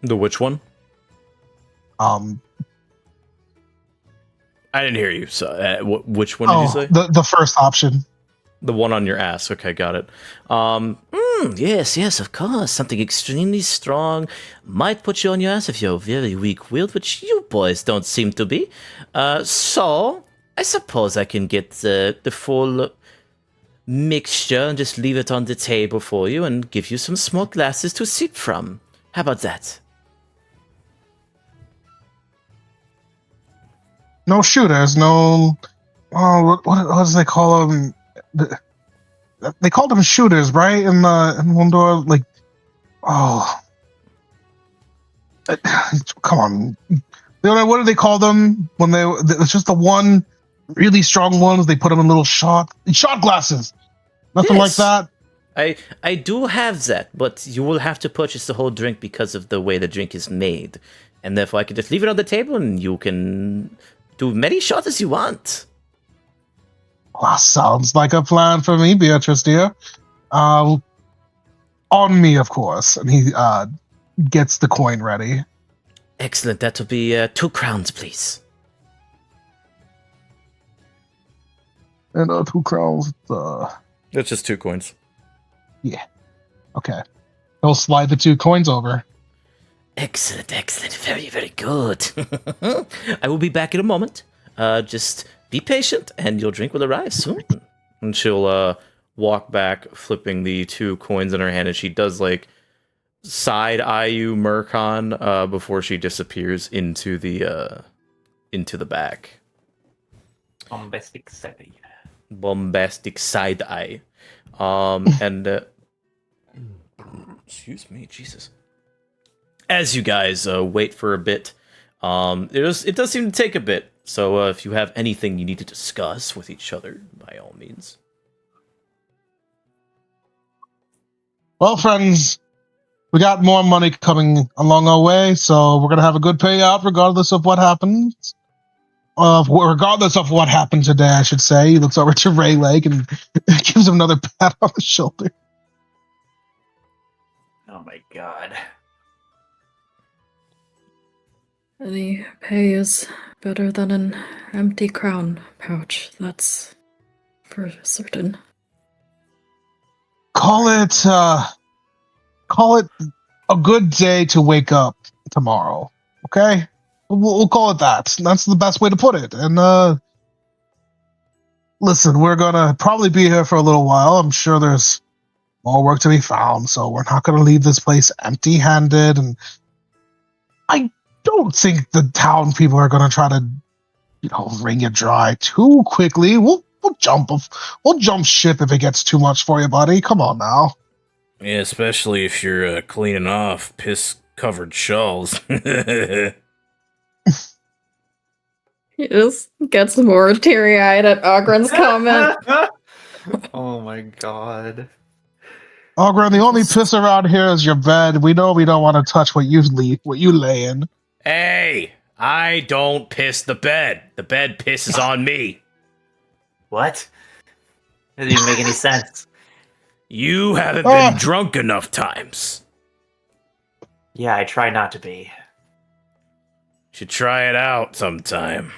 The which one? I didn't hear you. So, which one did you say?
The first option.
The one on your ass. Okay, got it.
Yes, of course. Something extremely strong might put you on your ass if you're very weak-willed, which you boys don't seem to be. So, I suppose I can get the full mixture and just leave it on the table for you and give you some small glasses to sip from. How about that?
No shooters, no. Oh, what does they call them? They called them shooters, right? In Wondor, like, oh, come on. What do they call them when it's just the one really strong ones? They put them in little shot glasses. Nothing like that.
I do have that, but you will have to purchase the whole drink because of the way the drink is made, and therefore I can just leave it on the table and you can do many shots as you want.
Well, sounds like a plan for me, Beatrice dear. On me, of course. And he gets the coin ready.
Excellent. That will be 2 crowns, please.
And 2 crowns.
That's just 2 coins.
Yeah. Okay. He'll slide the 2 coins over.
Excellent. Very, very good. I will be back in a moment. Just be patient, and your drink will arrive soon.
And she'll walk back, flipping the 2 coins in her hand, and she does like side eye you, Murkon, before she disappears into the back. Bombastic side eye. And excuse me, Jesus. As you guys wait for a bit, it does seem to take a bit. So if you have anything you need to discuss with each other, by all means.
Well, friends, we got more money coming along our way, so we're gonna have a good payout regardless of what happens. Regardless of what happened today, I should say. He looks over to Rayleigh and gives him another pat on the shoulder.
Oh my god.
Any pay is better than an empty crown pouch, that's for certain.
Call it a good day to wake up tomorrow, okay? We'll call it that. That's the best way to put it. And listen, we're gonna probably be here for a little while. I'm sure there's more work to be found, so we're not gonna leave this place empty-handed. And I don't think the town people are gonna try to, wring you dry too quickly. We'll jump ship if it gets too much for you, buddy. Come on now.
Yeah, especially if you're cleaning off piss-covered shawls.
He just gets more teary-eyed at Ogren's comment.
Oh my god.
Ogren, the only piss around here is your bed. We know we don't want to touch what you lay in.
Hey, I don't piss the bed. The bed pisses on me.
What? That doesn't even make any sense.
You haven't been drunk enough times.
Yeah, I try not to be.
Should try it out sometime.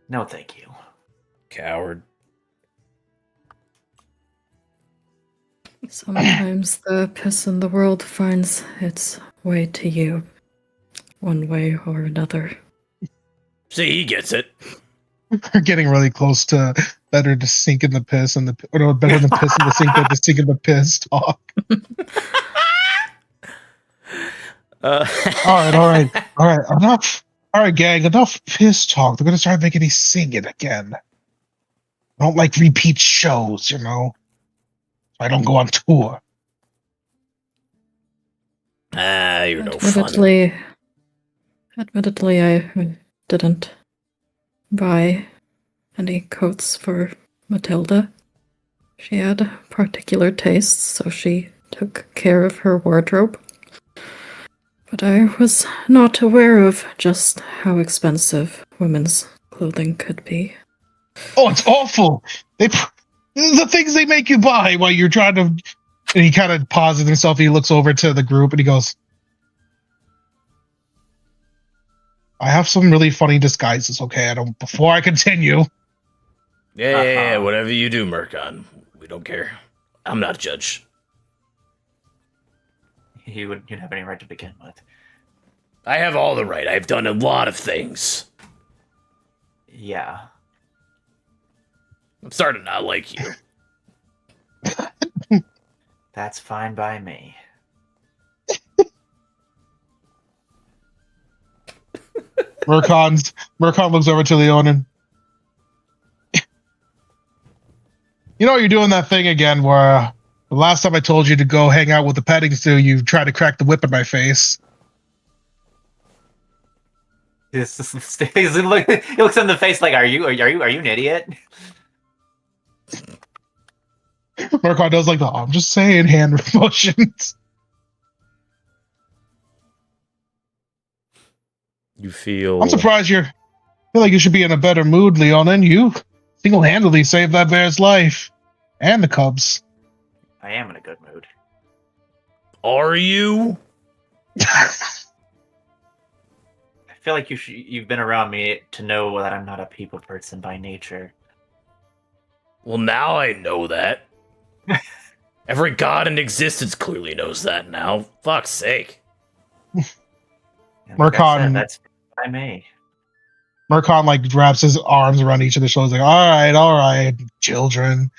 No, thank you.
Coward.
Sometimes the piss in the world finds its way to you, one way or another.
See, he gets it.
We're getting really close to better to sink in the piss and better than piss in the sink than to sink in the piss talk. All right. Enough. All right, gang. Enough piss talk. They're gonna start making me sing it again. I don't like repeat shows, I don't go on tour.
You're no fun.
Admittedly, I didn't buy any coats for Matilda. She had particular tastes, so she took care of her wardrobe. But I was not aware of just how expensive women's clothing could be.
Oh, it's awful. The things they make you buy while you're trying to... And he kind of pauses himself. He looks over to the group and he goes, I have some really funny disguises, okay? Before I continue.
Yeah, whatever you do, Mercon. We don't care. I'm not a judge.
You'd have any right to begin with.
I have all the right. I've done a lot of things.
Yeah.
I'm starting to not like you.
That's fine by me.
Mercon looks over to Leonin. You're doing that thing again where the last time I told you to go hang out with the petting zoo, you tried to crack the whip in my face.
He looks in the face like, are you an idiot?
Mercon does like I'm just saying hand motions.
You feel...
I'm surprised feel like you should be in a better mood, Leonin. You single-handedly saved that bear's life. And the cubs.
I am in a good mood.
Are you?
I feel like you've been around me to know that I'm not a people person by nature.
Well, now I know that. Every god in existence clearly knows that now. Fuck's sake.
And like I
Mercon,
said, that's by me.
Mercon wraps his arms around each of the shoulders, like, all right, children.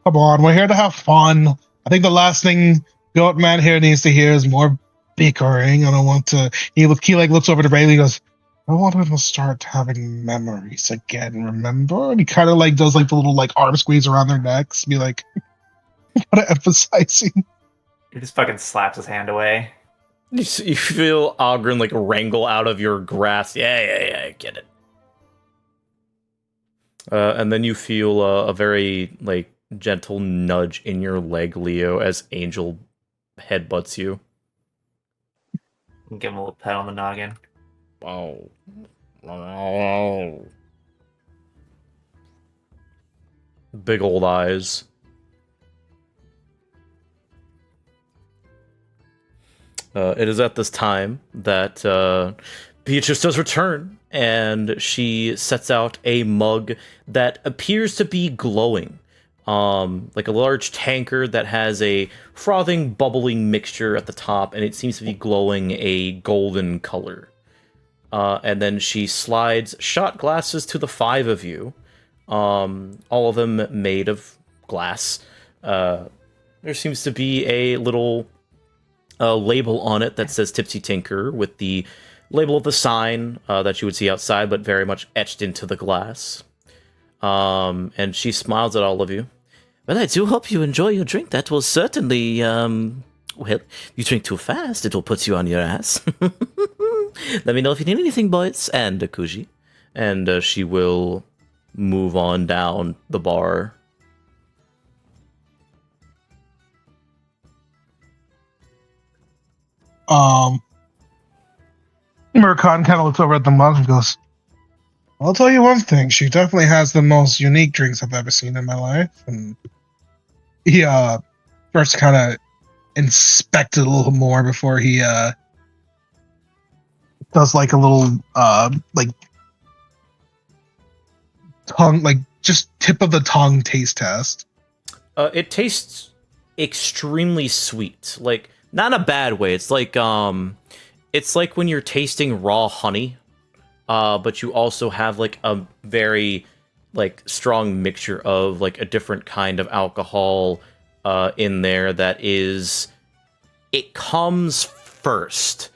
Come on, we're here to have fun. I think the last thing Goatman here needs to hear is more bickering. I don't want to... He looks over to Rayleigh and goes, I want him to start having memories again, remember? And he kind of does the little arm squeeze around their necks, be like, kind of emphasizing.
He just fucking slaps his hand away.
You feel Ogren wrangle out of your grasp. Yeah, I get it. And then you feel a very gentle nudge in your leg, Leo, as Angel headbutts you.
Give him a little pat on the noggin.
Oh.
Big old eyes. It is at this time that Beatrice does return, and she sets out a mug that appears to be glowing. Like a large tanker that has a frothing, bubbling mixture at the top, and it seems to be glowing a golden color. And then she slides shot glasses to the 5 of you, all of them made of glass. There seems to be a little label on it that says Tipsy Tinker with the label of the sign that you would see outside, but very much etched into the glass. And she smiles at all of you. Well, I do hope you enjoy your drink. That will certainly, well, you drink too fast, it will put you on your ass. Let me know if you need anything, boys. And Kuji. And she will move on down the bar.
Murkon kind of looks over at the monk and goes, I'll tell you one thing. She definitely has the most unique drinks I've ever seen in my life. And he starts to kind of inspect it a little more before he does like a little like tongue, like just tip of the tongue taste test.
It tastes extremely sweet. Like, not in a bad way. It's like when you're tasting raw honey. But you also have like a very like strong mixture of like a different kind of alcohol in there that is, it comes first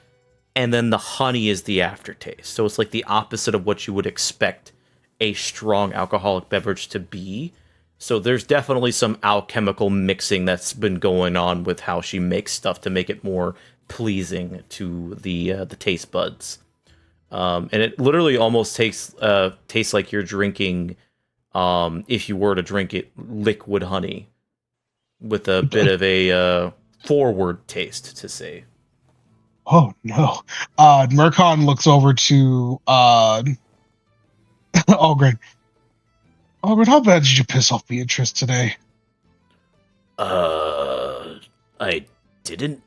and then the honey is the aftertaste. So it's like the opposite of what you would expect a strong alcoholic beverage to be. So there's definitely some alchemical mixing that's been going on with how she makes stuff to make it more pleasing to the taste buds. And it literally almost tastes like you're drinking, if you were to drink it, liquid honey, with a bit of a forward taste, to say.
Oh no! Murkon looks over to Aldrin. Aldrin, how bad did you piss off Beatrice today?
I didn't.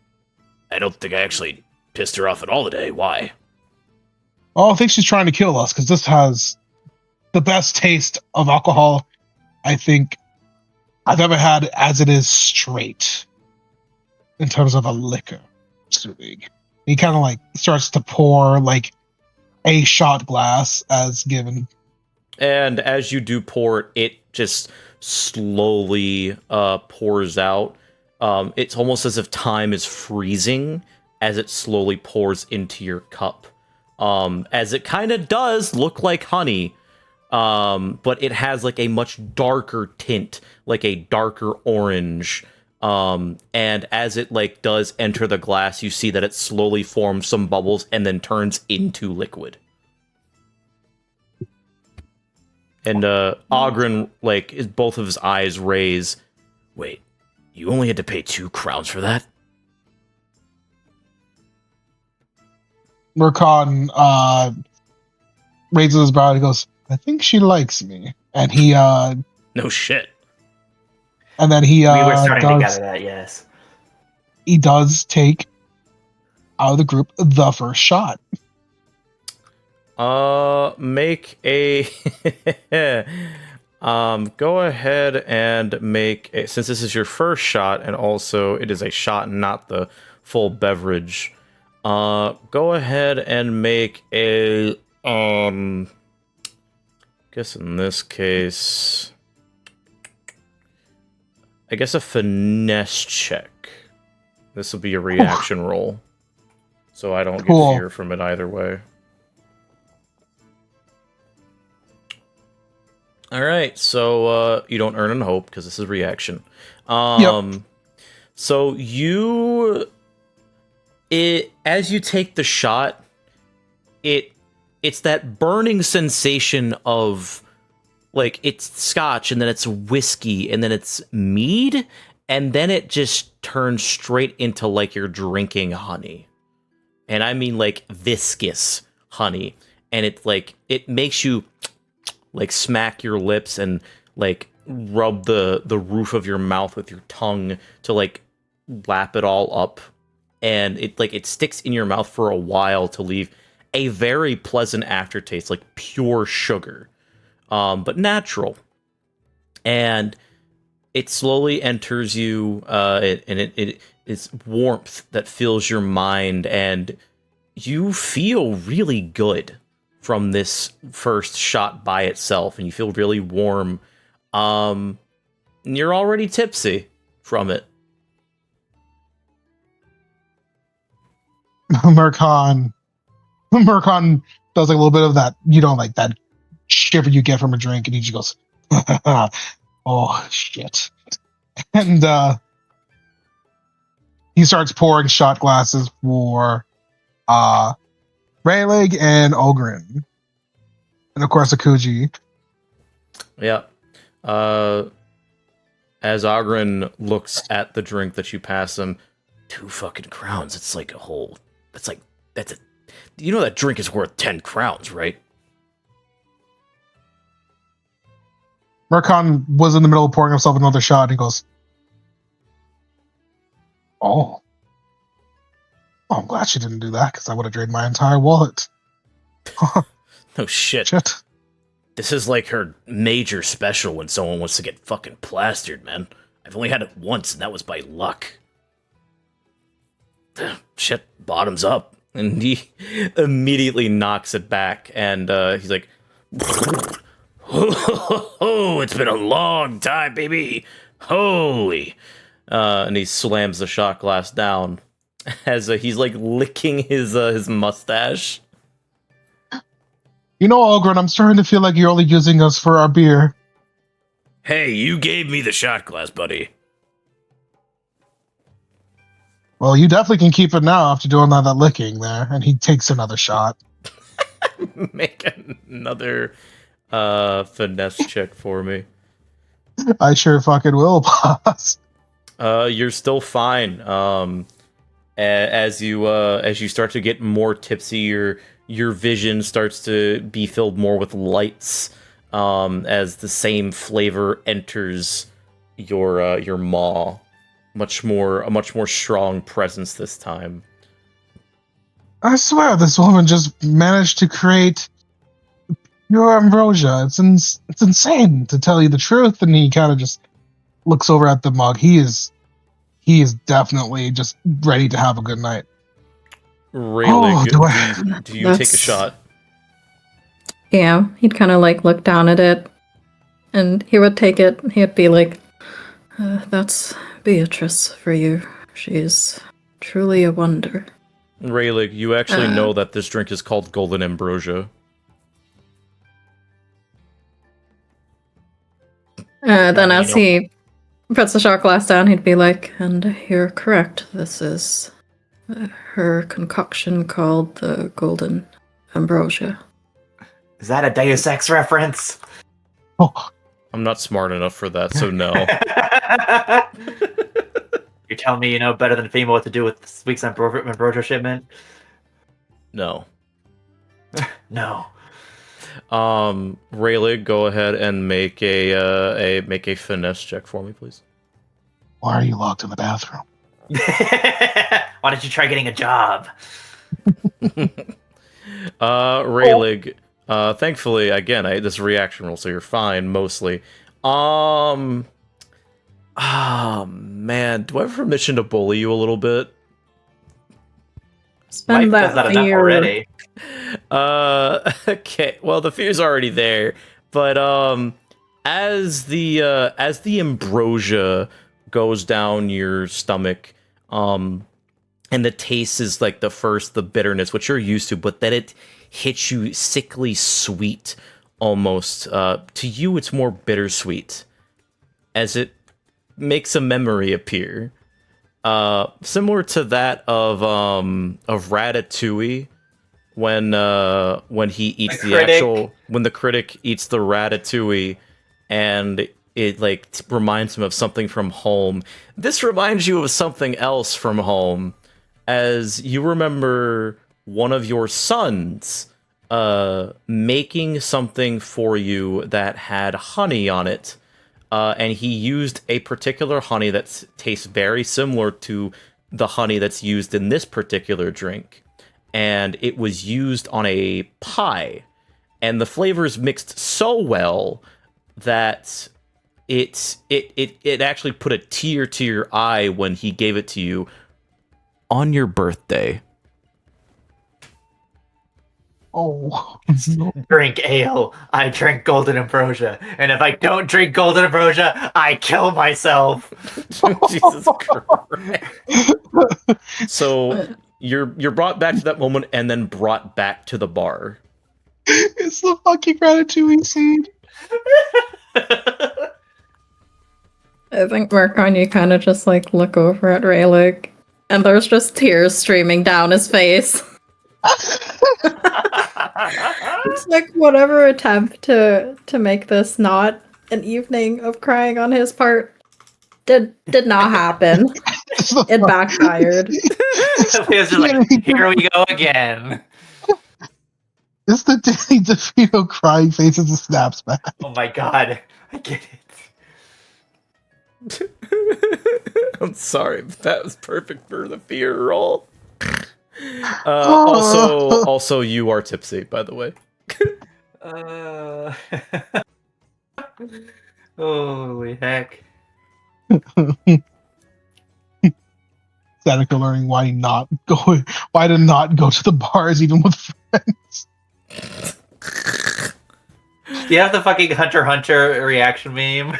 I don't think I actually pissed her off at all today. Why?
Oh, I think she's trying to kill us because this has the best taste of alcohol I think I've ever had as it is straight in terms of a liquor. He kind of like starts to pour like a shot glass as given.
And as you do pour it, it just slowly pours out. It's almost as if time is freezing as it slowly pours into your cup. As it kind of does look like honey, but it has like a much darker tint, like a darker orange. And as it like does enter the glass, you see that it slowly forms some bubbles and then turns into liquid. And Ogren, like, both of his eyes raise.
Wait, you only had to pay 2 crowns for that?
Murkon raises his brow and he goes, I think she likes me. And he
No shit.
and then he
We were starting to
does,
gather that, yes.
he does take out of the group the first shot.
Make a go ahead and make a, since this is your first shot and also it is a shot, not the full beverage. Go ahead and make a guess in this case, I guess a finesse check. This will be a reaction roll, so I don't get fear from it either way. All right, so you don't earn a hope because this is reaction.
Yep.
So as you take the shot, it's that burning sensation of like it's scotch and then it's whiskey and then it's mead and then it just turns straight into like you're drinking honey. And I mean like viscous honey, and it's like it makes you like smack your lips and like rub the roof of your mouth with your tongue to like lap it all up, and it sticks in your mouth for a while to leave a very pleasant aftertaste, like pure sugar, but natural. And it slowly enters you, and it's warmth that fills your mind, and you feel really good from this first shot by itself, and you feel really warm. And you're already tipsy from it.
Murkon Murkon does like a little bit of that, like that shiver you get from a drink, and he just goes, "Oh shit!" And he starts pouring shot glasses for Rayleigh and Ogren, and of course Akuji.
Yeah. As Ogren looks at the drink that you pass him, 2 fucking crowns. It's like a whole. That's a. You know that drink is worth 10 crowns, right?
Murkon was in the middle of pouring himself another shot, and he goes, "Oh, I'm glad she didn't do that, because I would have drained my entire wallet."
No shit.
Shit.
This is like her major special when someone wants to get fucking plastered, man. I've only had it once, and that was by luck. Shit, bottoms up. And he immediately knocks it back, and he's like, "Oh, it's been a long time, baby. Holy." And he slams the shot glass down as he's like licking his mustache.
Ogren, I'm starting to feel like you're only using us for our beer.
Hey, you gave me the shot glass, buddy.
Well, you definitely can keep it now after doing that licking there. And he takes another shot.
Make another finesse check for me.
I sure fucking will, boss.
You're still fine. As you start to get more tipsy, your vision starts to be filled more with lights. As the same flavor enters your maw, a much more strong presence this time.
I swear, this woman just managed to create pure ambrosia. It's insane, to tell you the truth. And he kind of just looks over at the mug. He is definitely just ready to have a good night.
Rayleigh,
do
do you take a shot?
Yeah, he'd kind of like look down at it, and he would take it. He'd be like, "That's Beatrice for you. She's truly a wonder."
Rayleigh, you actually know that this drink is called Golden Ambrosia.
Then as he puts the shot glass down, he'd be like, "And you're correct. This is her concoction called the Golden Ambrosia."
Is that a Deus Ex reference?
Oh,
I'm not smart enough for that, so no.
You're telling me you know better than FEMA what to do with this week's ambrosia shipment?
No.
No.
Rayleigh, go ahead and make a finesse check for me, please.
why are you locked in the bathroom?
Why don't you try getting a job?
Rayleigh, thankfully, again, this reaction roll, so you're fine, mostly. Man, do I have permission to bully you a little bit?
Spend
Life does
that
enough
fear.
already.
Okay, well, the fear's already there, but, as the ambrosia goes down your stomach, and the taste is like the bitterness, which you're used to, but then it hits you sickly sweet almost. To you, it's more bittersweet as it makes a memory appear. Similar to that of Ratatouille when he eats when the critic eats the ratatouille and it like reminds him of something from home. This reminds you of something else from home, as you remember one of your sons making something for you that had honey on it, and he used a particular honey that tastes very similar to the honey that's used in this particular drink, and it was used on a pie, and the flavors mixed so well that it actually put a tear to your eye when he gave it to you on your birthday.
Oh,
Drink ale. I drink golden ambrosia. And if I don't drink golden ambrosia, I kill myself.
Jesus Christ. So You're brought back to that moment and then brought back to the bar.
It's the fucking Ratatouille scene.
I think, Marcon, you kind of just like look over at Rayleigh, and there's just tears streaming down his face. It's like whatever attempt to make this not an evening of crying on his part did not happen. It backfired.
Leo's just like, here we go again.
It's the Danny DeVito crying face as it snaps back.
Oh my god, I get it.
I'm sorry, but that was perfect for the fear roll. Also, you are tipsy, by the way.
Holy heck.
Statica learning why to not go to the bars even with friends.
Do you have the fucking Hunter x Hunter reaction meme?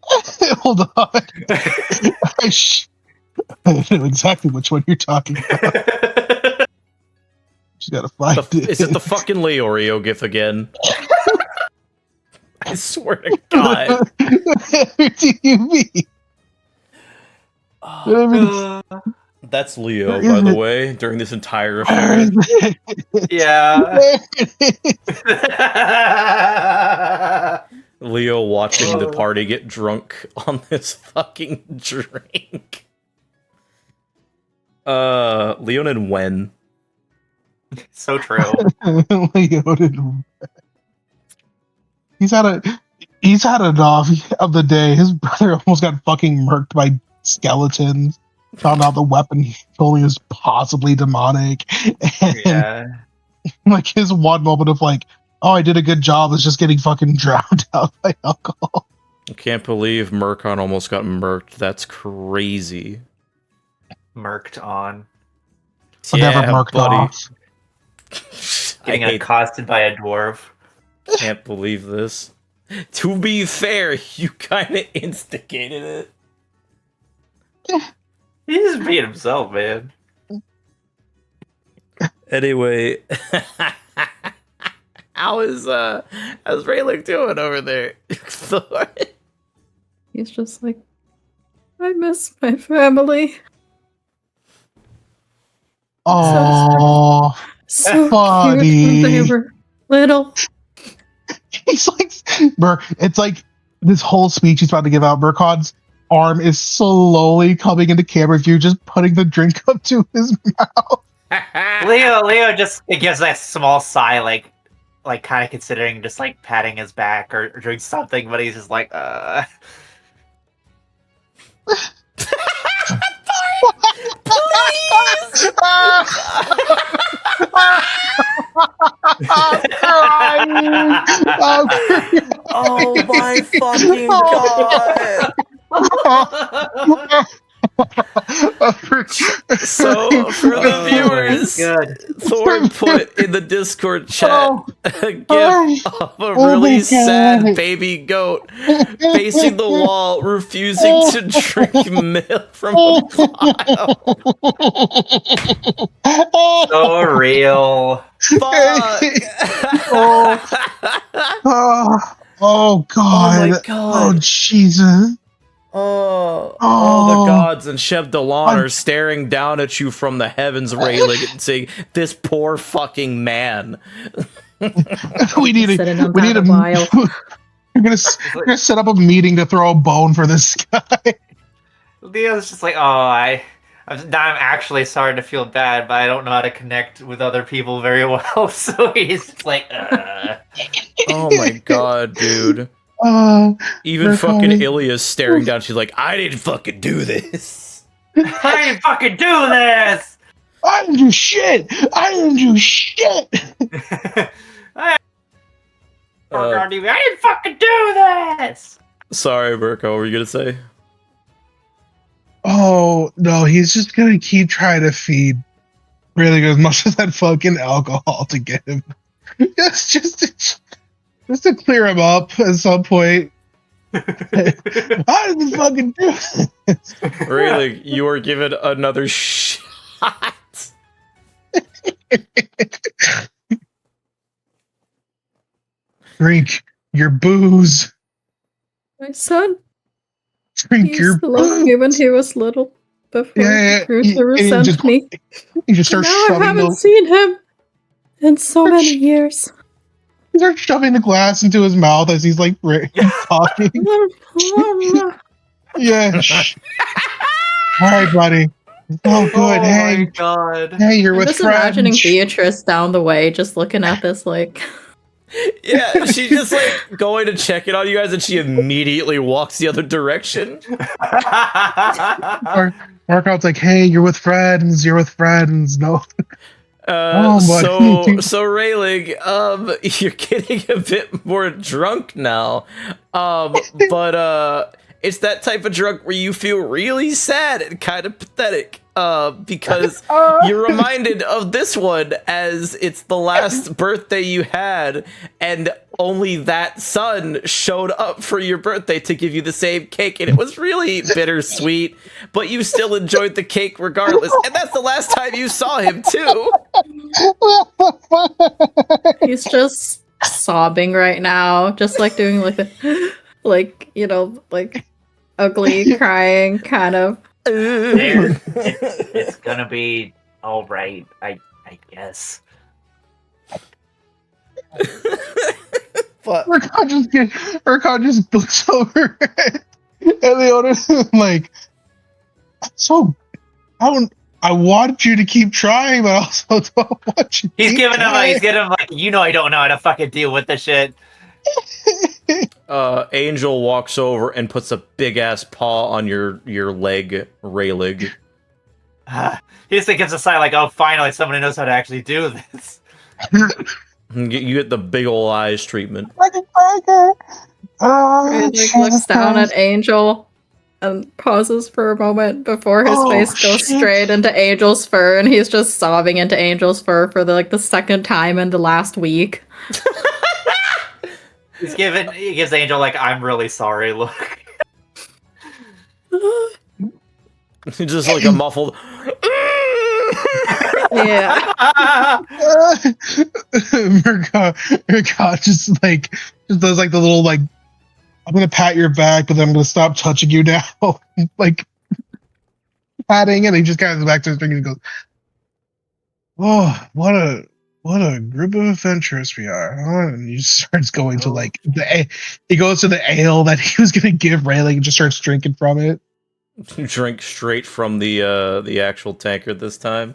Hold on. I know exactly which one you're talking about. Just gotta find it.
Is it the fucking Leorio gif again? I swear to God.
Whatever do you mean?
That's Leo, by the way, during this entire affair.
Yeah.
Leo watching the party get drunk on this fucking drink. Leon and Wen.
So true.
Leon, he's had enough of the day. His brother almost got fucking murked by skeletons. Found out the weapon he told me was possibly demonic. And
Yeah.
like his one moment of like, oh, I did a good job is just getting fucking drowned out by alcohol.
I can't believe Murkon almost got murked. That's crazy.
Murked on.
But never murked off.
Getting accosted by a dwarf.
Can't believe this. To be fair, you kind of instigated it.
He just beat himself, man.
Anyway, how's Rayleigh doing over there?
He's just like, I miss my family.
Oh,
So
buddy.
cute when they were little.
He's like, it's like this whole speech he's about to give out. Murkon's arm is slowly coming into camera view, just putting the drink up to his mouth.
Leo just gives that small sigh, like kind of considering just like patting his back or doing something, but he's just like,
Oh my fucking God! So, for the viewers, Thor put in the Discord chat a gif of a really sad baby goat facing the wall, refusing to drink milk from a vial.
so real.
Fuck!
Oh God!
my God.
Oh Jesus!
Oh,
Oh.
all the gods and Sheb Delon are staring down at you from the heavens, Rayleigh, and saying, "This poor fucking man."
we need a
while.
We're gonna set up a meeting to throw a bone for this guy.
Leo's just like, I'm actually starting to feel bad, but I don't know how to connect with other people very well. So he's just like,
Oh my God, dude. Even fucking Ilya's staring down. She's like, I didn't fucking do this.
I didn't fucking do this.
I didn't do shit. I didn't do shit.
I didn't fucking do this.
Sorry, Mirko, what were you gonna say?
Oh no, he's just gonna keep trying to feed really as much as that fucking alcohol to get him. just to clear him up at some point. I didn't fucking do this.
Really, you were given another shot
What?
Drink your booze.
My son,
Drink
he
your
used to love me when
booze.
he was little. Before he grew to
And
resent me.
he just
And
starts
now I
shoving
haven't
the
seen him in so many years.
he starts shoving the glass into his mouth as he's like talking. Yeah. Shh. All right, buddy. Oh, good.
Oh
Hey,
my god.
hey, you're
I'm
with
just
friends.
imagining Beatrice down the way, just looking at this like.
Yeah, she's just like going to check in on you guys, and she immediately walks the other direction.
Markout's like, hey, you're with friends. You're with friends. No.
So Rayleigh, you're getting a bit more drunk now, but it's that type of drunk where you feel really sad and kind of pathetic, because you're reminded of this one as it's the last birthday you had, and only that son showed up for your birthday to give you the same cake, and it was really bittersweet, but you still enjoyed the cake regardless, and that's the last time you saw him too.
He's just sobbing right now, just like doing like the, like, you know, like ugly crying kind of.
It's gonna be all right, I guess.
But
Urquhart just looks over and the owner's like, I want you to keep trying, but I also don't want you to
He's
keep
giving him
trying.
like, you know, I don't know how to fucking deal with this shit.
Angel walks over and puts a big ass paw on your leg, Rayleigh.
He just gives a sigh like, oh, finally somebody knows how to actually do this.
You get the big ol' eyes treatment.
He like looks down at Angel and pauses for a moment before his face goes straight into Angel's fur, and he's just sobbing into Angel's fur for the second time in the last week.
He gives Angel like, I'm really sorry look.
Just like a muffled.
Yeah.
Murkoff just does like the little like, I'm gonna pat your back, but then I'm gonna stop touching you now. Like patting, and he just kind of goes back to his drink and goes, oh, what a group of adventurers we are, huh? And he just starts going to like he goes to the ale that he was gonna give Rayleigh and just starts drinking from it.
You drink straight from the actual tankard this time.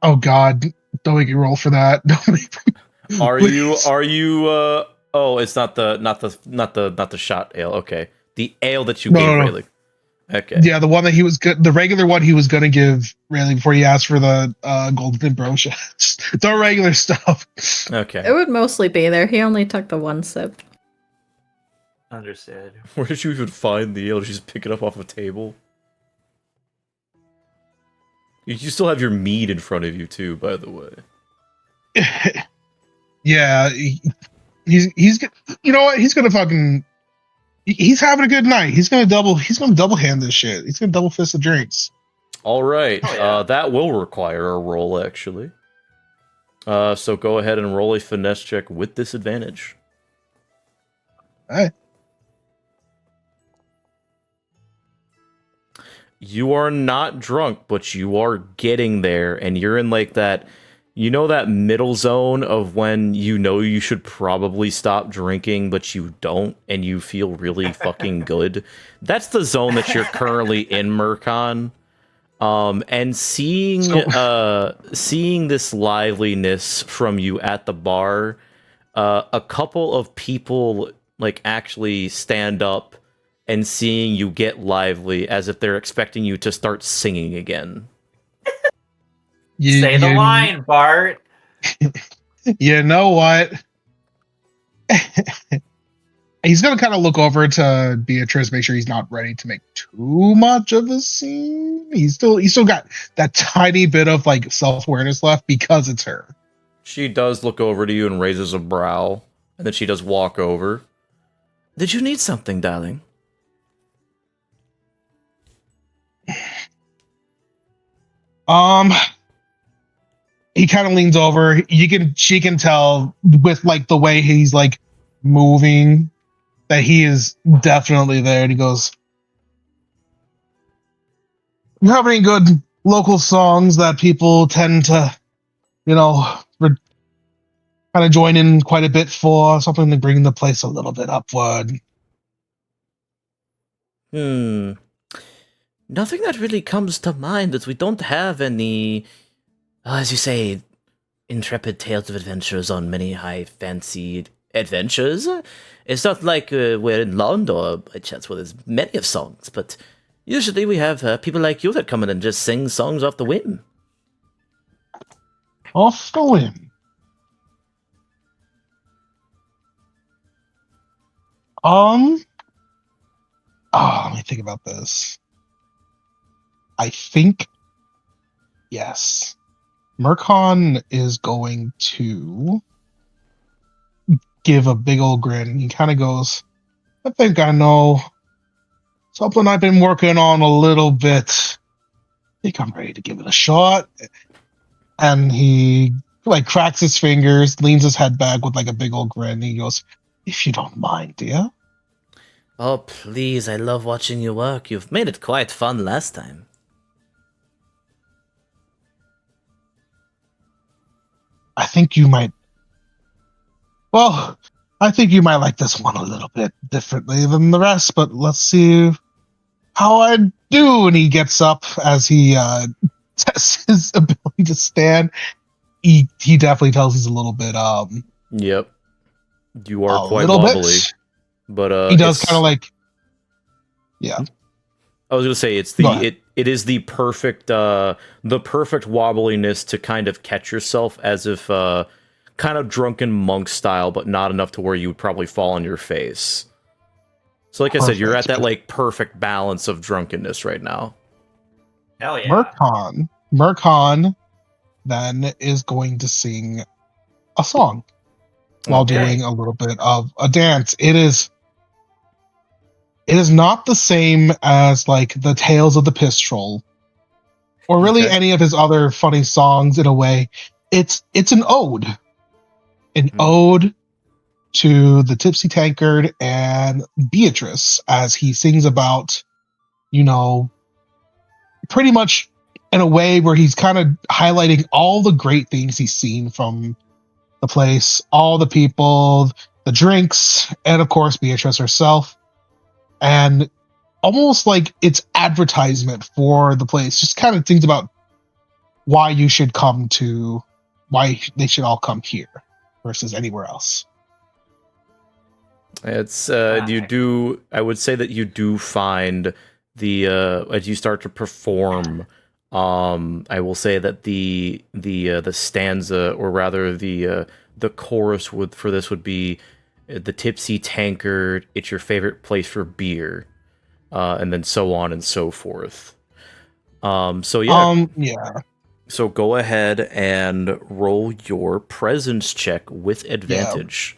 Oh God, don't make me roll for that.
Are you oh, it's not the shot ale. Okay. The ale that you gave Rayleigh. Okay.
Yeah, the one that he was good, the regular one he was gonna give Rayleigh before he asked for the golden brooch. It's our regular stuff.
Okay.
It would mostly be there. He only took the one sip.
Understood.
Where did you even find the ale? Did you just pick it up off a table? You still have your mead in front of you too, by the way.
Yeah, he's you know what? He's gonna fucking he's having a good night. He's gonna double hand this shit. He's gonna double fist the drinks.
All right.
Oh, yeah.
That will require a roll actually. So go ahead and roll a finesse check with disadvantage.
All right.
You are not drunk, but you are getting there, and you're in like that, you know, that middle zone of when you know you should probably stop drinking, but you don't, and you feel really fucking good. That's the zone that you're currently in, Murkon. And seeing this liveliness from you at the bar, a couple of people like actually stand up and seeing you get lively as if they're expecting you to start singing again.
Say the line, Bart.
You know what? He's gonna kind of look over to Beatrice, make sure he's not ready to make too much of a scene. He's still got that tiny bit of like self-awareness left because it's her.
She does look over to you and raises a brow, and then she does walk over. Did you need something, darling?
Um, he kind of leans over. She can tell with like the way he's like moving that he is definitely there. And he goes, "You have any good local songs that people tend to, you know, kind of join in quite a bit for? Something to bring the place a little bit upward."
Nothing that really comes to mind, as we don't have any, as you say, intrepid tales of adventures on many high fancied adventures. It's not like we're in London by chance where there's many of songs, but usually we have people like you that come in and just sing songs off the whim.
Off the whim. Let me think about this. I think, yes. Murkon is going to give a big old grin. He kind of goes, "I think I know something I've been working on a little bit. I think I'm ready to give it a shot." And he like cracks his fingers, leans his head back with like a big old grin. And he goes, "If you don't mind, dear."
Oh, please, I love watching you work. You've made it quite fun last time.
I think you might. Well, I think you might like this one a little bit differently than the rest, but let's see how I do. And he gets up as he tests his ability to stand. He definitely tells he's a little bit
Yep. You are
a
quite
little
wobbly.
bit.
But
He does kind of like, yeah.
I was gonna say it's it is the perfect wobbliness to kind of catch yourself, as if kind of drunken monk style, but not enough to where you would probably fall on your face. So like I said, you're at that like perfect balance of drunkenness right now.
Hell yeah.
Murkon then is going to sing a song while doing a little bit of a dance. It is not the same as like the Tales of the Piss Troll, or really any of his other funny songs. In a way, it's an ode, ode to the Tipsy Tankard and Beatrice, as he sings about, you know, pretty much in a way where he's kind of highlighting all the great things he's seen from the place, all the people, the drinks, and of course Beatrice herself. And almost like it's advertisement for the place, just kind of thinks about why they should all come here versus anywhere else.
It's I would say that you do find the as you start to perform, I will say that the stanza, or rather the chorus for this would be the Tipsy Tankard, it's your favorite place for beer, and then so on and so forth. So go ahead and roll your presence check with advantage.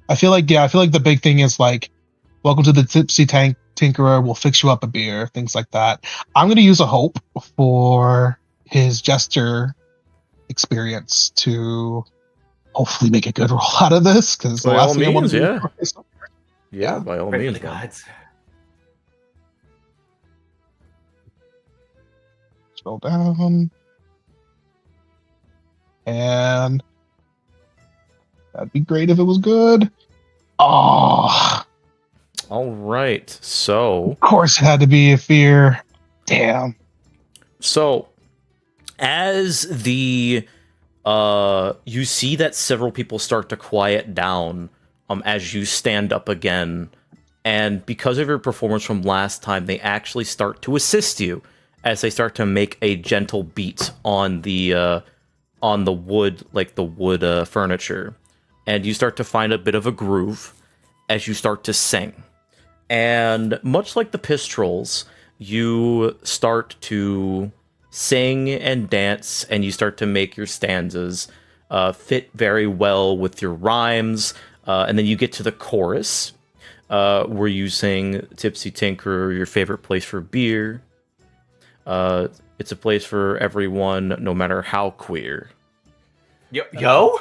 I feel like the big thing is like, "Welcome to the Tipsy Tinkerer, we'll fix you up a beer," things like that. I'm going to use a hope for his jester experience to hopefully make a good roll out of this, because the last thing I want to do is
by all
Pray for
means,
the gods.
Scroll down, and that'd be great if it was good. Oh,
all right. So
of course it had to be a fear. Damn.
So as the you see that several people start to quiet down as you stand up again, and because of your performance from last time, they actually start to assist you as they start to make a gentle beat on the wood, like the wood furniture, and you start to find a bit of a groove as you start to sing. And much like the Piss Trolls, you start to sing and dance, and you start to make your stanzas fit very well with your rhymes, and then you get to the chorus, where you sing Tipsy Tinkerer, your favorite place for beer. It's a place for everyone, no matter how queer.
Yo?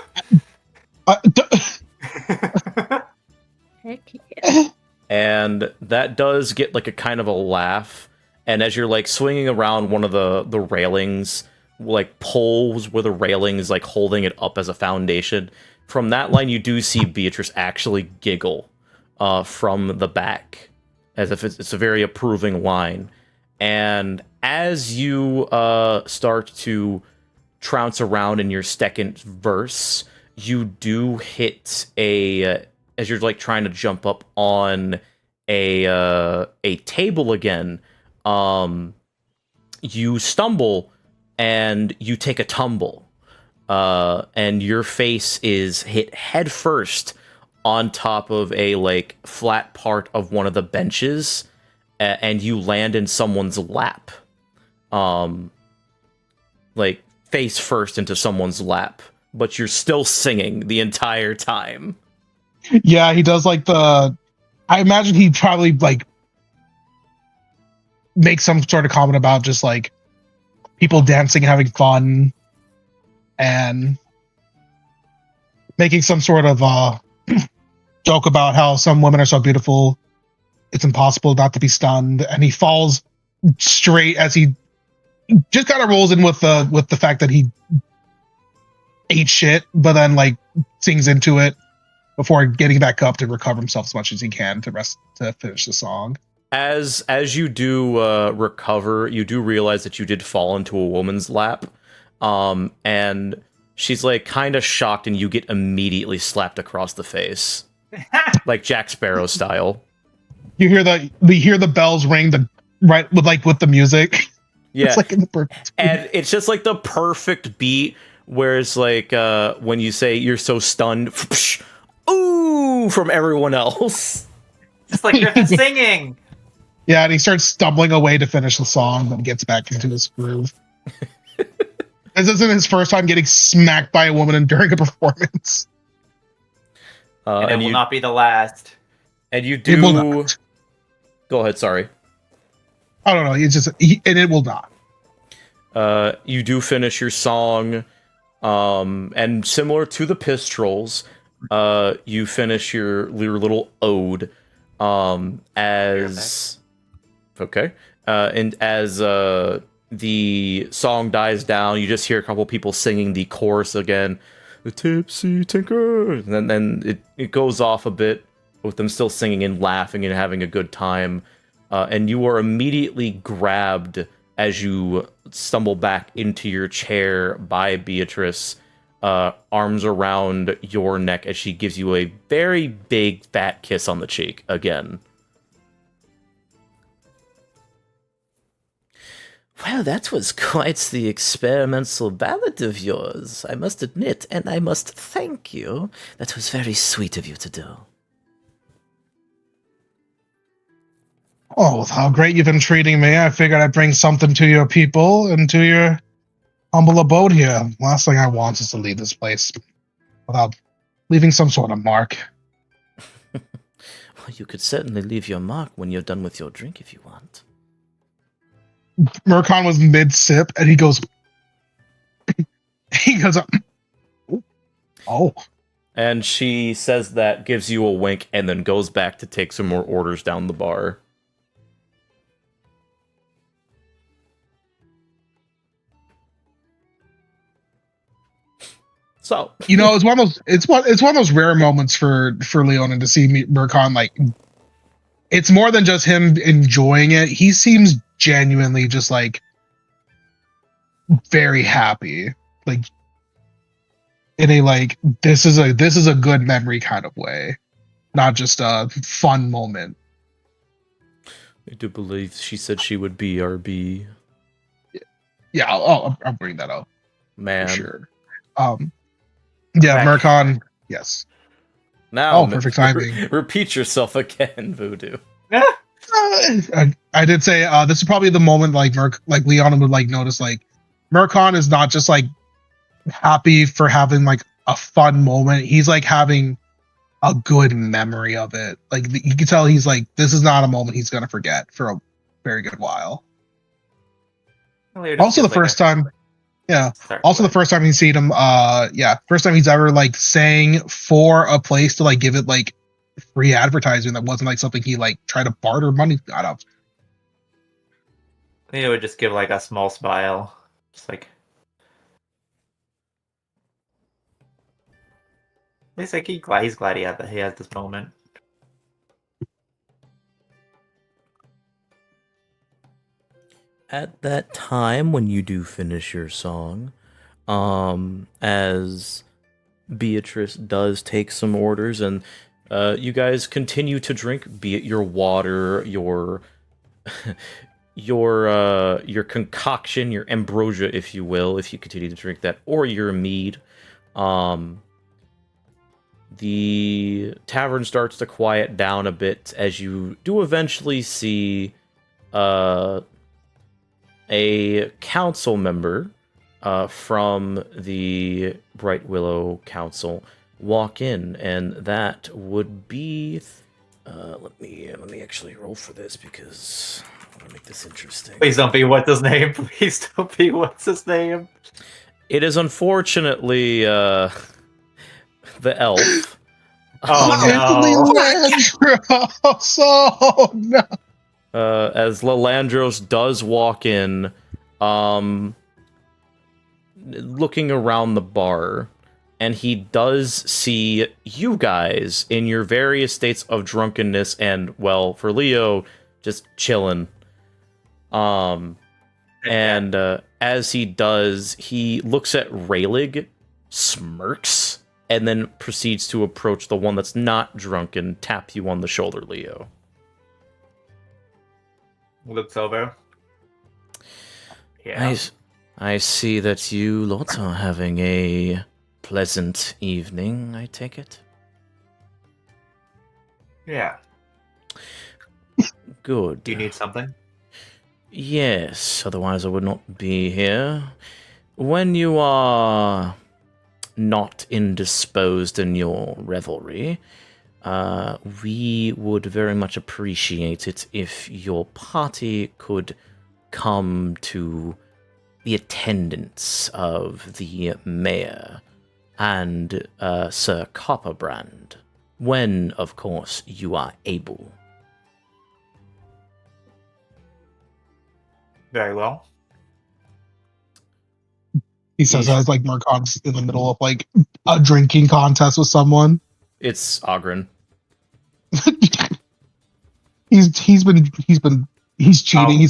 Heck yeah.
And that does get like a kind of a laugh. And as you're like swinging around one of the railings, like poles where the railing is like holding it up as a foundation, from that line you do see Beatrice actually giggle from the back, as if it's a very approving line. And as you start to trounce around in your second verse, you do hit as you're like trying to jump up on a table again. You stumble and you take a tumble, and your face is hit head first on top of a like flat part of one of the benches, and you land in someone's lap, like face first into someone's lap, but you're still singing the entire time.
Yeah, he does like I imagine he'd probably like make some sort of comment about just like people dancing and having fun and making some sort of joke about how some women are so beautiful it's impossible not to be stunned, and he falls straight as he just kind of rolls in with the fact that he ate shit, but then like sings into it before getting back up to recover himself as much as he can to finish the song.
As you do recover, you do realize that you did fall into a woman's lap, and she's like kind of shocked, and you get immediately slapped across the face, like Jack Sparrow style.
You hear the bells ring with the music.
Yeah,
it's like in the perfect
and it's just like the perfect beat where it's like when you say you're so stunned, ooh, from everyone else.
Just like Griffin singing.
Yeah, and he starts stumbling away to finish the song, but gets back into his groove. This isn't his first time getting smacked by a woman during a performance.
And it will not be the last.
And you do...
It will not.
Go ahead, sorry.
I don't know, it's just... and it will not.
You do finish your song, and similar to the Pistrolls, you finish your little ode, as... Okay. And as the song dies down, you just hear a couple people singing the chorus again. The Tipsy Tinker. And then it goes off a bit with them still singing and laughing and having a good time. And you are immediately grabbed as you stumble back into your chair by Beatrice, arms around your neck as she gives you a very big fat kiss on the cheek again. Well, that was quite the experimental ballad of yours, I must admit, and I must thank you. That was very sweet of you to do.
Oh, with how great you've been treating me, I figured I'd bring something to your people and to your humble abode here. Last thing I want is to leave this place without leaving some sort of mark.
Well, you could certainly leave your mark when you're done with your drink if you want.
Murkon was mid-sip, and he goes, oh.
And she says that, gives you a wink, and then goes back to take some more orders down the bar. So
it's one of those rare moments for Leonin to see Murkon like. It's more than just him enjoying it. He seems genuinely just like very happy, like in a like this is a good memory kind of way, not just a fun moment.
I do believe she said she would be RB.
Yeah, I'll bring that up,
man.
For sure. Yeah, Murkon. Yes.
Now,
perfect timing.
Repeat yourself again, Voodoo.
I did say this is probably the moment like Leon would like notice like Murkon is not just like happy for having like a fun moment. He's like having a good memory of it. Like you can tell he's like this is not a moment he's gonna forget for a very good while.
Leo just
Also, the
feels like
first time. Yeah.
Sorry,
Also,
go
the first time he's seen him. First time he's ever like sang for a place to like give it like free advertising that wasn't like something he like tried to barter money out of.
Leo would just give like a small smile. Just like. He's like he's glad he has this moment.
At that time, when you do finish your song, as Beatrice does take some orders, and you guys continue to drink, be it your water, your your concoction, your ambrosia, if you will, if you continue to drink that, or your mead. The tavern starts to quiet down a bit as you do eventually see a council member from the Bright Willow Council walk in, and that would be let me actually roll for this because I want to make this interesting.
Please don't be what's his name. Please don't be what's his name.
It is unfortunately the elf.
Oh
no! So no.
As Lalandros does walk in, looking around the bar, and he does see you guys in your various states of drunkenness and, well, for Leo, just chilling. And as he does, he looks at Raylig, smirks, and then proceeds to approach the one that's not drunk and tap you on the shoulder, Leo.
Looks over. Yeah.
I see that you lot are having a pleasant evening, I take it?
Yeah.
Good.
Do you need something?
Yes, otherwise I would not be here. When you are not indisposed in your revelry, we would very much appreciate it if your party could come to the attendance of the mayor and Sir Copperbrand, when, of course, you are able.
Very well.
He says as like Marcon's in the middle of like a drinking contest with someone.
It's Ogren.
He's cheating. He's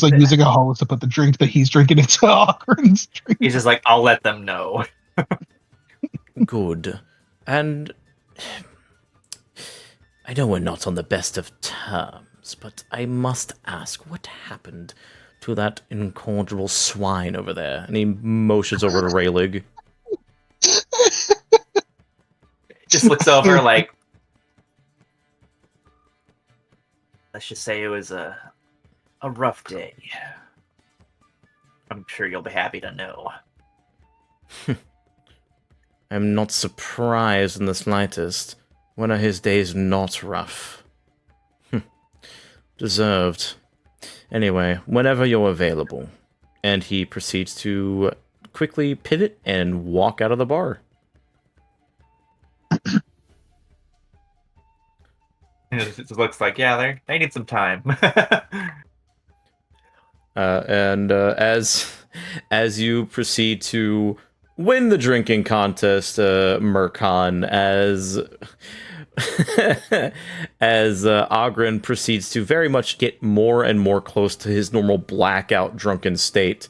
like
Oh,
using a hose to put the drink that he's drinking into Ogren's drink.
He's just like, I'll let them know.
Good. And I know we're not on the best of terms, but I must ask, what happened to that incorrigible swine over there? And he motions over to Raylig.
Just looks over like, let's just say it was a rough day. I'm sure you'll be happy to know.
I'm not surprised in the slightest. When are his days not rough? Deserved. Anyway, whenever you're available. And he proceeds to quickly pivot and walk out of the bar.
It just looks like, yeah, they need some time.
As you proceed to win the drinking contest, Murkon, as Ogren proceeds to very much get more and more close to his normal blackout drunken state,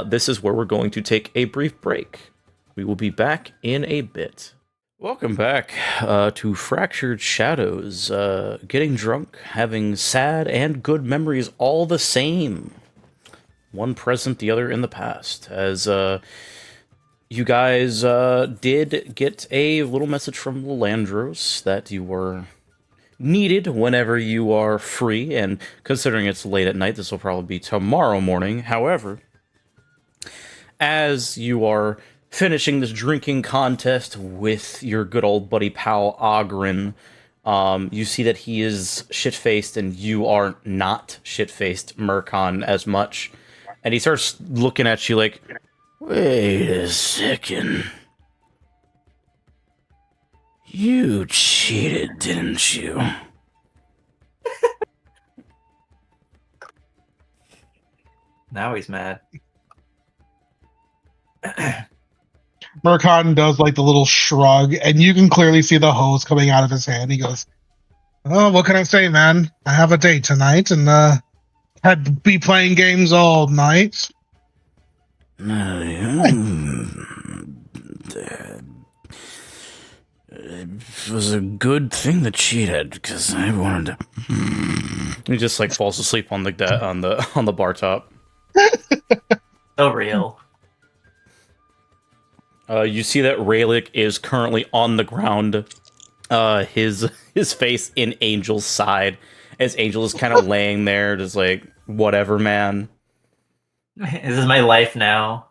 this is where we're going to take a brief break. We will be back in a bit. Welcome back to Fractured Shadows. Getting drunk, having sad and good memories all the same. One present, the other in the past. As you guys did get a little message from Lalandros that you were needed whenever you are free, and considering it's late at night, this will probably be tomorrow morning. However, as you are finishing this drinking contest with your good old buddy pal Ogren, you see that he is shit-faced and you are not shit-faced, Murkon, as much. And he starts looking at you like, wait a second. You cheated, didn't you?
Now he's mad.
Murkon does like the little shrug, and you can clearly see the hose coming out of his hand. He goes, "Oh, what can I say, man? I have a date tonight, and had to be playing games all night."
It was a good thing that she had, because I wanted to.
He just like falls asleep on the bar top.
So real.
You see that Raylick is currently on the ground, his face in Angel's side, as Angel is kind of laying there, just like, whatever, man.
This is my life now.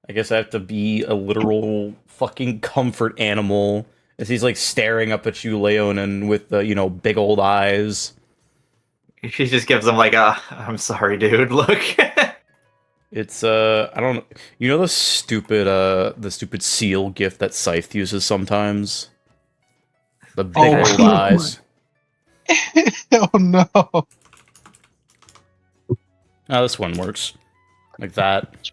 I guess I have to be a literal fucking comfort animal, as he's like staring up at you, Leonin, with the, big old eyes.
She just gives him like I'm sorry, dude, look.
It's I don't, the stupid seal gift that Scythe uses sometimes? The big old eyes.
Oh no.
Oh, this one works. Like that.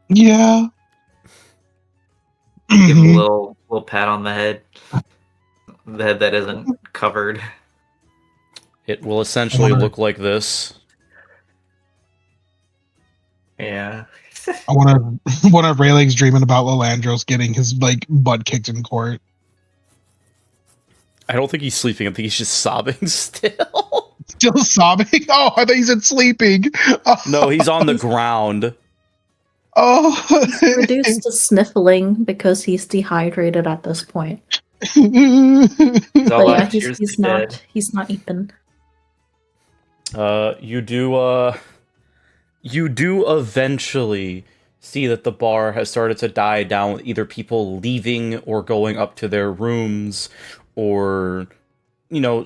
Yeah.
Give him a little pat on the head. The head that isn't covered.
It will essentially look like this.
Yeah.
I want to. One of Rayleigh's dreaming about Lalandros getting his butt kicked in court.
I don't think he's sleeping. I think he's just sobbing still.
Still sobbing? Oh, I thought he said sleeping. Oh.
No, he's on the ground.
Oh.
Reduced to sniffling because he's dehydrated at this point.
It's all
But yeah,
out, cheers
he's
to
not.
dead.
He's not eaten.
You do eventually see that the bar has started to die down, with either people leaving or going up to their rooms, or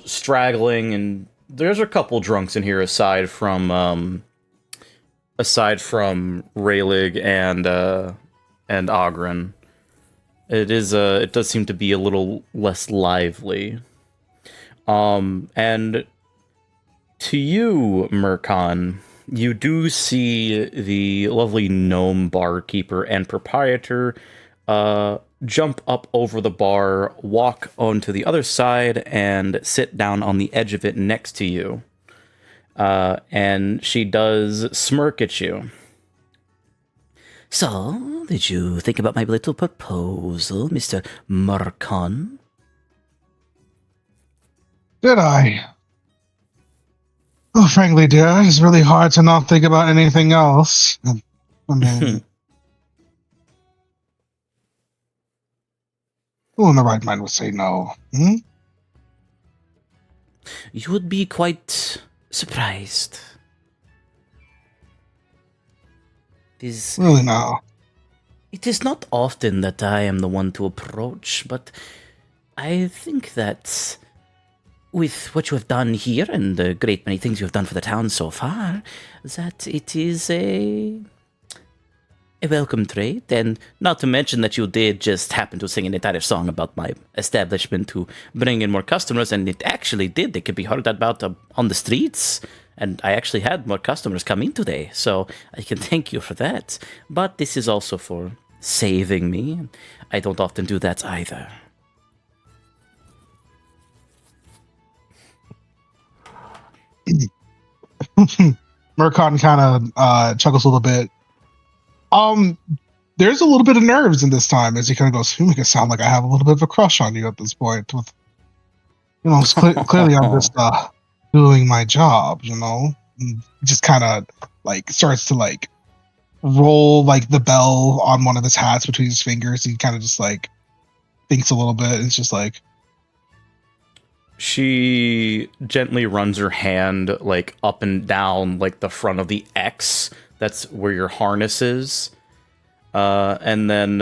straggling. And there's a couple drunks in here aside from Raylig and Ogren. It does seem to be a little less lively. And to you, Murkon, you do see the lovely gnome barkeeper and proprietor jump up over the bar, walk onto the other side, and sit down on the edge of it next to you. And she does smirk at you.
So, did you think about my little proposal, Mr. Murkon?
Did I? Oh, frankly, dear, it's really hard to not think about anything else. I mean, who in the right mind would say no? Hmm?
You would be quite surprised.
Really, no.
It is not often that I am the one to approach, but I think that with what you have done here and the great many things you have done for the town so far, that it is a welcome trade. And not to mention that you did just happen to sing an entire song about my establishment to bring in more customers, and it actually did. They could be heard about on the streets. And I actually had more customers come in today, so I can thank you for that. But this is also for saving me. I don't often do that either.
Murkon kind of chuckles a little bit. There's a little bit of nerves in this time as he kind of goes, "You make it sound like I have a little bit of a crush on you at this point." With, it's clearly I'm just doing my job, And just kind of starts to roll the bell on one of his hats between his fingers. He kind of just thinks a little bit, and it's just
she gently runs her hand up and down the front of the X that's where your harness is, and then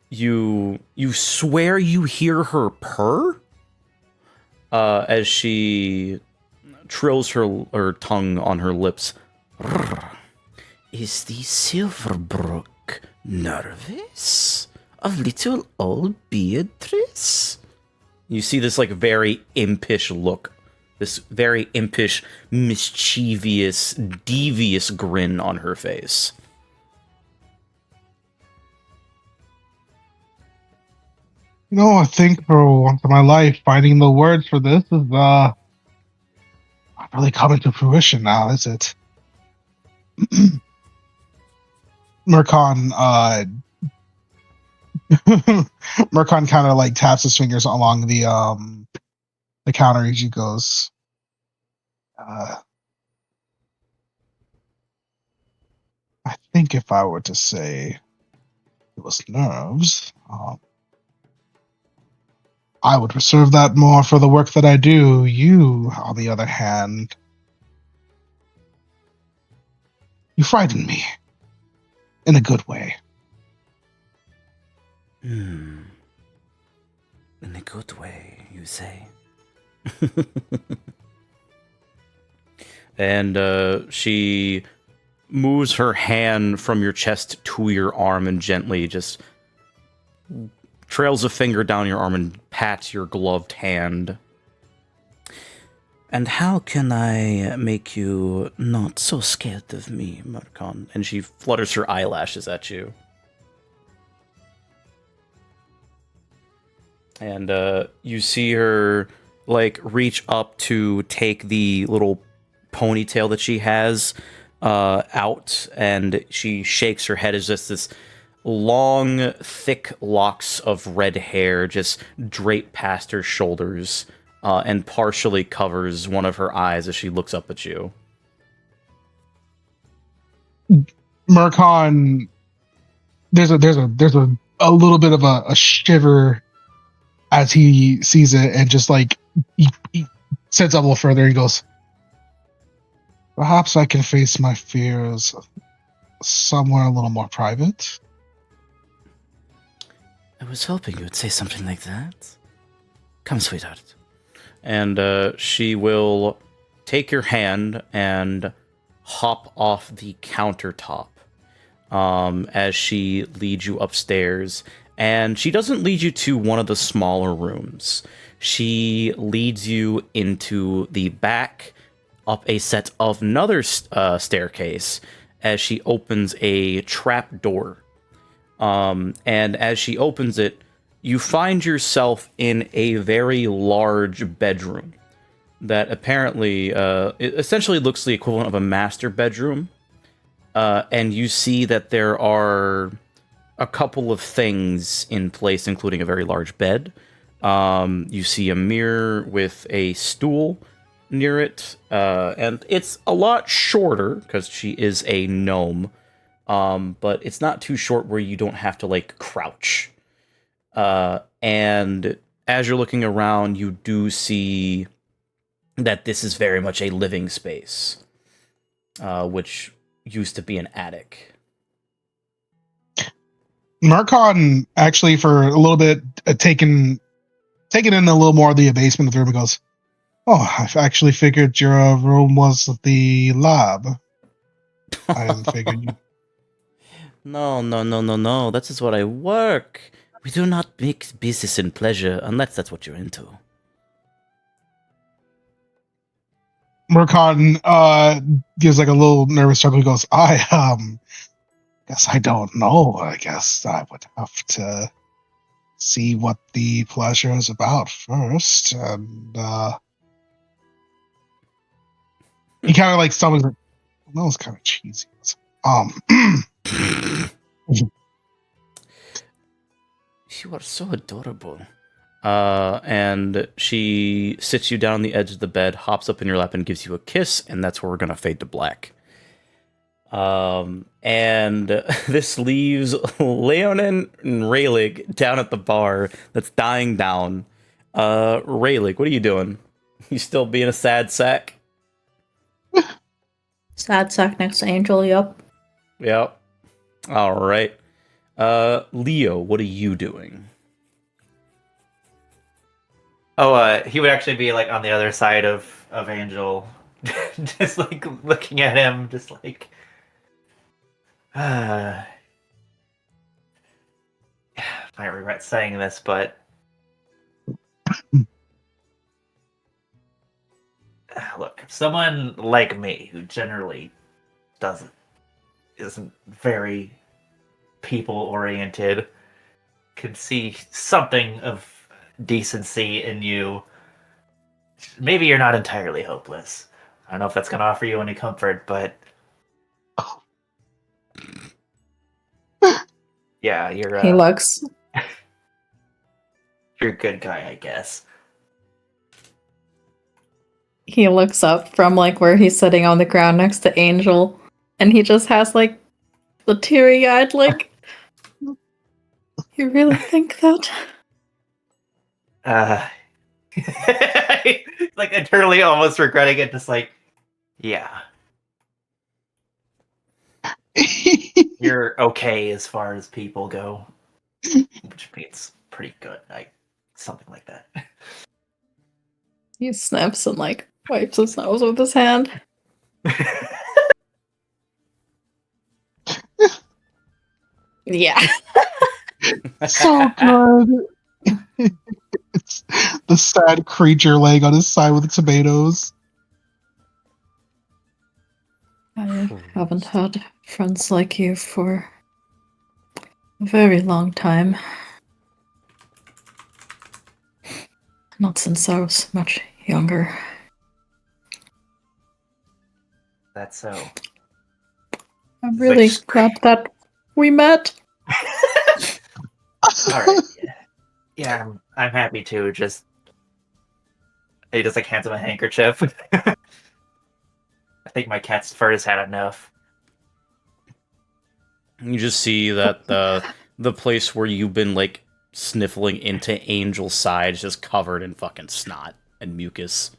you swear you hear her purr as she trills her tongue on her lips.
Is the Silverbrook nervous? A little old Beatrice?
You see this like very impish look, this very impish, mischievous, devious grin on her face.
I think for once in my life, finding the words for this is not really coming to fruition now, is it? Mercon, Mercon kind of like taps his fingers along the counter as he goes. I think if I were to say it was nerves, I would reserve that more for the work that I do. You, on the other hand, you frighten me in a good way.
In a good way, you say?
And she moves her hand from your chest to your arm and gently just trails a finger down your arm and pats your gloved hand.
And how can I make you not so scared of me, Marcon?
And she flutters her eyelashes at you. And you see her like reach up to take the little ponytail that she has out, and she shakes her head as just this long, thick locks of red hair just drape past her shoulders and partially covers one of her eyes as she looks up at you.
Mercon, there's a little bit of a shiver as he sees it, and just like he sits up a little further. He goes, "Perhaps I can face my fears somewhere a little more private."
I was hoping you would say something like that. Come, sweetheart.
And she will take your hand and hop off the countertop as she leads you upstairs. And she doesn't lead you to one of the smaller rooms. She leads you into the back, up a set of another staircase, as she opens a trap door. And as she opens it, you find yourself in a very large bedroom that apparently it essentially looks the equivalent of a master bedroom. And you see that there are a couple of things in place, including a very large bed. You see a mirror with a stool near it, and it's a lot shorter because she is a gnome. But it's not too short where you don't have to, like, crouch. And as you're looking around, you do see that this is very much a living space, which used to be an attic.
Mercon actually, for a little bit, taken in a little more of the abasement of the room, and goes, "Oh, I've actually figured your room was the lab. I didn't figure you..."
No. That is where I work. We do not mix business and pleasure unless that's what you're into.
Mercon gives like a little nervous chuckle. He goes, "I guess I don't know. I guess I would have to see what the pleasure is about first." And he kind of like stumbles. Like, "That was kind of cheesy."
You are so adorable.
And she sits you down on the edge of the bed, hops up in your lap, and gives you a kiss, and that's where we're gonna fade to black. And this leaves Leonin and Rayleigh down at the bar that's dying down. Rayleigh, what are you doing? You still being a sad sack?
Sad sack next to Angel, yup.
Yep. All right. Leo, what are you doing?
Oh, he would actually be like on the other side of Angel, just like looking at him, just like, I regret saying this, but look, someone like me who generally isn't very people oriented could see something of decency in you. Maybe you're not entirely hopeless. I don't know if that's going to offer you any comfort, but yeah,
He
you're
looks.
a good guy, I guess.
He looks up from like where he's sitting on the ground next to Angel, and he just has like the teary-eyed like. You really think that?
Like internally almost regretting it, just like, yeah, you're okay as far as people go, which means pretty good. Something like that.
He sniffs and like wipes his nose with his hand. Yeah.
So good. It's the sad creature laying on his side with the tomatoes.
I haven't had friends like you for a very long time. Not since I was much younger.
That's so.
I'm really glad that we met.
All right. Yeah, I'm happy to. Just he just like hands him a handkerchief. I think my cat's fur has had enough.
You just see that the place where you've been like sniffling into Angel's side is just covered in fucking snot and mucus.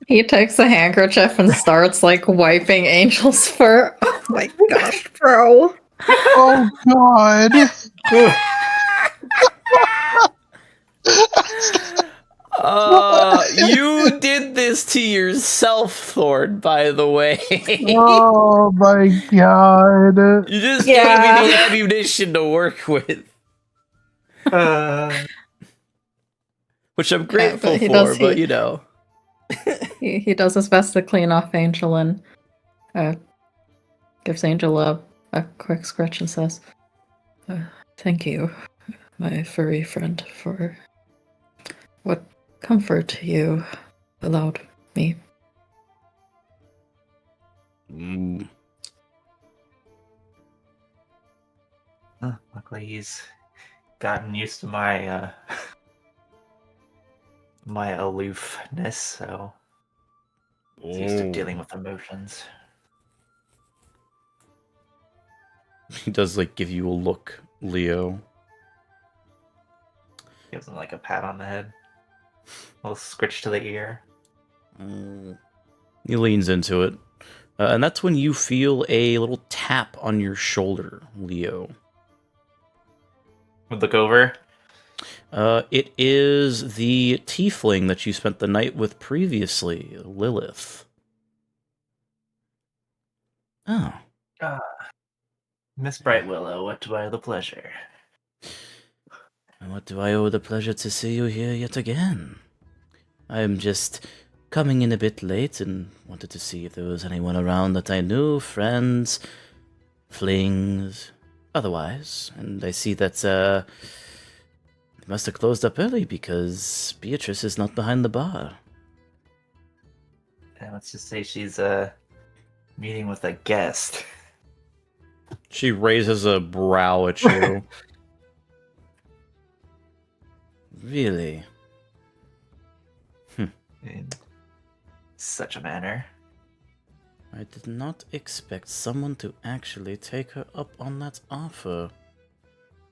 He takes a handkerchief and starts like wiping Angel's fur. Oh my gosh, bro.
Oh god.
You did this to yourself, Thorn, by the way.
Oh my god.
You just
Yeah.
gave me the ammunition to work with. Which I'm grateful for, but you know.
He does his best to clean off Angel and gives Angel a quick scratch and says, thank you, my furry friend, for what comfort you allowed me.
Luckily, he's gotten used to my my aloofness, so he's used to dealing with emotions.
He does like give you a look, Leo.
Gives him like a pat on the head, a little scritch to the ear.
He leans into it, and that's when you feel a little tap on your shoulder, Leo.
Would look over.
It is the tiefling that you spent the night with previously, Lilith. Oh.
Miss Bright Willow, what do I owe the pleasure?
What do I owe the pleasure to see you here yet again? I'm just coming in a bit late and wanted to see if there was anyone around that I knew, friends, flings, otherwise. And I see that they must have closed up early because Beatrice is not behind the bar.
Let's just say she's meeting with a guest.
She raises a brow at you. Really?
In such a manner.
I did not expect someone to actually take her up on that offer.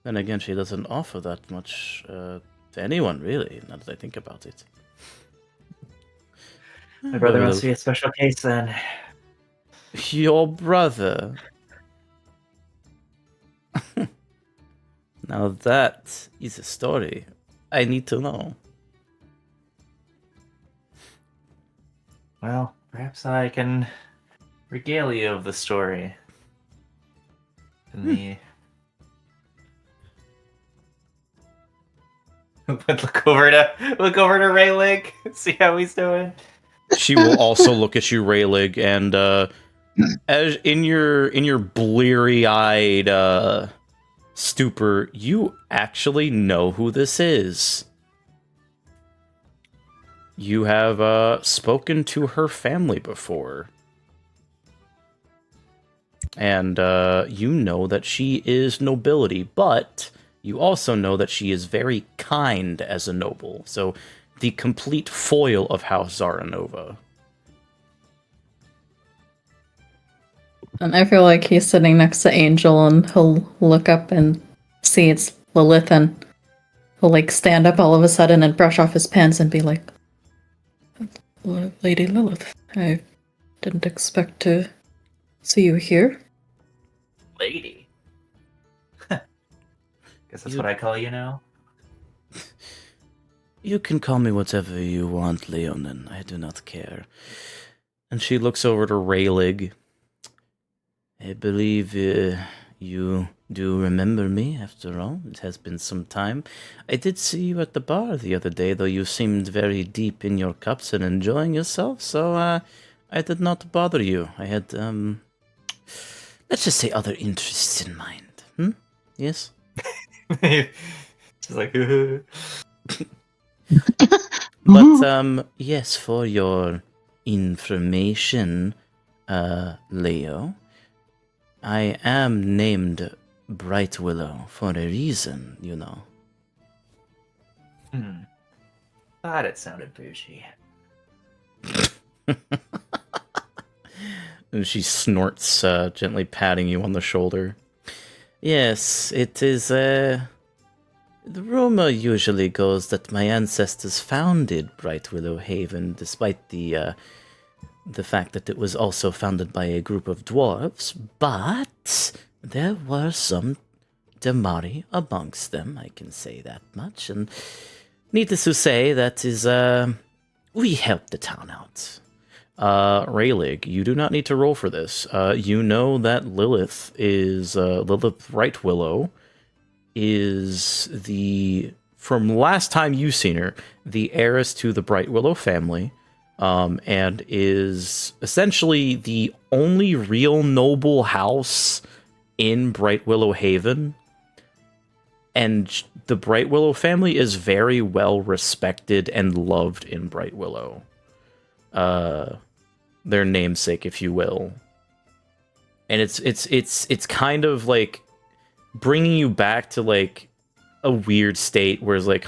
Then again, she doesn't offer that much to anyone, really, now that I think about it.
My brother must be a special case, then.
Your brother? Now that is a story I need to know.
Well, perhaps I can regale you of the story. In the... look over to Raylig, see how he's doing.
She will also look at you, Raylig, and as in your bleary-eyed stupor, you actually know who this is. You have spoken to her family before. And you know that she is nobility, but you also know that she is very kind as a noble. So the complete foil of House Zaranova.
And I feel like he's sitting next to Angel, and he'll look up and see it's Lilith, and he'll like stand up all of a sudden and brush off his pants and be like, Lady Lilith, I didn't expect to see you here.
Lady. Guess that's what I call you now.
You can call me whatever you want, Leonin. I do not care.
And she looks over to Raylig.
I believe you do remember me, after all. It has been some time. I did see you at the bar the other day, though you seemed very deep in your cups and enjoying yourself, so I did not bother you. I had, let's just say other interests in mind. Yes?
She's like,
But, yes, for your information, Leo, I am named Bright Willow for a reason, you know.
Thought it sounded bougie.
And she snorts, gently patting you on the shoulder.
Yes, it is, the rumor usually goes that my ancestors founded Bright Willow Haven, despite the fact that it was also founded by a group of dwarves, but there were some Damari amongst them, I can say that much, and needless to say, that is, we helped the town out.
Raylig, you do not need to roll for this. You know that Lilith Bright Willow is from last time you've seen her, the heiress to the Bright Willow family, and is essentially the only real noble house in Bright Willow Haven. And the Bright Willow family is very well respected and loved in Bright Willow. Their namesake, if you will. And it's kind of like bringing you back to like a weird state where it's like,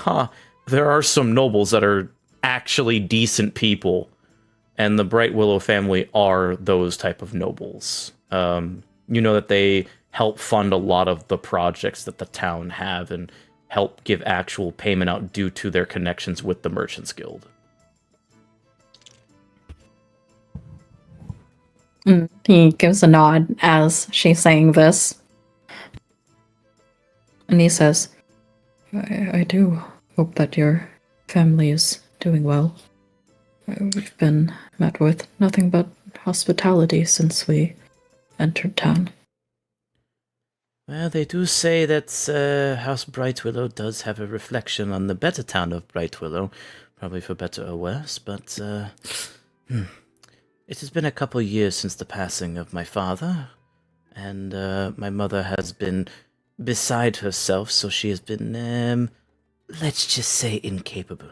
there are some nobles that are actually decent people, and the Bright Willow family are those type of nobles. You know that they help fund a lot of the projects that the town have and help give actual payment out due to their connections with the Merchants Guild.
He gives a nod as she's saying this. And he says, I do hope that your family is doing well. We've been met with nothing but hospitality since we entered town.
Well, they do say that House Bright Willow does have a reflection on the better town of Bright Willow, probably for better or worse, but it has been a couple years since the passing of my father, and my mother has been beside herself, so she has been, let's just say, incapable.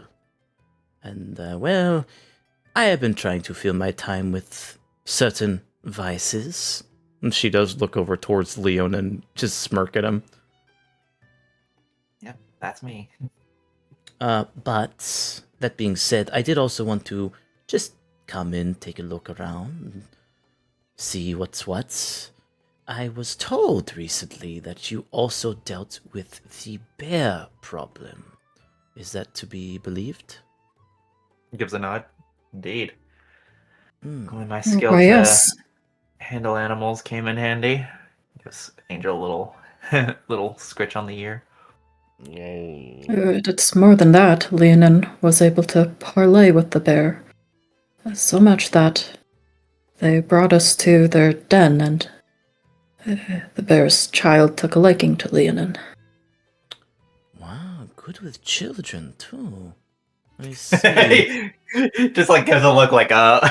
And, well, I have been trying to fill my time with certain vices.
And she does look over towards Leon and just smirk at him.
Yep, that's me.
But, that being said, I did also want to just come in, take a look around, and see what's what. I was told recently that you also dealt with the bear problem. Is that to be believed?
Gives a nod. Indeed. When my
Oh,
skill
yes.
to handle animals came in handy. Gives Angel a little little scritch on the ear.
It's more than that. Leonin was able to parlay with the bear. So much that they brought us to their den, and the bear's child took a liking to Leonin.
Wow, good with children, too. Let me see.
Just like gives a look like, well,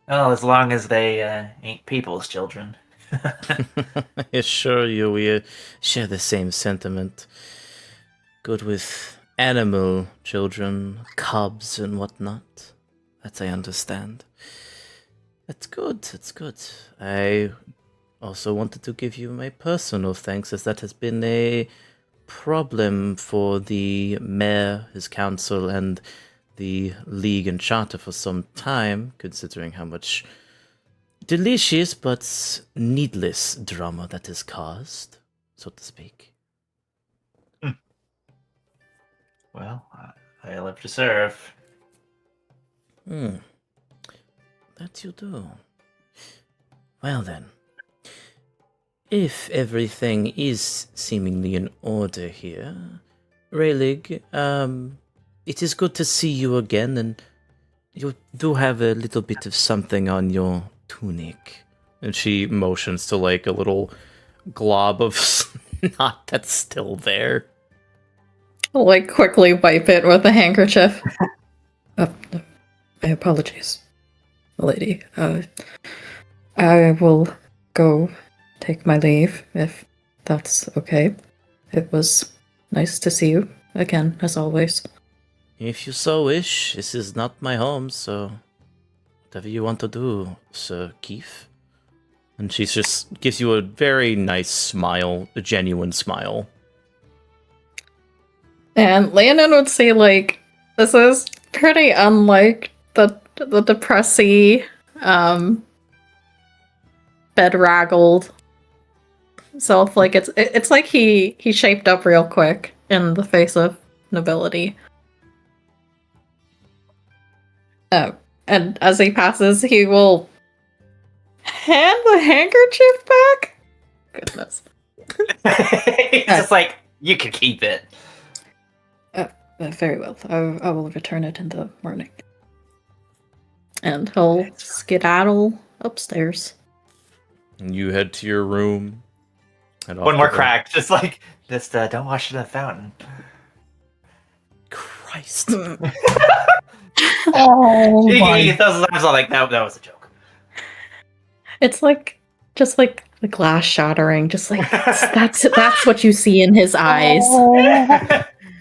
as long as they ain't people's children.
I assure you, we share the same sentiment. Good with animal children, cubs and whatnot. That I understand. That's good, that's good. I also wanted to give you my personal thanks, as that has been a problem for the mayor, his council, and the League and Charter for some time, considering how much delicious but needless drama that has caused, so to speak.
Well, I live to serve.
That you do. Well then, if everything is seemingly in order here, Raylig, it is good to see you again, and you do have a little bit of something on your tunic. And she motions to like a little glob of snot that's still there.
I'll, like, quickly wipe it with a handkerchief. My apologies, lady. I will go take my leave, if that's okay. It was nice to see you again, as always.
If you so wish, this is not my home, so whatever you want to do, Sir Keith. And she just gives you a very nice smile, a genuine smile.
And Landon would say, like, this is pretty unlike the depressy, bedraggled self. Like, it's like he shaped up real quick in the face of nobility. And as he passes, he will hand the handkerchief back. Goodness.
It's just like, you can keep it.
Very well. I will return it in the morning. And he'll skedaddle upstairs.
And you head to your room. Head off
One
to
more
the-
crack. Just like, don't wash it in the fountain.
Christ.
Oh
He
my!
throws his arms out like, that was a joke.
It's like just like the glass shattering. Just like that's what you see in his eyes.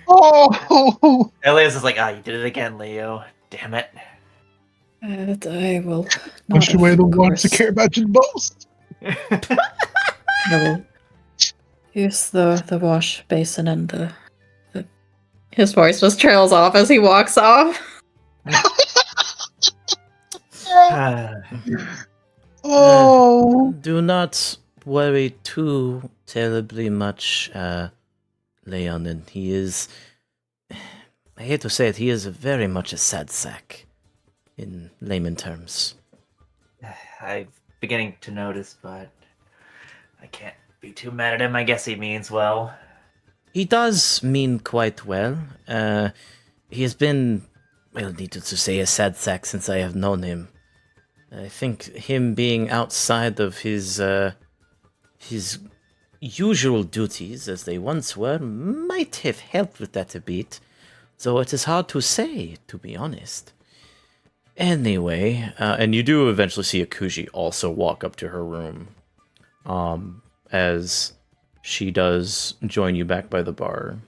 Oh!
Elias is like, you did it again, Leo. Damn it.
I will.
Wash
Not,
away
of
the ones that
course.
care about you the most.
I will use the wash basin and the. His voice just trails off as he walks off.
Oh!
Do not worry too terribly much, Leonin. He is... I hate to say it, he is very much a sad sack, in layman terms.
I'm beginning to notice, but I can't be too mad at him. I guess he means well.
He does mean quite well. He has been, well, needless to say, a sad sack since I have known him. I think him being outside of his usual duties, as they once were, might have helped with that a bit. So it is hard to say, to be honest. Anyway, and you do eventually see Akuji also walk up to her room, as she does join you back by the bar.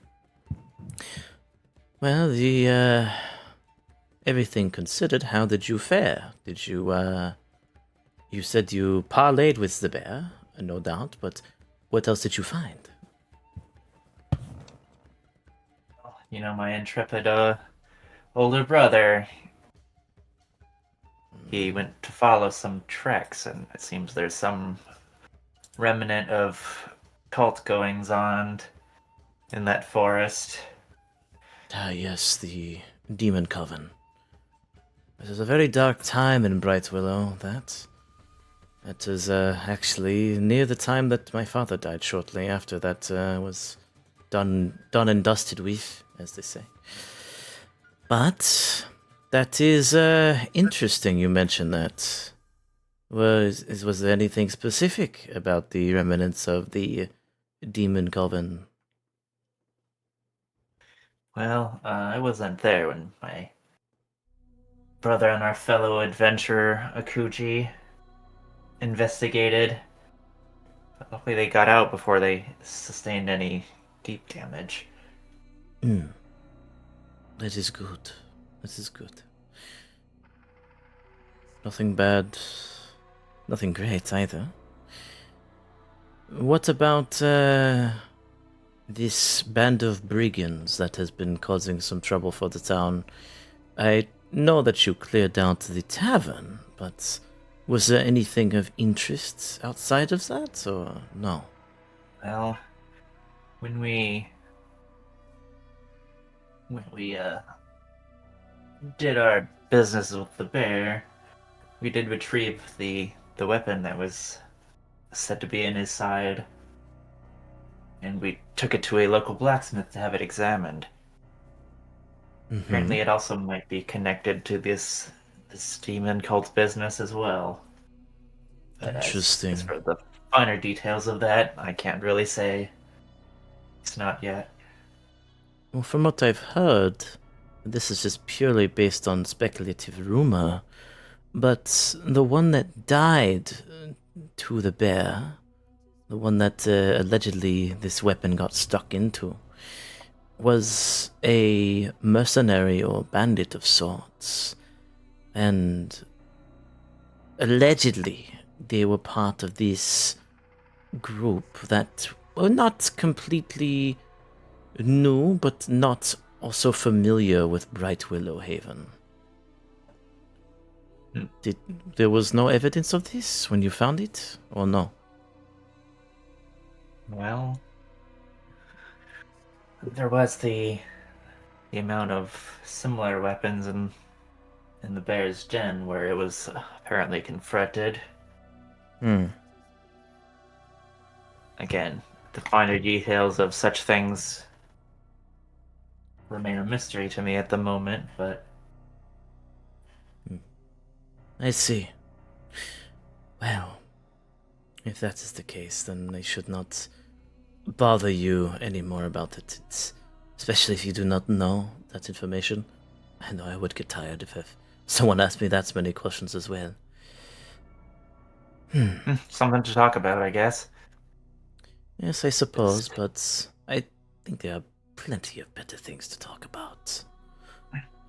Well, everything considered, how did you fare? Did you, you said you parlayed with the bear, no doubt, but what else did you find?
You know, my intrepid older brother, he went to follow some tracks, and it seems there's some remnant of cult goings on in that forest.
Ah, yes, the Demon Coven. It was a very dark time in Bright Willow, that. It was actually near the time that my father died, shortly after that was done and dusted with, as they say. But
That is interesting you mentioned that. Was there anything specific about the remnants of the demon coven?
Well, I wasn't there when my brother and our fellow adventurer Akuji investigated. But luckily they got out before they sustained any deep damage.
Hmm. That is good. That is good. Nothing bad. Nothing great either. What about this band of brigands that has been causing some trouble for the town? I know that you cleared out the tavern, but was there anything of interest outside of that, or no?
Well, when we did our business with the bear, we did retrieve the weapon that was said to be in his side, and we took it to a local blacksmith to have it examined. Apparently, it also might be connected to this demon cult business as well. But
Interesting.
As for the finer details of that, I can't really say. It's not yet.
Well, from what I've heard, this is just purely based on speculative rumor, but the one that died to the bear, the one that allegedly this weapon got stuck into, was a mercenary or bandit of sorts, and allegedly they were part of this group that were not completely new, but not also familiar with Bright Willow Haven. There was no evidence of this when you found it, or no?
Well, there was the amount of similar weapons in the bear's den where it was apparently confronted. Again, the finer details of such things remain a mystery to me at the moment, but
I see. Well, if that is the case, then I should not bother you anymore about it. Especially if you do not know that information. I know I would get tired if someone asked me that many questions as well.
something to talk about, I guess.
Yes, I suppose, but I think there are plenty of better things to talk about.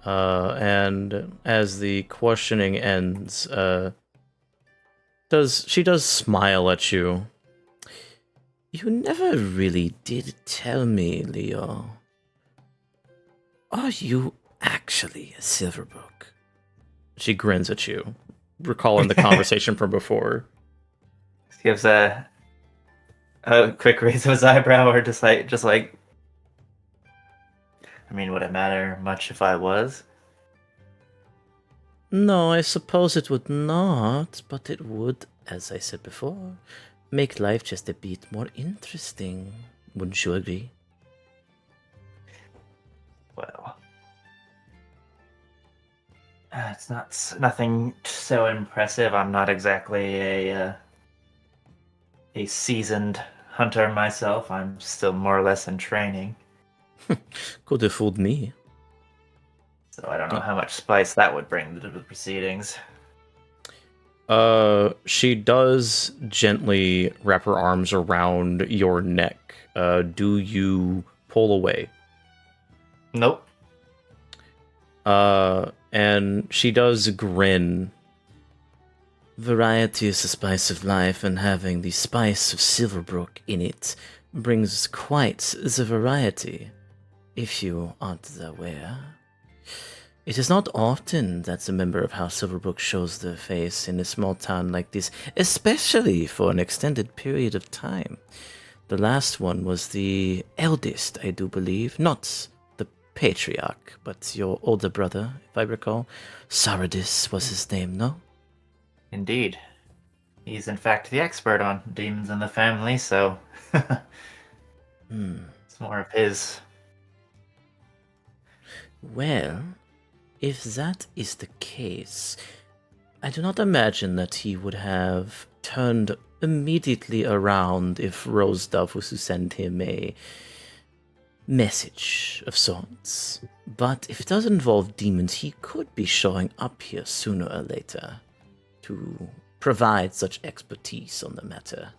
And as the questioning ends, she does smile at you. You never really did tell me, Leo. Are you actually a Silverbrook? She grins at you, recalling the conversation from before.
Gives a quick raise of his eyebrow, or just like. I mean, would it matter much if I was?
No, I suppose it would not, but it would, as I said before, make life just a bit more interesting. Wouldn't you agree?
Well, it's nothing so impressive. I'm not exactly a seasoned hunter myself. I'm still more or less in training.
Could have fooled me.
So I don't know how much spice that would bring to the proceedings.
She does gently wrap her arms around your neck. Do you pull away?
Nope.
And she does grin. Variety is the spice of life, and having the spice of Silverbrook in it brings quite the variety, if you aren't aware. It is not often that a member of House Silverbrook shows their face in a small town like this, especially for an extended period of time. The last one was the eldest, I do believe, not the patriarch, but your older brother, if I recall. Saradis was his name, no?
Indeed. He's in fact the expert on demons in the family, so it's more of his.
Well, If that is the case, I do not imagine that he would have turned immediately around if Rose Dove was to send him a message of sorts. But if it does involve demons, he could be showing up here sooner or later to provide such expertise on the matter.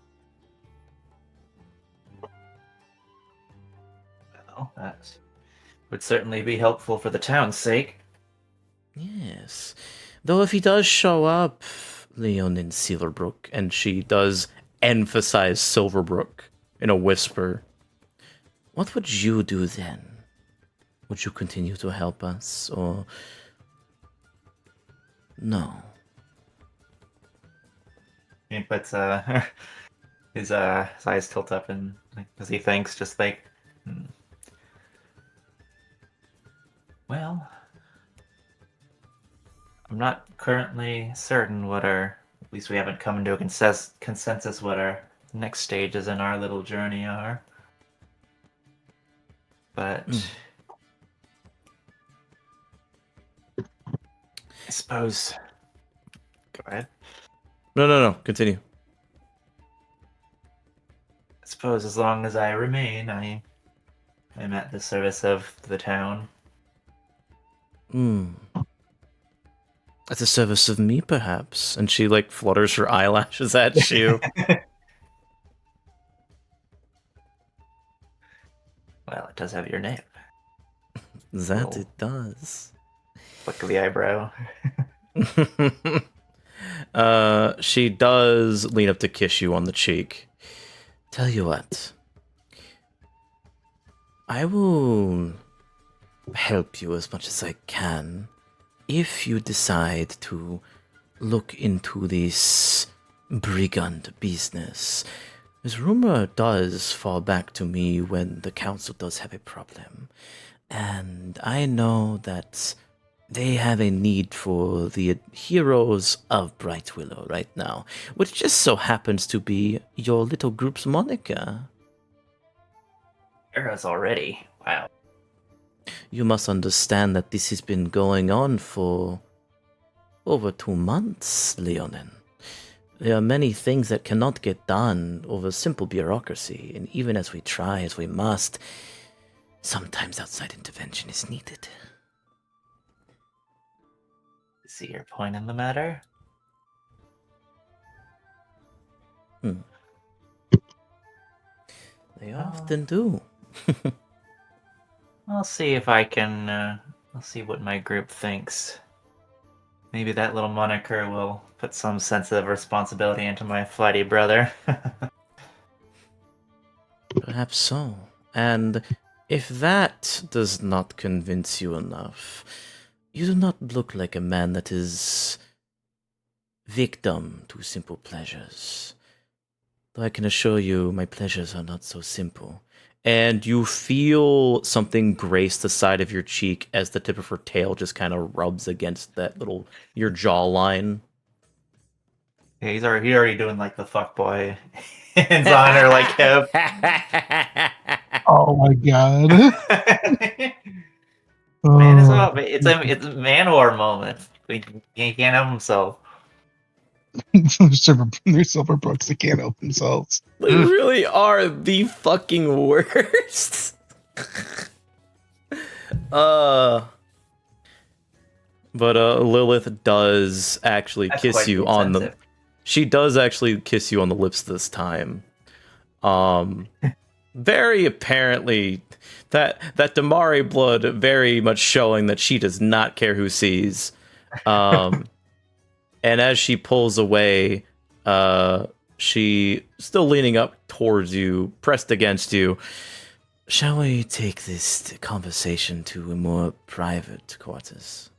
Well, that would certainly be helpful for the town's sake.
Yes. Though if he does show up, Leon in Silverbrook, and she does emphasize Silverbrook in a whisper, what would you do then? Would you continue to help us, or no?
He puts his eyes tilt up and as he thinks, just like, well, I'm not currently certain what our, at least we haven't come into a consensus what our next stages in our little journey are. But I suppose. Go ahead.
No. Continue.
I suppose as long as I remain, I am at the service of the town.
At the service of me, perhaps. And she, like, flutters her eyelashes at you.
Well, it does have your name.
That it does.
Flick of the eyebrow.
She does lean up to kiss you on the cheek. Tell you what. I will help you as much as I can if you decide to look into this brigand business. This rumor does fall back to me when the council does have a problem. And I know that they have a need for the heroes of Bright Willow right now, which just so happens to be your little group's moniker.
Heroes already. Wow.
You must understand that this has been going on for over 2 months, Leonin. There are many things that cannot get done over simple bureaucracy, and even as we try as we must, sometimes outside intervention is needed.
See your point in the matter?
They often do.
I'll see if I can, I'll see what my group thinks. Maybe that little moniker will put some sense of responsibility into my flighty brother.
Perhaps so. And if that does not convince you enough, you do not look like a man that is victim to simple pleasures. Though I can assure you, my pleasures are not so simple. And you feel something grace the side of your cheek as the tip of her tail just kind of rubs against that your jawline.
Yeah, he's already doing like the fuckboy hands on her like hip.
Oh my god.
Man is up. It's a man war moment. He can't help himself.
There's silver brooks that can't help themselves.
They really are the fucking worst. But Lilith does actually
That's
kiss
quite
you on the.
insensitive.
She does actually kiss you on the lips this time. Very apparently that Damari blood very much showing that she does not care who sees. And as she pulls away, she still leaning up towards you, pressed against you. Shall we take this conversation to a more private quarters?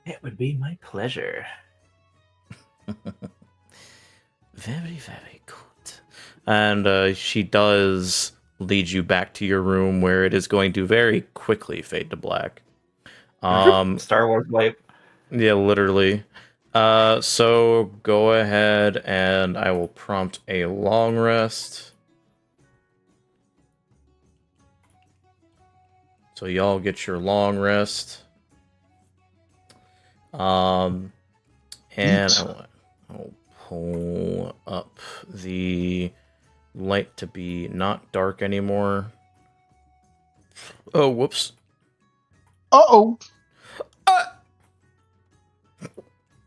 It would be my pleasure.
Very, very good. And she does lead you back to your room, where it is going to very quickly fade to black.
Star Wars wipe.
Yeah, literally. So go ahead and I will prompt a long rest. So y'all get your long rest. And I'll pull up the light to be not dark anymore. Oh, whoops.
Uh-oh.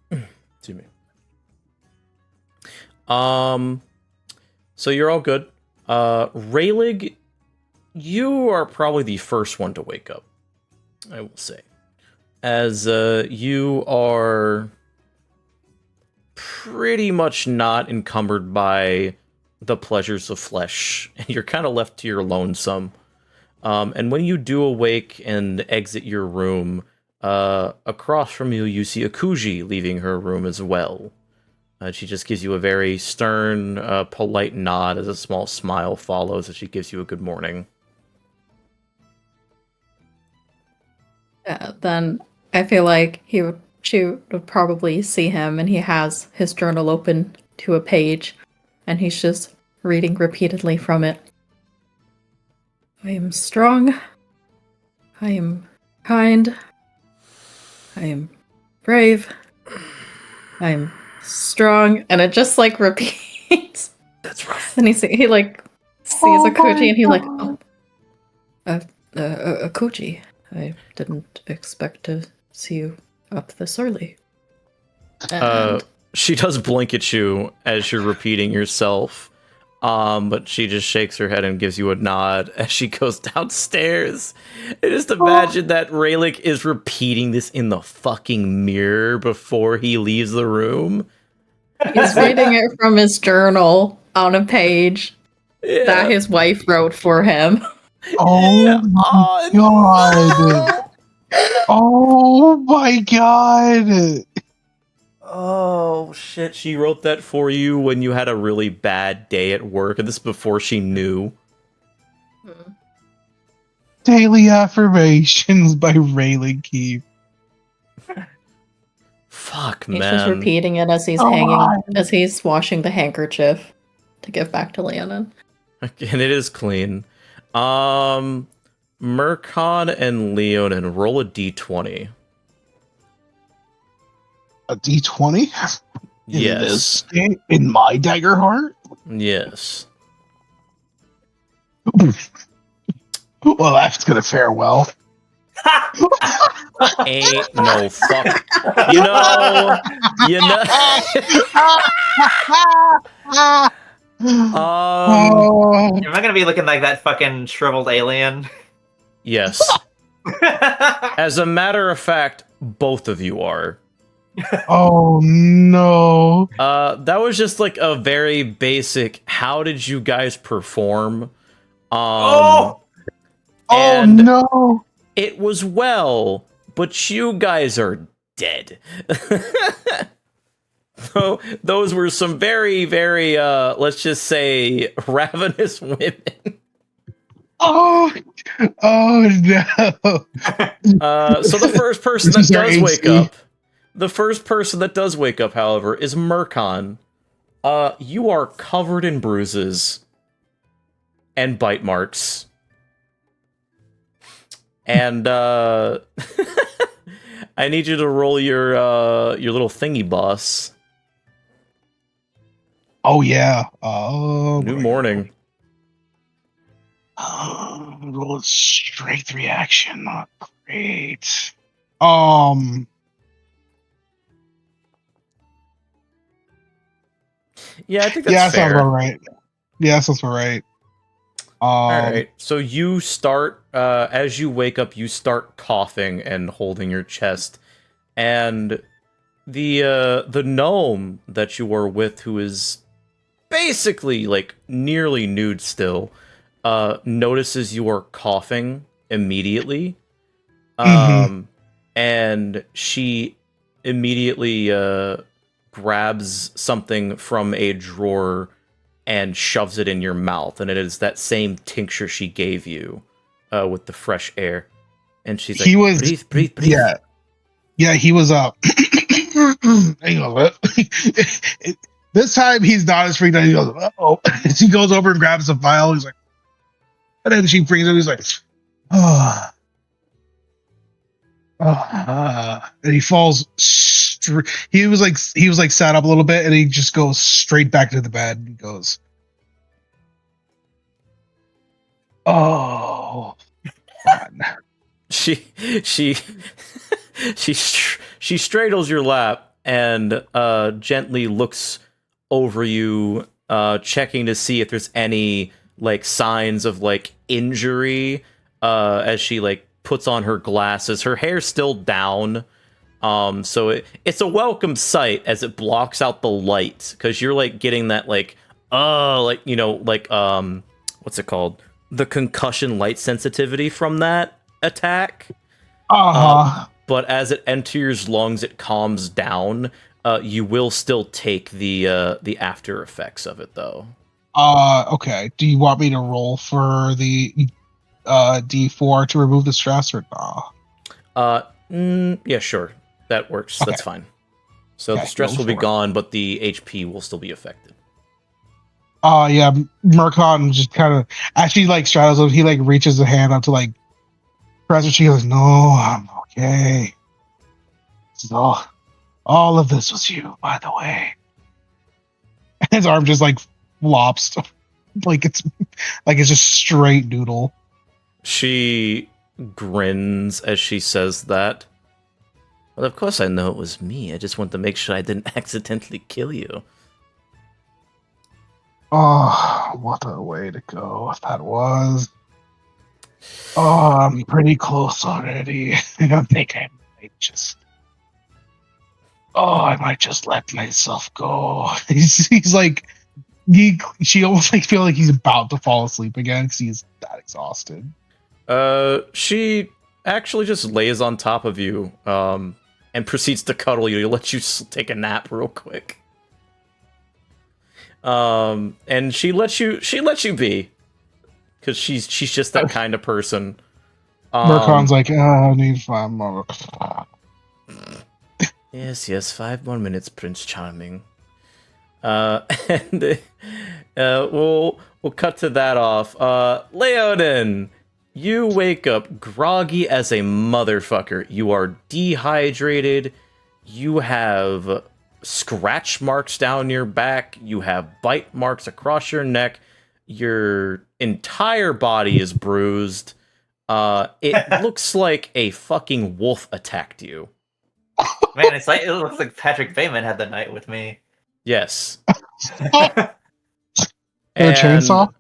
Excuse me. So you're all good. Raylig, you are probably the first one to wake up, I will say. As you are pretty much not encumbered by the pleasures of flesh, and you're kind of left to your lonesome. And when you do awake and exit your room, across from you, you see Akuji leaving her room as well. She just gives you a very stern, polite nod as a small smile follows as she gives you a good morning.
Yeah, then I feel like she would probably see him, and he has his journal open to a page, and he's just reading repeatedly from it. I am strong. I am kind. I am brave. I am strong, and it just like repeats.
That's rough.
And he like sees Akuji, and he like, Akuji, I didn't expect to see you up this early. And
She does blink at you as you're repeating yourself, but she just shakes her head and gives you a nod as she goes downstairs. And just imagine that Raylik is repeating this in the fucking mirror before he leaves the room.
he's reading it from his journal on a page that his wife wrote for him.
Oh my god. Oh my god.
Oh shit, she wrote that for you when you had a really bad day at work, and this is before she knew.
Daily Affirmations by Rayleigh Keefe.
Fuck,
He's
man.
just repeating it as he's as he's washing the handkerchief to give back to Leonin.
And it is clean. Mercon and Leonin, roll a d20.
A D20?
Yes.
In my Daggerheart?
Yes.
Well, that's gonna fare well.
Ain't no fuck. You know.
You're not gonna be looking like that fucking shriveled alien.
Yes. As a matter of fact, both of you are.
Oh no.
That was just like a very basic, how did you guys perform?
Oh
and
no.
It was well, but you guys are dead. So those were some very, very, let's just say, ravenous women.
Oh no.
So the first person that does wake up, however, is Mercon. You are covered in bruises and bite marks. And I need you to roll your little thingy boss.
Oh yeah. Oh,
New morning.
Roll strength reaction, not great.
Yeah, I think that's
yeah,
fair.
sounds about right. Yeah, sounds about right.
All right. So you start as you wake up. You start coughing and holding your chest, and the gnome that you were with, who is basically like nearly nude still, notices you are coughing immediately, and she immediately grabs something from a drawer and shoves it in your mouth, and it is that same tincture she gave you with the fresh air. And she's like, breathe.
Yeah, he was up. Hang on. This time he's not as freaked out. He goes, uh-oh. She goes over and grabs a vial. He's like, and then she brings it. He's like, oh. And he falls. He was like sat up a little bit, and he just goes straight back to the bed. And he goes, "Oh, fun."
She she she straddles your lap and gently looks over you, checking to see if there's any like signs of like injury. As she like puts on her glasses, her hair's still down. So it's a welcome sight as it blocks out the light, because you're like getting that like like what's it called, the concussion light sensitivity from that attack. But as it enters your lungs, it calms down. You will still take the after effects of it though.
Okay. Do you want me to roll for the D4 to remove the stress or nah?
Yeah, sure. That works.
Okay.
That's fine. So
Okay,
the stress
go
will be
for it.
gone, but the HP will still be affected.
Yeah, Murkon just kind of, as she like straddles him, he like reaches a hand up to like press her. She goes, "No, I'm okay. So all of this was you, by the way." And his arm just like flops, like it's just straight noodle.
She grins as she says that. Well, of course I know it was me. I just want to make sure I didn't accidentally kill you.
Oh, what a way to go if that was. Oh, I'm pretty close already. I don't think I might just. Oh, I might just let myself go. He's like, she almost like feel like he's about to fall asleep again because he's that exhausted.
She actually just lays on top of you, and proceeds to cuddle you to let you take a nap real quick. And she lets you be, because she's just that kind of person.
Murkon's like, I need 5 more.
Yes, 5 more minutes, Prince Charming. And we'll cut to that off. Leonin, you wake up groggy as a motherfucker. You are dehydrated. You have scratch marks down your back. You have bite marks across your neck. Your entire body is bruised. It looks like a fucking wolf attacked you.
Man, it looks like Patrick Bateman had the night with me.
Yes.
A chainsaw?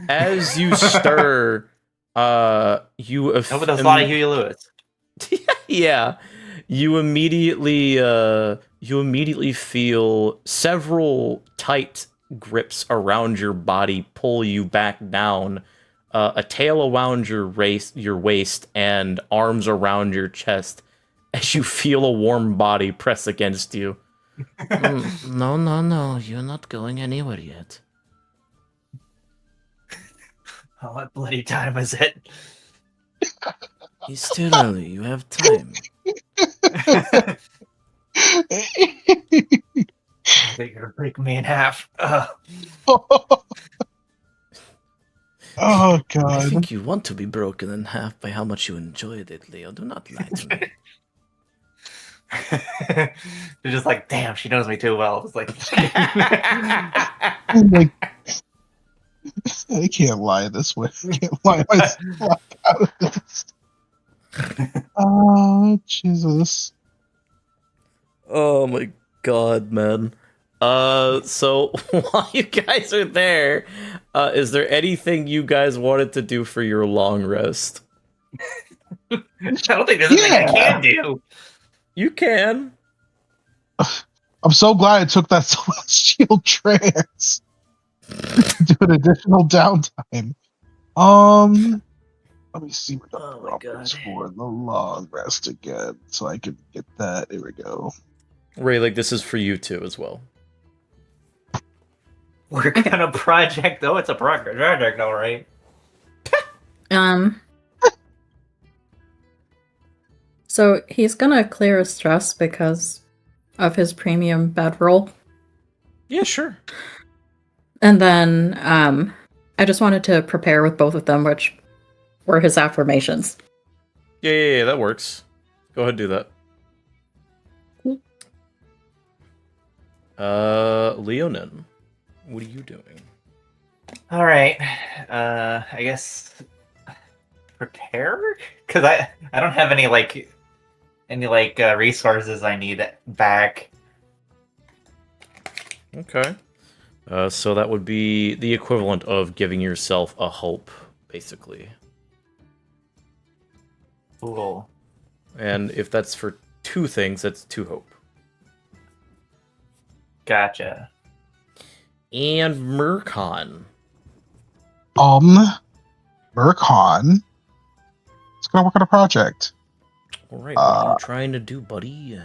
As you stir, you
No, but there's a lot of Huey Lewis.
yeah, you immediately feel several tight grips around your body pull you back down, a tail around your waist, and arms around your chest as you feel a warm body press against you. No, you're not going anywhere yet.
Oh, what bloody time is it?
It's still early, you have time.
I think you're gonna break me in half.
Oh
I
god.
think you want to be broken in half by how much you enjoyed it, Leo. Do not lie to me.
You're just like, damn, she knows me too well. It's like,
I'm like, I can't lie this way. I can't lie myself out of this. Oh, Jesus.
Oh my god, man. So while you guys are there, is there anything you guys wanted to do for your long rest?
I don't think there's anything I can do.
You can.
I'm so glad I took that celestial trance to do an additional downtime. Let me see what
Oh my
the problem is for the long rest again, so I can get that. Here we go.
Ray, like this is for you too as well.
Work on a project, though. It's a project, all right.
So he's gonna clear his stress because of his premium bedroll.
Yeah, sure.
And then I just wanted to prepare with both of them, which were his affirmations.
Yeah, that works. Go ahead and do that.
Cool.
Leonin, what are you doing?
All right. I guess prepare, because I don't have any resources I need back.
Okay. So that would be the equivalent of giving yourself a hope, basically.
Cool.
And if that's for 2 things, that's 2 hope.
Gotcha.
And Murkon.
Murkon is gonna work on a project.
All right, what are you trying to do, buddy?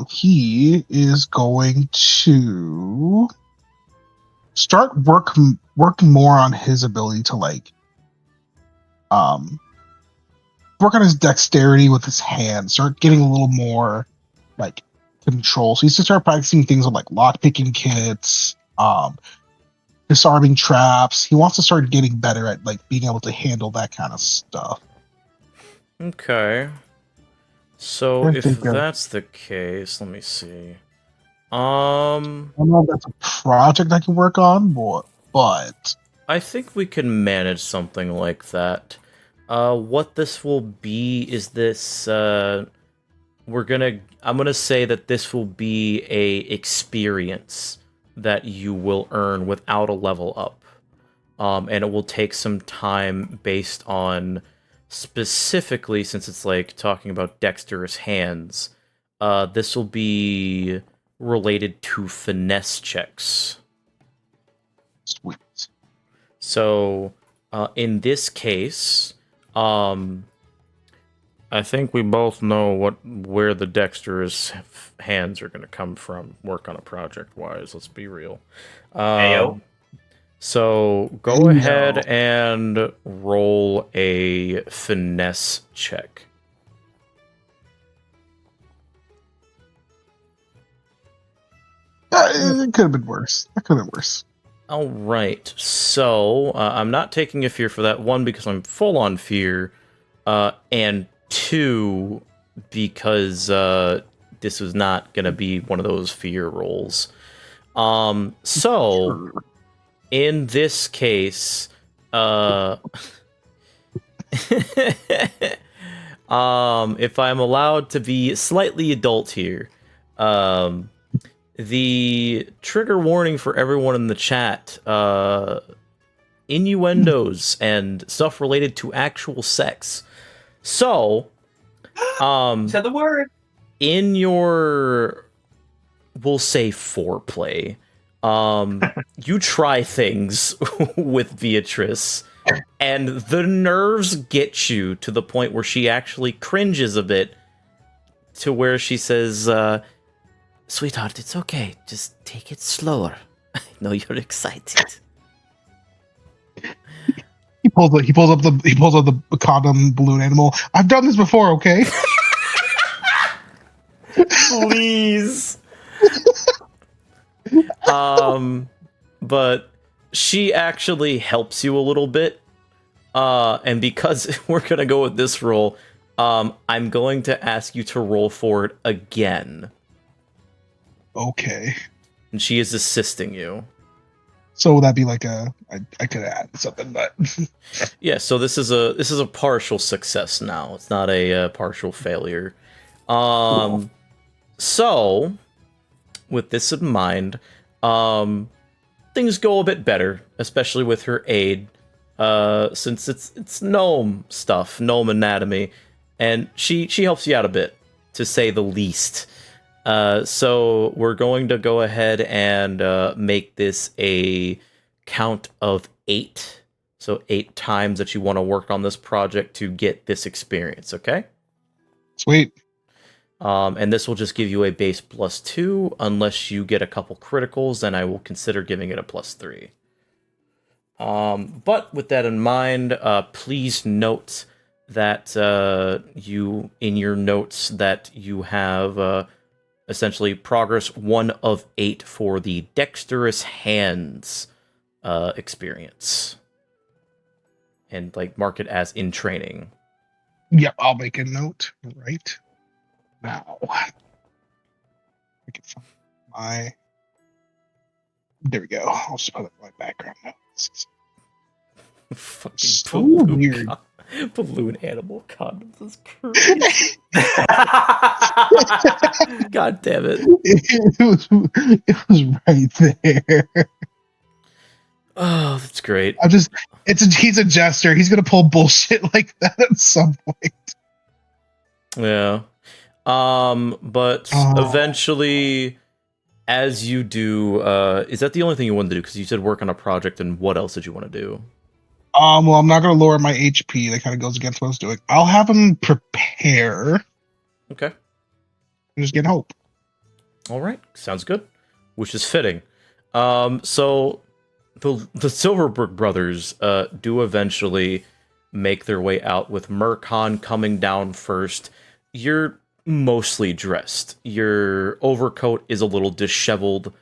He is going to start work more on his ability to work on his dexterity with his hands, start getting a little more control. So he's to start practicing things with lock-picking kits, disarming traps. He wants to start getting better at being able to handle that kind of stuff.
Okay. So if that's the case, let me see.
I don't know if that's a project I can work on, but
I think we can manage something like that. What this will be is this. I'm gonna say that this will be a experience that you will earn without a level up, and it will take some time based on specifically since it's talking about dexterous hands. This will be related to finesse checks.
sweet.
So, in this case, I think we both know where the dexterous hands are going to come from. Work on a project wise. Let's be real.
Ayo.
So go ahead and roll a finesse check.
It could have been worse. That could have been worse.
All right. So I'm not taking a fear for that. 1, because I'm full on fear, and 2, because this was not going to be one of those fear rolls. So in this case, if I'm allowed to be slightly adult here, the trigger warning for everyone in the chat, innuendos and stuff related to actual sex. So,
Said the word.
in your, we'll say foreplay, you try things with Beatrice, and the nerves get you to the point where she actually cringes a bit, to where she says, "Sweetheart, it's okay. Just take it slower. I know you're excited."
He pulls up the condom balloon animal. I've done this before, okay?
Please. But she actually helps you a little bit. And because we're gonna go with this roll, I'm going to ask you to roll for it again.
Okay.
And she is assisting you.
So would that be I could add something, but
Yeah, so this is a partial success now. It's not a partial failure. So with this in mind, things go a bit better, especially with her aid, since it's gnome stuff, gnome anatomy, and she helps you out a bit, to say the least. So we're going to go ahead and make this a count of 8. So 8 times that you want to work on this project to get this experience, okay?
sweet.
And this will just give you a base +2, unless you get a couple criticals, then I will consider giving it a +3. But with that in mind, please note that you, in your notes, that you have essentially progress 1 of 8 for the dexterous hands experience. And mark it as in training.
Yep, I'll make a note right now. I can find my. There we go. I'll just put up my background notes.
Fucking
So
balloon
weird.
balloon animal condoms is crazy. God damn it.
It was right there.
Oh, that's great.
He's a jester. He's gonna pull bullshit like that at some point.
Yeah. But eventually, as you do, is that the only thing you wanted to do? Because you said work on a project, and what else did you want to do?
Well, I'm not gonna lower my HP. That kind of goes against what I was doing. I'll have him prepare.
Okay.
And just get hope.
All right. Sounds good. Which is fitting. So the Silverbrook brothers do eventually make their way out, with Murkon coming down first. You're mostly dressed. Your overcoat is a little disheveled,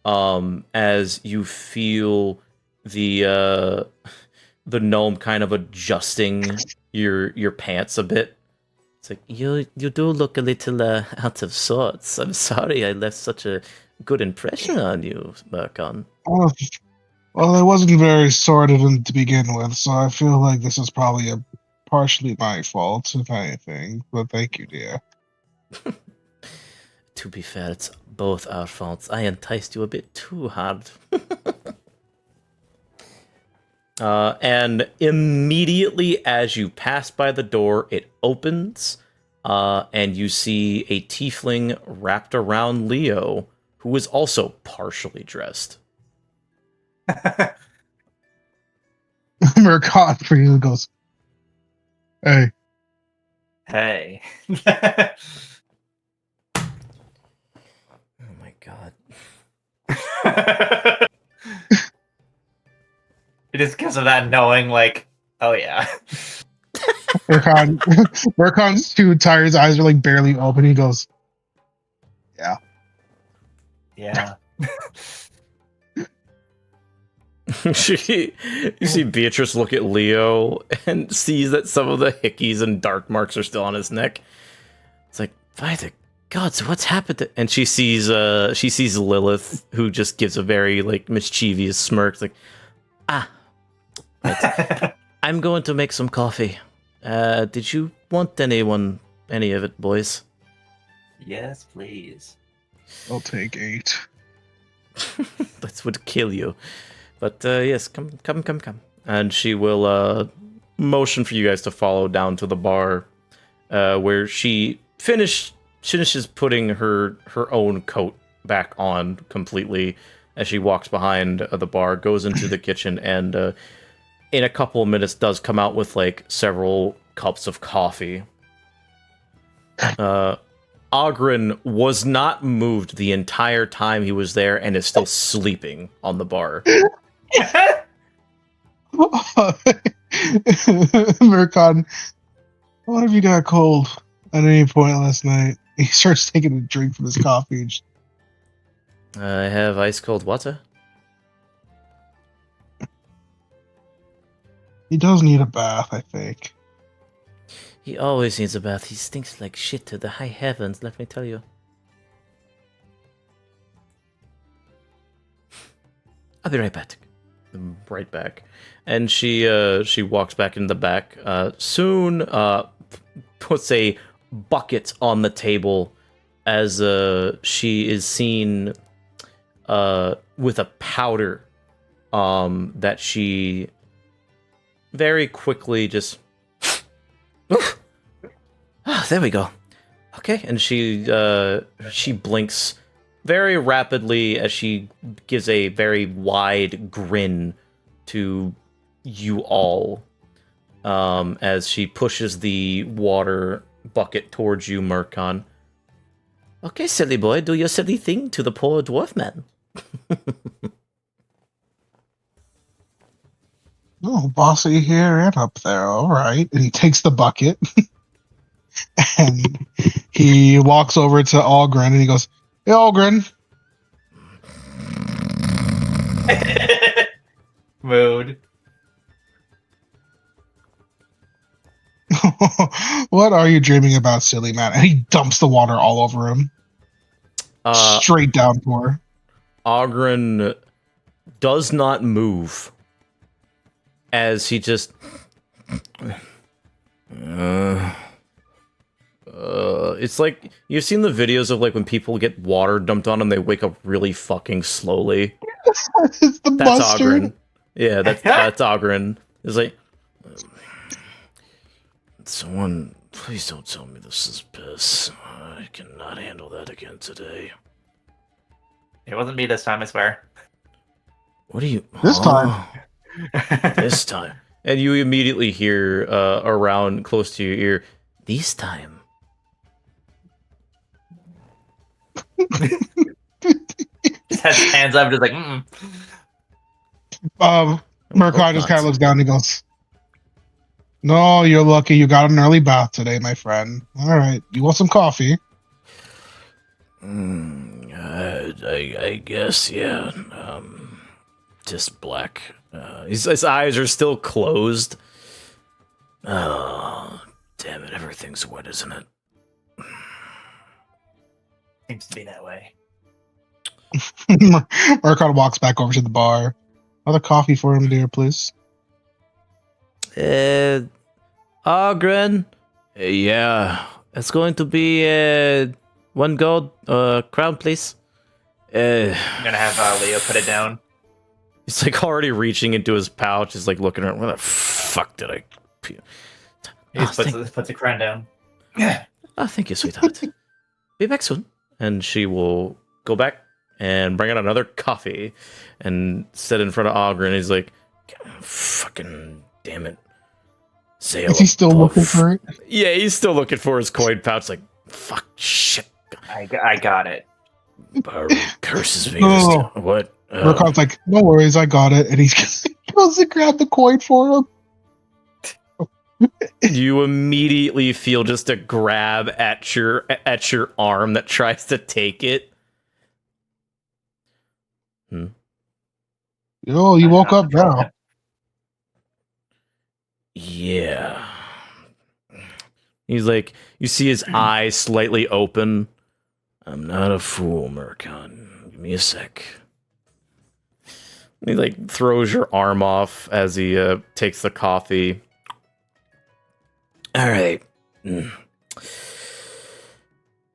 as you feel the gnome kind of adjusting your pants a bit. It's like, you do look a little out of sorts. I'm sorry I left such a good impression on you, Murkon.
Well, it wasn't very sorted to begin with, so I feel like this is probably partially my fault, if anything. But thank you, dear.
To be fair, it's both our faults. I enticed you a bit too hard. And immediately as you pass by the door, it opens, and you see a tiefling wrapped around Leo, who is also partially dressed.
Murkon for you goes, hey.
Hey.
Oh my god.
It is because of that knowing, like, oh yeah.
Murkon's too tired. His eyes are like barely open. He goes, yeah.
Yeah.
You see Beatrice look at Leo and sees that some of the hickeys and dark marks are still on his neck. It's like, by the gods, what's happened to... And she sees Lilith, who just gives a very like mischievous smirk. It's like, right. I'm going to make some coffee. Did you want any of it, boys?
Yes, please.
I'll take 8.
That would kill you. But yes, come. And she will motion for you guys to follow down to the bar, where she finishes putting her own coat back on completely as she walks behind the bar, goes into the kitchen, and in a couple of minutes does come out with like several cups of coffee. Ogren was not moved the entire time he was there and is still sleeping on the bar.
Murkon, what if you got cold at any point last night? He starts taking a drink from his coffee.
I have ice cold water.
He does need a bath, I think.
He always needs a bath. He stinks like shit to the high heavens, let me tell you. I'll be right back. Right back. And she walks back in the back. Soon puts a bucket on the table as she is seen with a powder that she very quickly just... Oh, there we go. Okay, and she blinks very rapidly as she gives a very wide grin to you all, as she pushes the water bucket towards you, Murkon. Okay, silly boy, do your silly thing to the poor dwarf man.
Oh, bossy here and up there. All right. And he takes the bucket and he walks over to Algren and he goes, hey, Algren.
Mood.
What are you dreaming about, silly man? And he dumps the water all over him. Straight downpour.
Ogren does not move as he just it's like you've seen the videos of like when people get water dumped on them, they wake up really fucking slowly.
It's the
That's
mustard.
Ogren. Yeah, that's Ogren. It's like someone, please don't tell me this is piss. I cannot handle that again today.
It wasn't me this time, I swear.
What do you
This time.
This time. And you immediately hear around close to your ear, this time.
Just has his hands up, just like,
Marqui just kind of looks down and he goes, "No, you're lucky you got an early bath today, my friend. All right, you want some coffee?"
I guess, yeah. Just black. His eyes are still closed. Oh, damn it, everything's wet, isn't it?
seems to be that way.
Marqui walks back over to the bar. Another coffee for him, dear, please.
Ogren? Yeah, it's going to be 1 gold crown, please.
I'm gonna have Leo put it down.
He's like already reaching into his pouch. He's like looking around. Where the fuck did I?
He just puts the crown down.
Oh, thank you, sweetheart. Be back soon. And she will go back and bring out another coffee and sit in front of Ogren. He's like, fucking damn it.
Is he still looking for it?
Yeah, he's still looking for his coin pouch. Like, fuck, shit.
I got it.
Curses me.
No.
What?
Marqui's like, "No worries, I got it." And he goes to grab the coin for him.
You immediately feel just a grab at your arm that tries to take it.
Oh, you woke up now.
Yeah. He's like, you see his eyes slightly open. I'm not a fool, Mercon. Give me a sec. He like throws your arm off as he takes the coffee. All right.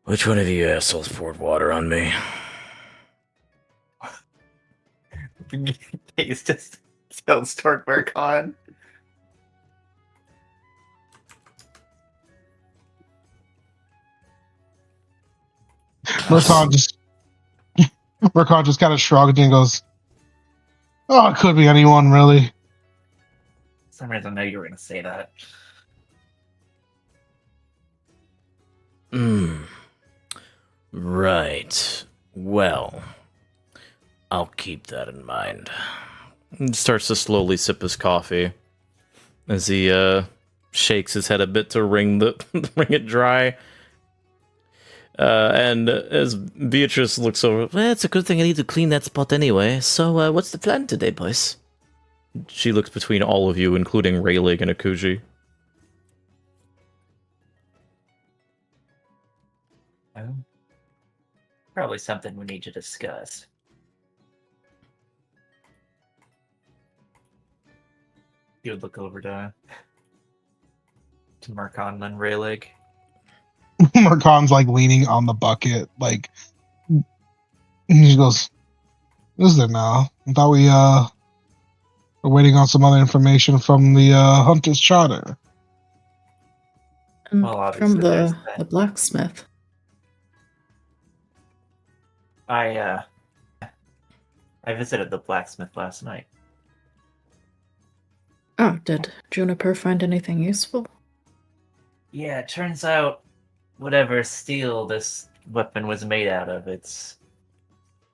Which one of you assholes poured water on me?
He's just tells toward Mercon.
Mercon just kind of shrugged and goes, "Oh, it could be anyone, really."
For some reason, I know you were going to say that.
Right. Well, I'll keep that in mind. He starts to slowly sip his coffee as he shakes his head a bit to wring it dry. And as Beatrice looks over, well, it's a good thing I need to clean that spot anyway. So, what's the plan today, boys? She looks between all of you, including Rayleigh and Akuji.
Probably something we need to discuss. You would look over to Marqui and Rayleigh.
Marcon's like leaning on the bucket, like, and he goes, "Is there now? I thought we were waiting on some other information from the Hunter's Charter."
And
Well, obviously
from
there's
the
that.
blacksmith.
I visited the blacksmith last night.
Oh, did Juniper find anything useful?
Yeah, it turns out whatever steel this weapon was made out of, it's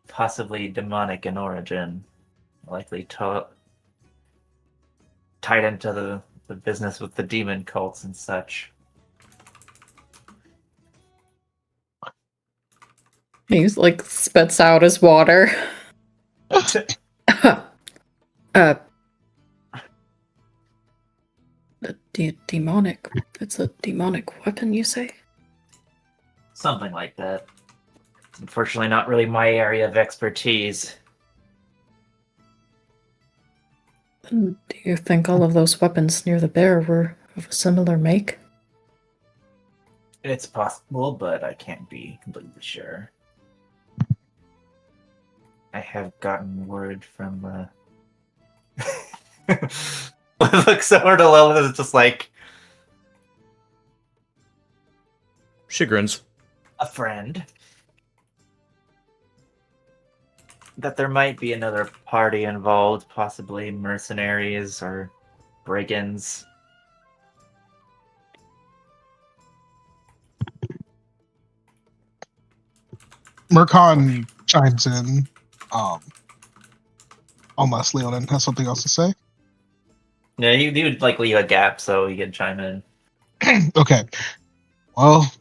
possibly demonic in origin. Likely tied into the business with the demon cults and such.
He's like spits out his water. Demonic. It's a demonic weapon, you say?
Something like that. Unfortunately, not really my area of expertise.
Do you think all of those weapons near the bear were of a similar make?
It's possible, but I can't be completely sure. I have gotten word from, looks over to Lilith, it's just like...
She grins.
A friend. That there might be another party involved, possibly mercenaries or brigands.
Mercon chimes in. Unless Leonin has something else to say.
Yeah, you would like leave a gap so you can chime in.
Okay. Well, if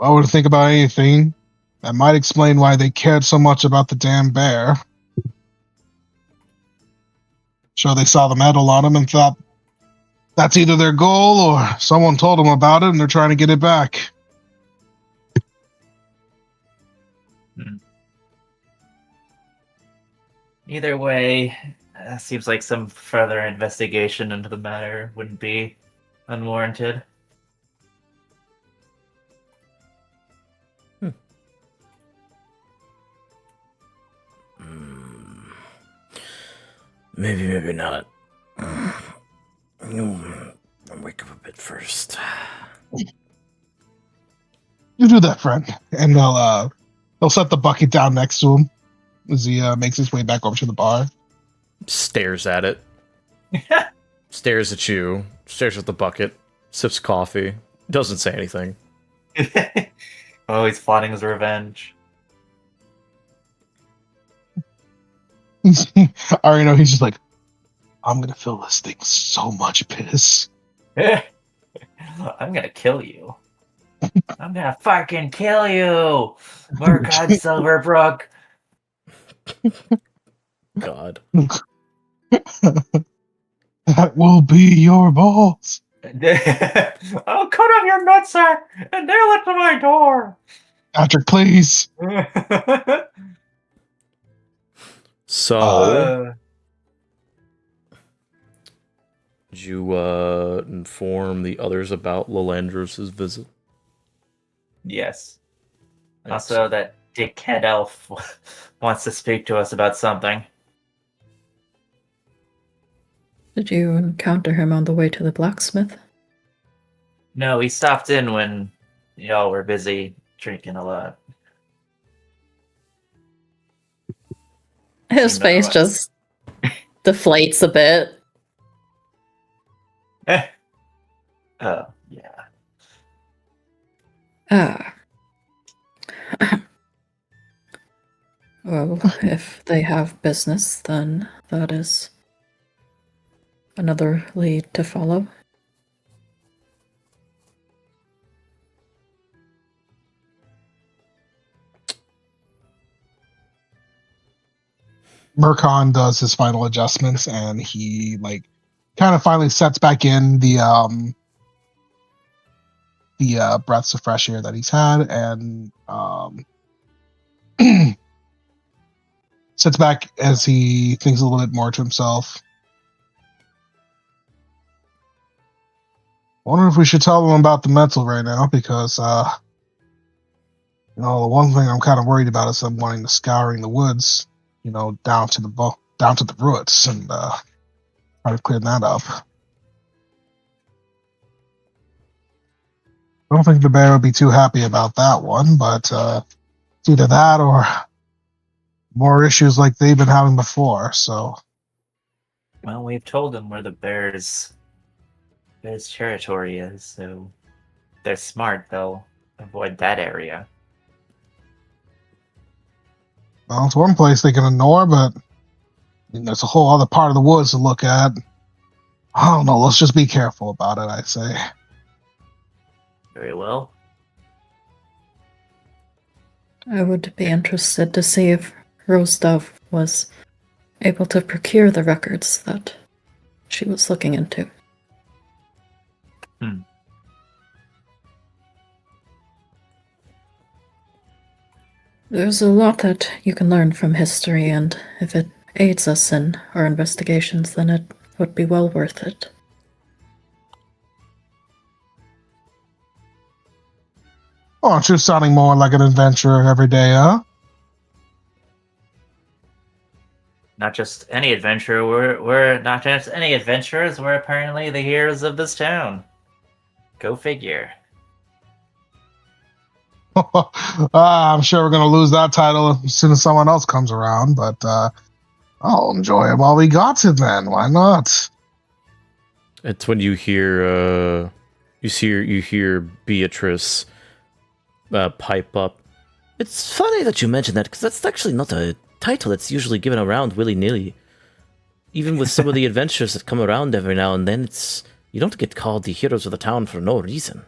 I were to think about anything, that might explain why they cared so much about the damn bear. Sure, they saw the medal on him and thought that's either their goal or someone told them about it and they're trying to get it back.
Either way, seems like some further investigation into the matter wouldn't be unwarranted.
Maybe, maybe not. I'll wake up a bit first.
You do that, friend. And they'll set the bucket down next to him as he makes his way back over to the bar.
Stares at it. Stares at you. Stares at the bucket. Sips coffee. Doesn't say anything.
Oh, he's plotting his revenge.
I already know he's just like, I'm gonna fill this thing so much piss.
I'm gonna kill you. I'm gonna fucking kill you, Murkod Silverbrook.
God.
That will be your balls.
I'll cut off your nutsack and nail it to my door.
Patrick, please.
So, did you inform the others about Lalandros' visit?
Yes. Also, that dickhead elf wants to speak to us about something.
Did you encounter him on the way to the blacksmith?
No, he stopped in when y'all were busy drinking a lot.
His face just deflates a bit.
Oh, yeah.
Well, if they have business, then that is another lead to follow.
Mercon does his final adjustments and he kind of finally sets back in the breaths of fresh air that he's had and sits back as he thinks a little bit more to himself. Wonder if we should tell them about the mental right now because the one thing I'm kind of worried about is them wanting to scouring the woods, down to the roots and try to clear that up. I don't think the bear would be too happy about that one, but it's either that or more issues like they've been having before. So,
Well, we've told them where the bear's territory is, so if they're smart, they'll avoid that area.
well, it's one place they can ignore, but there's a whole other part of the woods to look at. I don't know. Let's just be careful about it, I say.
Very well.
I would be interested to see if Rosdove was able to procure the records that she was looking into. There's a lot that you can learn from history, and if it aids us in our investigations, then it would be well worth it.
Oh, aren't you sounding more like an adventurer every day, huh?
Not just any adventurer. We're not just any adventurers. We're apparently the heroes of this town. Go figure.
I'm sure we're going to lose that title as soon as someone else comes around, but I'll enjoy it while we got it then. Why not?
It's when you hear Beatrice pipe up. It's funny that you mentioned that, because that's actually not a title that's usually given around willy-nilly. Even with some of the adventures that come around every now and then, you don't get called the heroes of the town for no reason.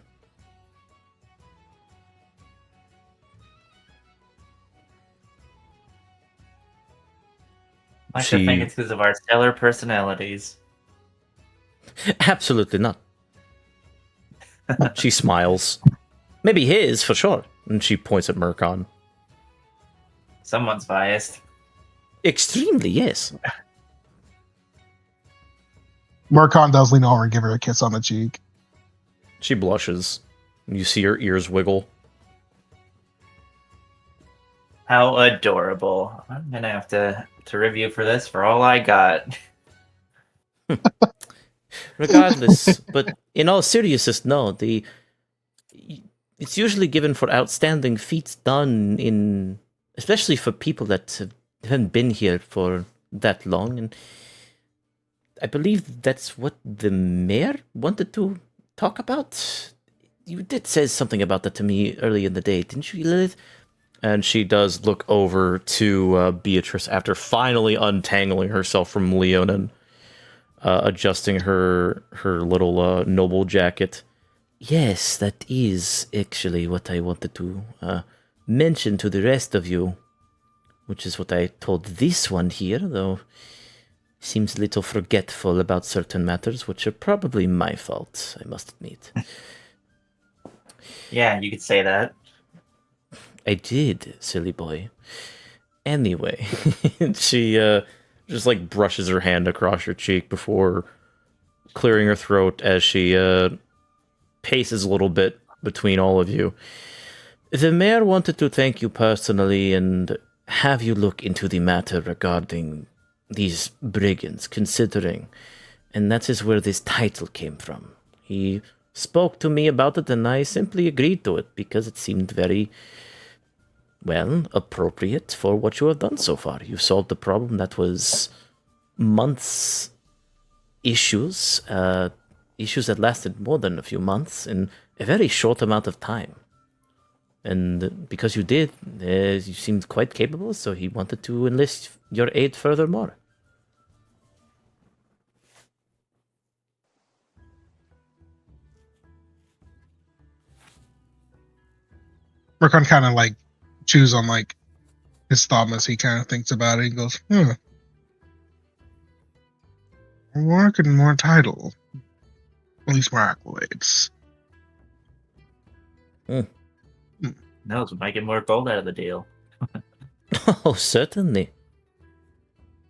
I should think it's because of our stellar personalities.
Absolutely not. She smiles. Maybe his, for sure. And she points at Murkon.
Someone's biased.
Extremely, yes.
Murkon does lean over and give her a kiss on the cheek.
She blushes. You see her ears wiggle.
How adorable. I'm gonna have to review for this for all I got.
Regardless, but in all seriousness, no, it's usually given for outstanding feats done in, especially for people that haven't been here for that long, and I believe that's what the mayor wanted to talk about. You did say something about that to me early in the day, didn't you, Lilith? And she does look over to Beatrice after finally untangling herself from Leonin, adjusting her little noble jacket. Yes, that is actually what I wanted to mention to the rest of you, which is what I told this one here, though seems a little forgetful about certain matters, which are probably my fault, I must admit.
Yeah, you could say that.
I did, silly boy. Anyway, she just like brushes her hand across her cheek before clearing her throat as she paces a little bit between all of you. The mayor wanted to thank you personally and have you look into the matter regarding these brigands, considering, and that is where this title came from. He spoke to me about it and I simply agreed to it because it seemed very, well, appropriate for what you have done so far. You solved a problem that was months issues that lasted more than a few months in a very short amount of time. And because you did, you seemed quite capable, so he wanted to enlist your aid furthermore.
Murkon kind of like chews on like his thumb as he kind of thinks about it. He goes, more and more title, at least more accolades.
No, we might get more gold out of the deal.
Oh, certainly.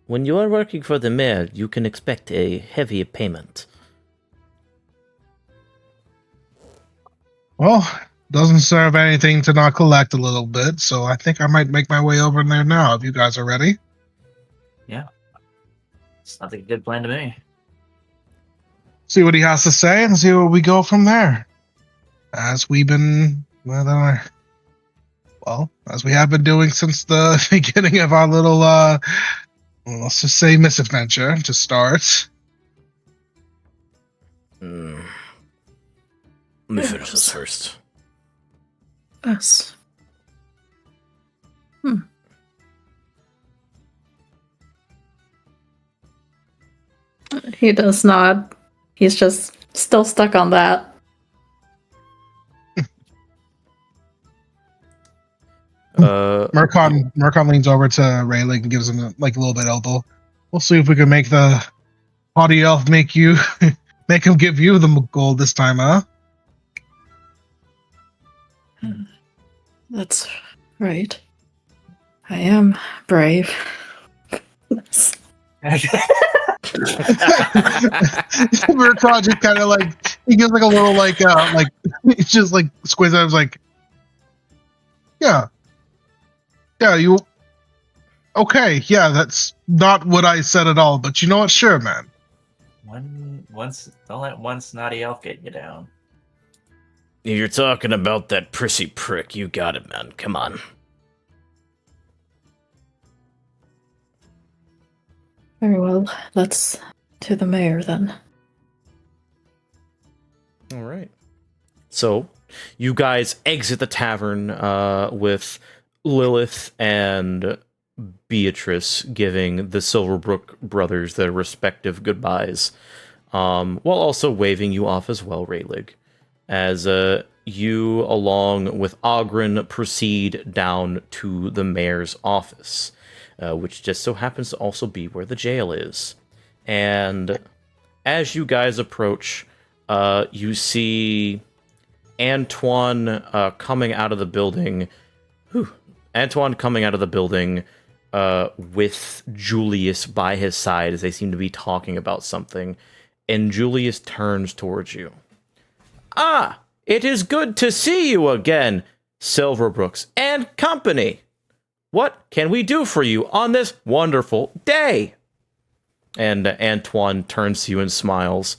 When you are working for the mayor, you can expect a heavy payment.
Well, doesn't serve anything to not collect a little bit, so I think I might make my way over there now if you guys are ready.
Yeah. Sounds like a good plan to me.
See what he has to say and see where we go from there. As we've been, as we have been doing since the beginning of our little, let's just say misadventure to start.
Let me finish this first.
Yes. He does not. He's just still stuck on that.
Murkon leans over to Rayleigh and gives him a little bit elbow. We'll see if we can make the haughty elf make you Make him give you the gold this time, huh?
That's right. I am brave.
Murtaugh just kind of like, he gives like a little like it's just like squints eyes like, yeah, you, okay, yeah, that's not what I said at all, but you know what, sure, man.
Don't let one snotty elf get you down.
If you're talking about that prissy prick, you got it, man. Come on.
Very well. Let's to the mayor then.
All right. So, you guys exit the tavern with Lilith and Beatrice giving the Silverbrook brothers their respective goodbyes, while also waving you off as well, Raylig, as you, along with Ogren, proceed down to the mayor's office, which just so happens to also be where the jail is. And as you guys approach, you see Antoine coming out of the building. Antoine coming out of the building with Julius by his side as they seem to be talking about something. And Julius turns towards you. Ah, it is good to see you again, Silverbrooks and company. What can we do for you on this wonderful day? And Antoine turns to you and smiles.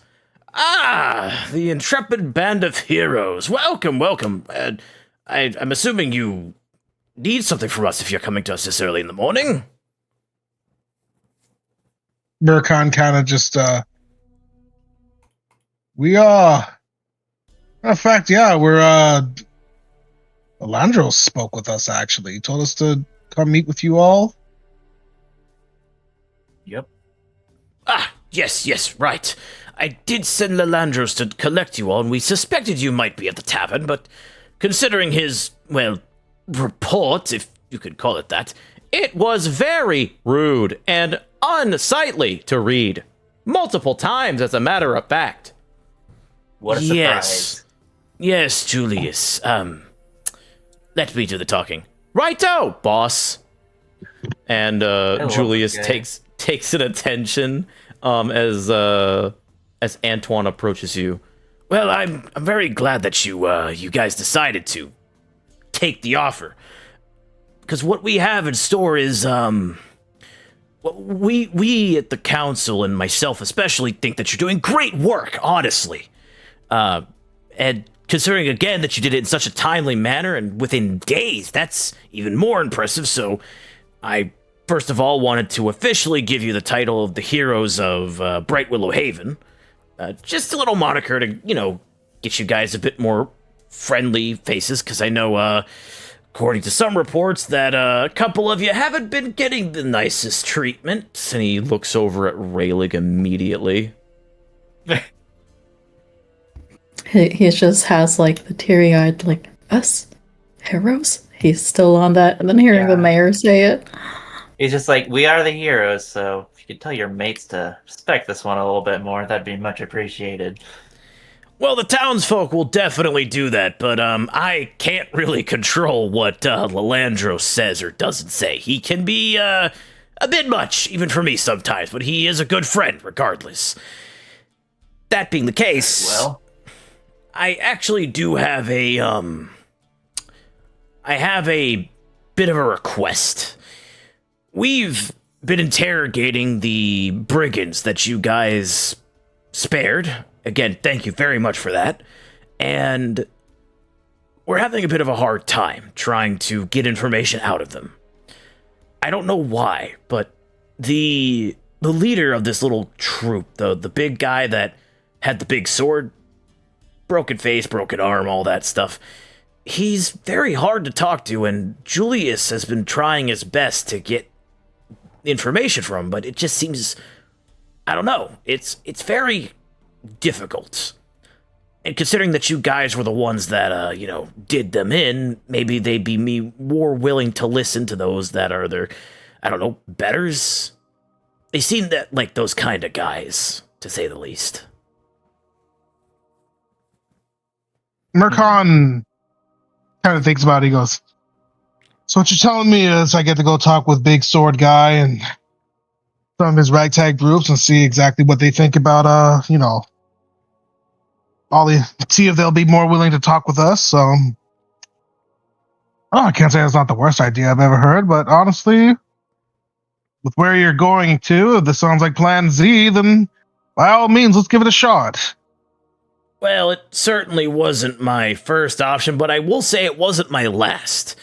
Ah, the intrepid band of heroes. Welcome, welcome. I'm assuming you need something from us if you're coming to us this early in the morning.
Murkon kind of just, we are, in fact, yeah, we're, Alandros spoke with us, actually. He told us to come meet with you all.
Yep.
Ah, yes, right. I did send Lalandros to collect you all, and we suspected you might be at the tavern, but considering his, well, report, if you could call it that, it was very rude and unsightly to read. Multiple times, as a matter of fact.
What a surprise.
Yes, Julius. Let me do the talking. Righto, boss. And Julius takes an attention as Antoine approaches you. Well, I'm very glad that you guys decided to take the offer, because what we have in store is we at the council and myself especially think that you're doing great work, honestly, and considering again that you did it in such a timely manner and within days, that's even more impressive. So I first of all wanted to officially give you the title of the heroes of Bright Willow Haven. Just a little moniker to, get you guys a bit more friendly faces, because I know, according to some reports, that a couple of you haven't been getting the nicest treatment. And he looks over at Raylig immediately.
He just has, like, the teary-eyed, like, us? Heroes? He's still on that, and then hearing the mayor say it.
He's just like, we are the heroes, so if you could tell your mates to respect this one a little bit more, that'd be much appreciated.
Well, the townsfolk will definitely do that, but I can't really control what Lalandros says or doesn't say. He can be a bit much, even for me sometimes, but he is a good friend regardless. That being the case,
well,
I actually do have a bit of a request. We've been interrogating the brigands that you guys spared. Again, thank you very much for that. And we're having a bit of a hard time trying to get information out of them. I don't know why, but the leader of this little troop, the big guy that had the big sword, broken face, broken arm, all that stuff, he's very hard to talk to, and Julius has been trying his best to get information from him, but it just seems, I don't know, it's very difficult. And considering that you guys were the ones that, did them in, maybe they'd be more willing to listen to those that are their, I don't know, betters? They seem that like those kind of guys, to say the least.
Mercon kind of thinks about it. He goes, so what you're telling me is I get to go talk with Big Sword Guy and some of his ragtag groups and see exactly what they think about, see if they'll be more willing to talk with us. So, I can't say it's not the worst idea I've ever heard, but honestly, with where you're going to, if this sounds like Plan Z, then by all means, let's give it a shot.
Well, it certainly wasn't my first option, but I will say it wasn't my last.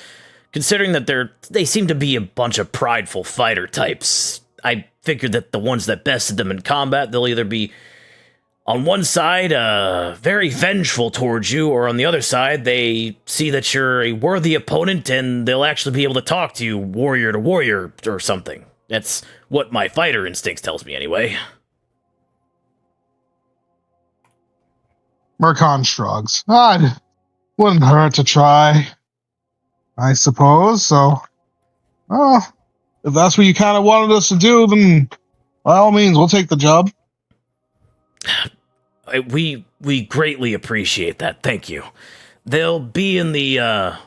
Considering that they seem to be a bunch of prideful fighter types, I figured that the ones that bested them in combat, they'll either be on one side, very vengeful towards you, or on the other side, they see that you're a worthy opponent and they'll actually be able to talk to you warrior to warrior or something. That's what my fighter instincts tells me anyway.
Mercon shrugs. Wouldn't hurt to try, I suppose. So, if that's what you kind of wanted us to do, then by all means, we'll take the job.
We greatly appreciate that. Thank you. They'll be in the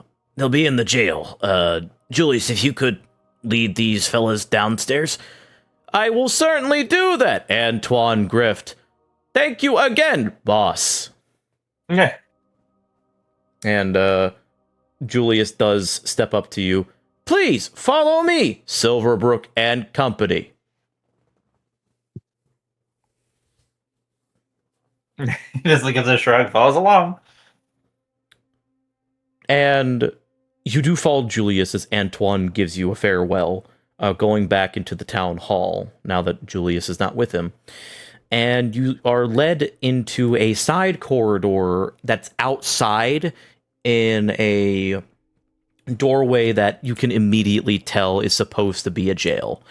jail. Julius, if you could lead these fellas downstairs.
I will certainly do that, Antoine Grift. Thank you again, boss.
Okay.
And Julius does step up to you. Please follow me, Silverbrook and Company.
He just gives a shrug, follows along.
And you do follow Julius as Antoine gives you a farewell, going back into the town hall, now that Julius is not with him. And you are led into a side corridor that's outside in a doorway that you can immediately tell is supposed to be a jail.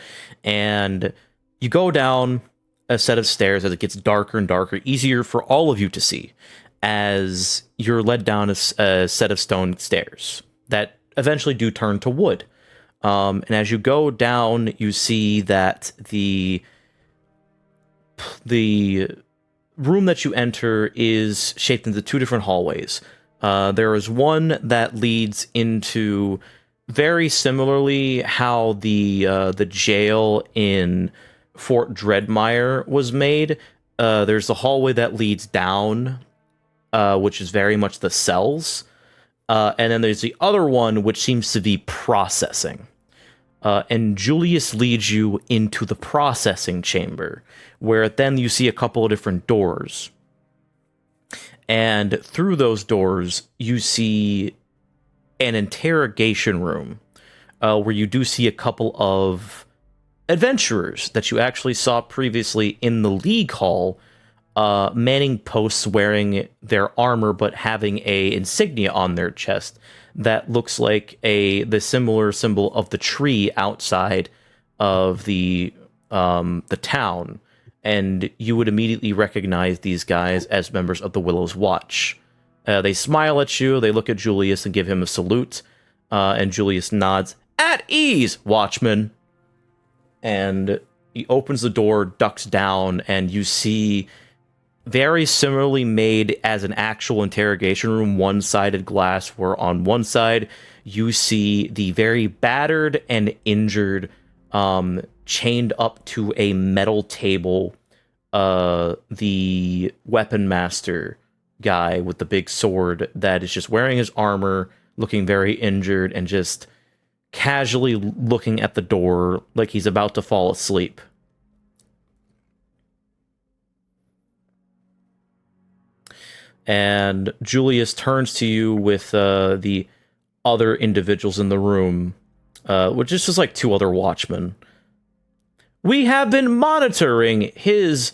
And you go down a set of stairs as it gets darker and darker, easier for all of you to see, as you're led down a set of stone stairs that eventually do turn to wood. And as you go down, you see that the room that you enter is shaped into two different hallways. There is one that leads into, very similarly how the jail in Fort Dreadmire was made. There's the hallway that leads down, which is very much the cells. And then there's the other one, which seems to be processing. And Julius leads you into the processing chamber, where then you see a couple of different doors. And through those doors, you see an interrogation room, where you do see a couple of adventurers that you actually saw previously in the League Hall, manning posts wearing their armor but having a insignia on their chest that looks like the similar symbol of the tree outside of the town. And you would immediately recognize these guys as members of the Willow's Watch. They smile at you, they look at Julius and give him a salute, and Julius nods, "At ease, Watchman!" And he opens the door, ducks down, and you see, very similarly made as an actual interrogation room, one-sided glass, where on one side you see the very battered and injured, chained up to a metal table, the weapon master guy with the big sword that is just wearing his armor, looking very injured, and just casually looking at the door like he's about to fall asleep. And Julius turns to you with the other individuals in the room, which is just like two other watchmen. "We have been monitoring his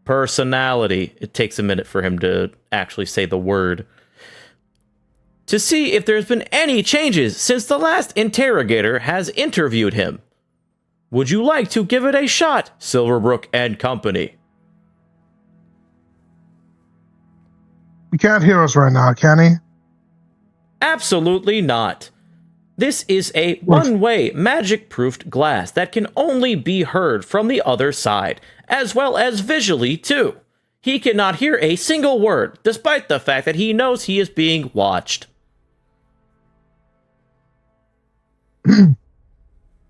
personality." It takes a minute for him to actually say the word. "To see if there's been any changes since the last interrogator has interviewed him. Would you like to give it a shot, Silverbrook and Company?"
He can't hear us right now, can he?
"Absolutely not. This is a one-way magic-proofed glass that can only be heard from the other side, as well as visually, too. He cannot hear a single word, despite the fact that he knows he is being watched.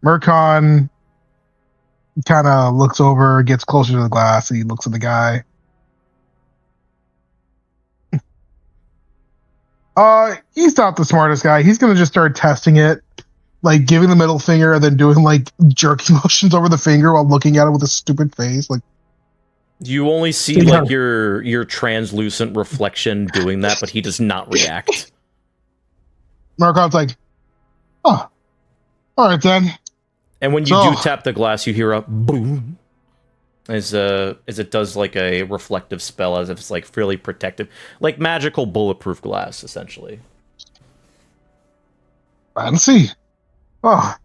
Murkon kind of looks over, gets closer to the glass, and he looks at the guy. He's not the smartest guy. He's gonna just start testing it, like giving the middle finger and then doing like jerky motions over the finger while looking at it with a stupid face. Like,
you only see like your translucent reflection doing that, but he does not react.
Murkon's like, oh, all right then.
And when you do tap the glass, you hear a boom. As it does like a reflective spell, as if it's like fairly protective, like magical bulletproof glass, essentially.
Fancy. Oh,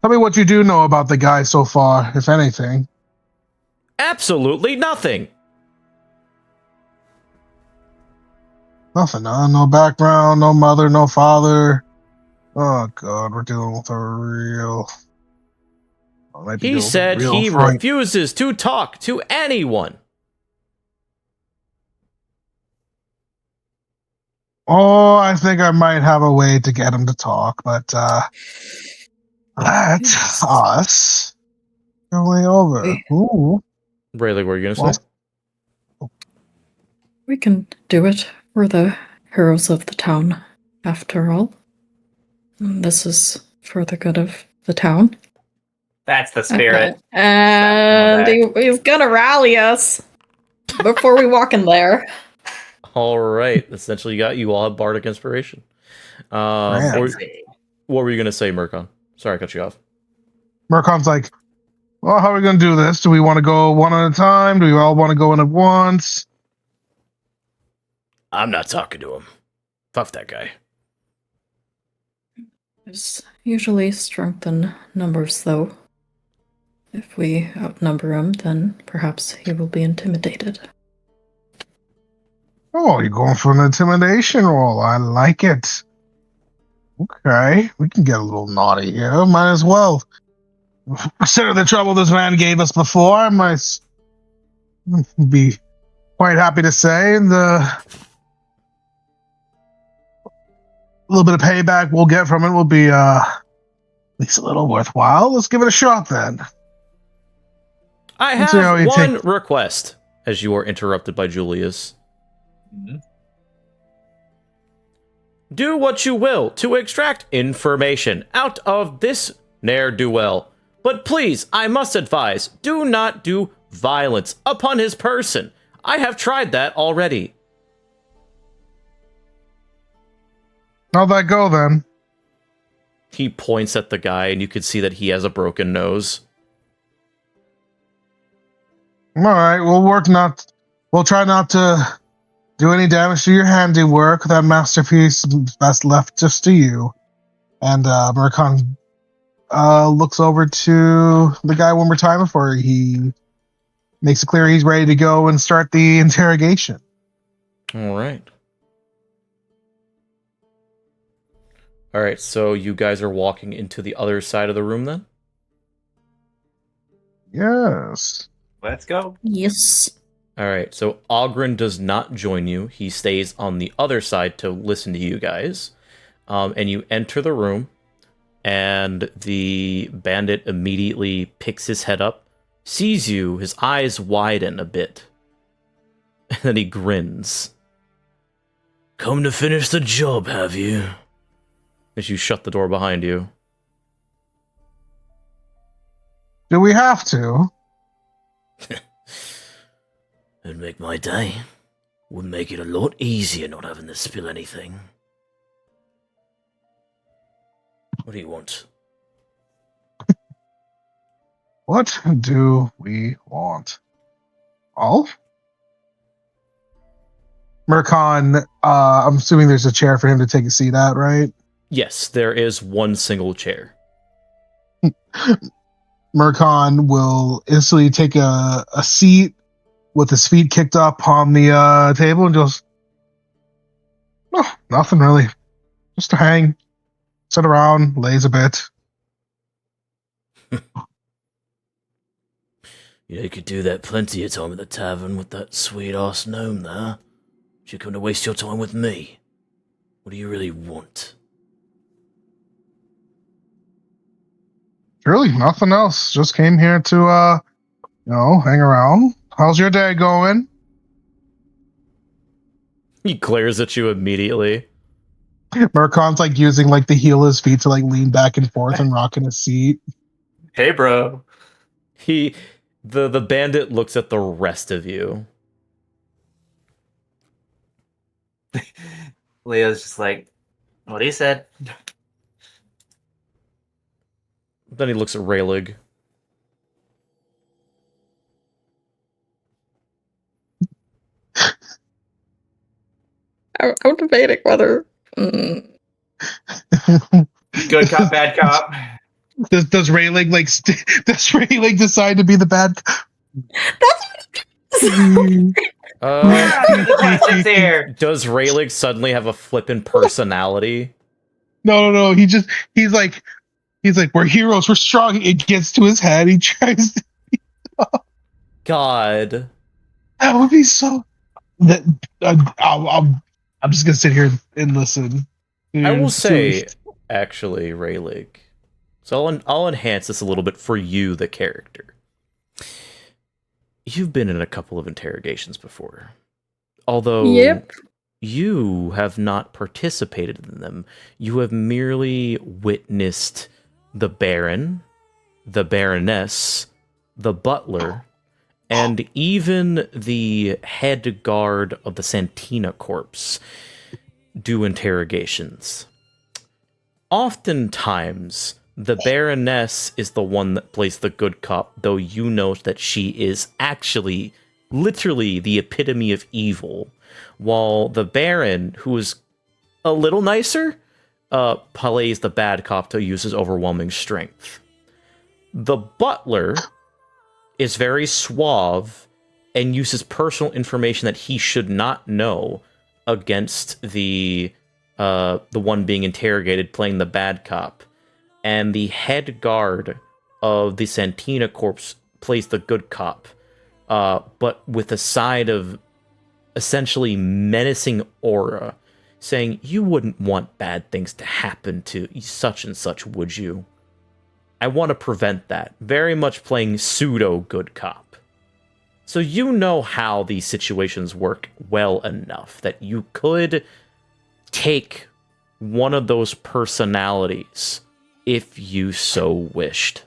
tell me what you do know about the guy so far, if anything.
Absolutely nothing.
Nothing. No background, no mother, no father. Oh God, we're dealing with a real.
He said he refuses to talk to anyone.
Oh, I think I might have a way to get him to talk, but let us go way over. Ooh.
Rayleigh, what are you going to say?
We can do it. We're the heroes of the town, after all. This is for the good of the town.
That's the spirit.
Okay. And he's gonna rally us before we walk in there.
All right. Essentially, you all have bardic inspiration. What were you going to say, Murkon? Sorry, I cut you off.
Murkon's like, well, how are we going to do this? Do we want to go one at a time? Do we all want to go in at once?
I'm not talking to him. Fuck that guy.
There's usually strength in numbers, though. If we outnumber him, then perhaps he will be intimidated.
Oh, you're going for an intimidation roll. I like it. Okay, we can get a little naughty here. Might as well. Consider the trouble this man gave us before. I might be quite happy to say the little bit of payback we'll get from it will be at least a little worthwhile. Let's give it a shot then.
I have one request, as you are interrupted by Julius.
Mm-hmm.
Do what you will to extract information out of this ne'er-do-well. But please, I must advise, do not do violence upon his person. I have tried that already.
How'd that go then?
He points at the guy, and you can see that he has a broken nose.
All right, we'll try not to do any damage to your handiwork. That masterpiece that's left just to you. And Murkon looks over to the guy one more time before he makes it clear he's ready to go and start the interrogation.
All right. All right, so you guys are walking into the other side of the room then?
Yes.
Let's go.
Yes.
All right, so Ogren does not join you. He stays on the other side to listen to you guys. And you enter the room, and the bandit immediately picks his head up, sees you, his eyes widen a bit, and then he grins.
Come to finish the job, have you?
As you shut the door behind you.
Do we have to?
It'd make my day. Would make it a lot easier not having to spill anything. What do you want?
What do we want? All? Murkon, I'm assuming there's a chair for him to take a seat at, right?
Yes, there is one single chair.
Murkon will instantly take a seat with his feet kicked up on the table and just, oh, nothing really. Just to hang, sit around, laze a bit.
You could do that plenty of time at the tavern with that sweet-ass gnome there. But you come to waste your time with me. What do you really want?
Really, nothing else. Just came here to, hang around. How's your day going?
He glares at you immediately.
Murkon's like using like the heel of his feet to like lean back and forth and rock in his seat.
Hey, bro.
The bandit looks at the rest of you.
Leo's just like, what he said.
Then he looks at Raylig.
I'm debating whether.
Good cop, bad cop.
Does Raylig does Raylig decide to be the bad?
Does Raylig suddenly have a flippin' personality?
No. He's like we're heroes. We're strong. It gets to his head. He tries.
God,
That would be so. That I'm just gonna sit here and listen.
I will say, actually, Raylig. So I'll enhance this a little bit for you, the character. You've been in a couple of interrogations before, although you have not participated in them. You have merely witnessed the Baron, the Baroness, the Butler, and even the head guard of the Santina Corps do interrogations. Oftentimes, the Baroness is the one that plays the good cop, though you know that she is actually literally the epitome of evil, while the Baron, who is a little nicer, plays the bad cop to use his overwhelming strength. The Butler is very suave and uses personal information that he should not know against the one being interrogated, playing the bad cop. And the head guard of the Santina Corps plays the good cop, but with a side of essentially menacing aura, saying, you wouldn't want bad things to happen to such and such, would you? I want to prevent that. Very much playing pseudo-good cop. So you know how these situations work well enough that you could take one of those personalities if you so wished.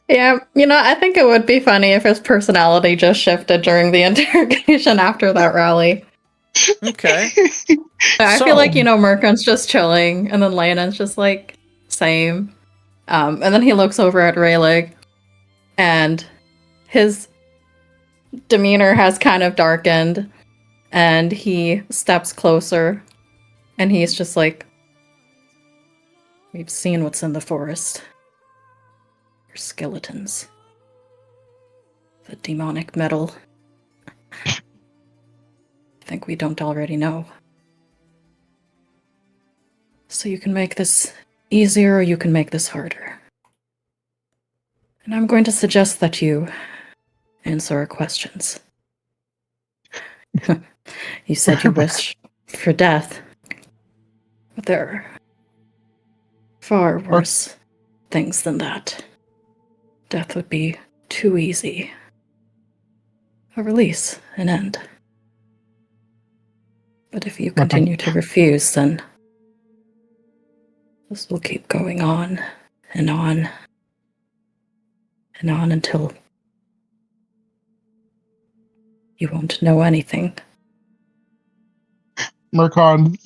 Yeah, I think it would be funny if his personality just shifted during the interrogation after that rally.
Okay.
I feel like, Murkon's just chilling, and then Leonard's just like, same. And then he looks over at Raylig, and his demeanor has kind of darkened, and he steps closer, and he's just like, we've seen what's in the forest. Your skeletons. The demonic metal. I think we don't already know. So you can make this easier or you can make this harder. And I'm going to suggest that you answer our questions. You said you wish for death, but there are far worse things than that. Death would be too easy. A release, an end. But if you continue to refuse, then this will keep going on and on and on until you won't know anything.
Murkon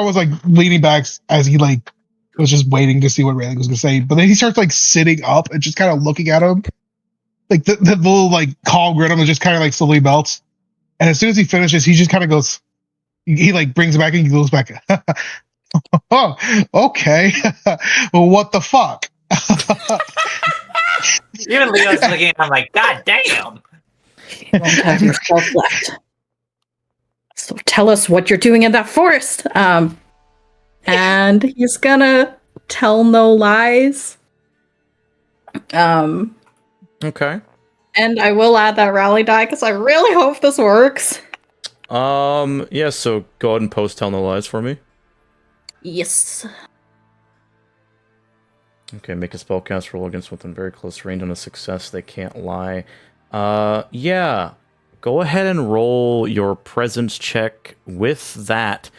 was like leaning back as he like was just waiting to see what Rayleigh was gonna say, but then he starts like sitting up and just kind of looking at him, like the little like calm grin on him just kind of like slowly melts, and as soon as he finishes, he just kind of goes, he like brings it back and he goes back. Oh, okay. Well, what the fuck?
Even Leo's looking at him like, God damn.
You won't have yourself left. So tell us what you're doing in that forest. And he's gonna tell no lies.
Okay.
And I will add that rally die because I really hope this works.
Yeah, so go ahead and post Tell No Lies for me.
Yes.
Okay, make a spellcast roll against within very close range on a success. They can't lie. Yeah. Go ahead and roll your presence check with that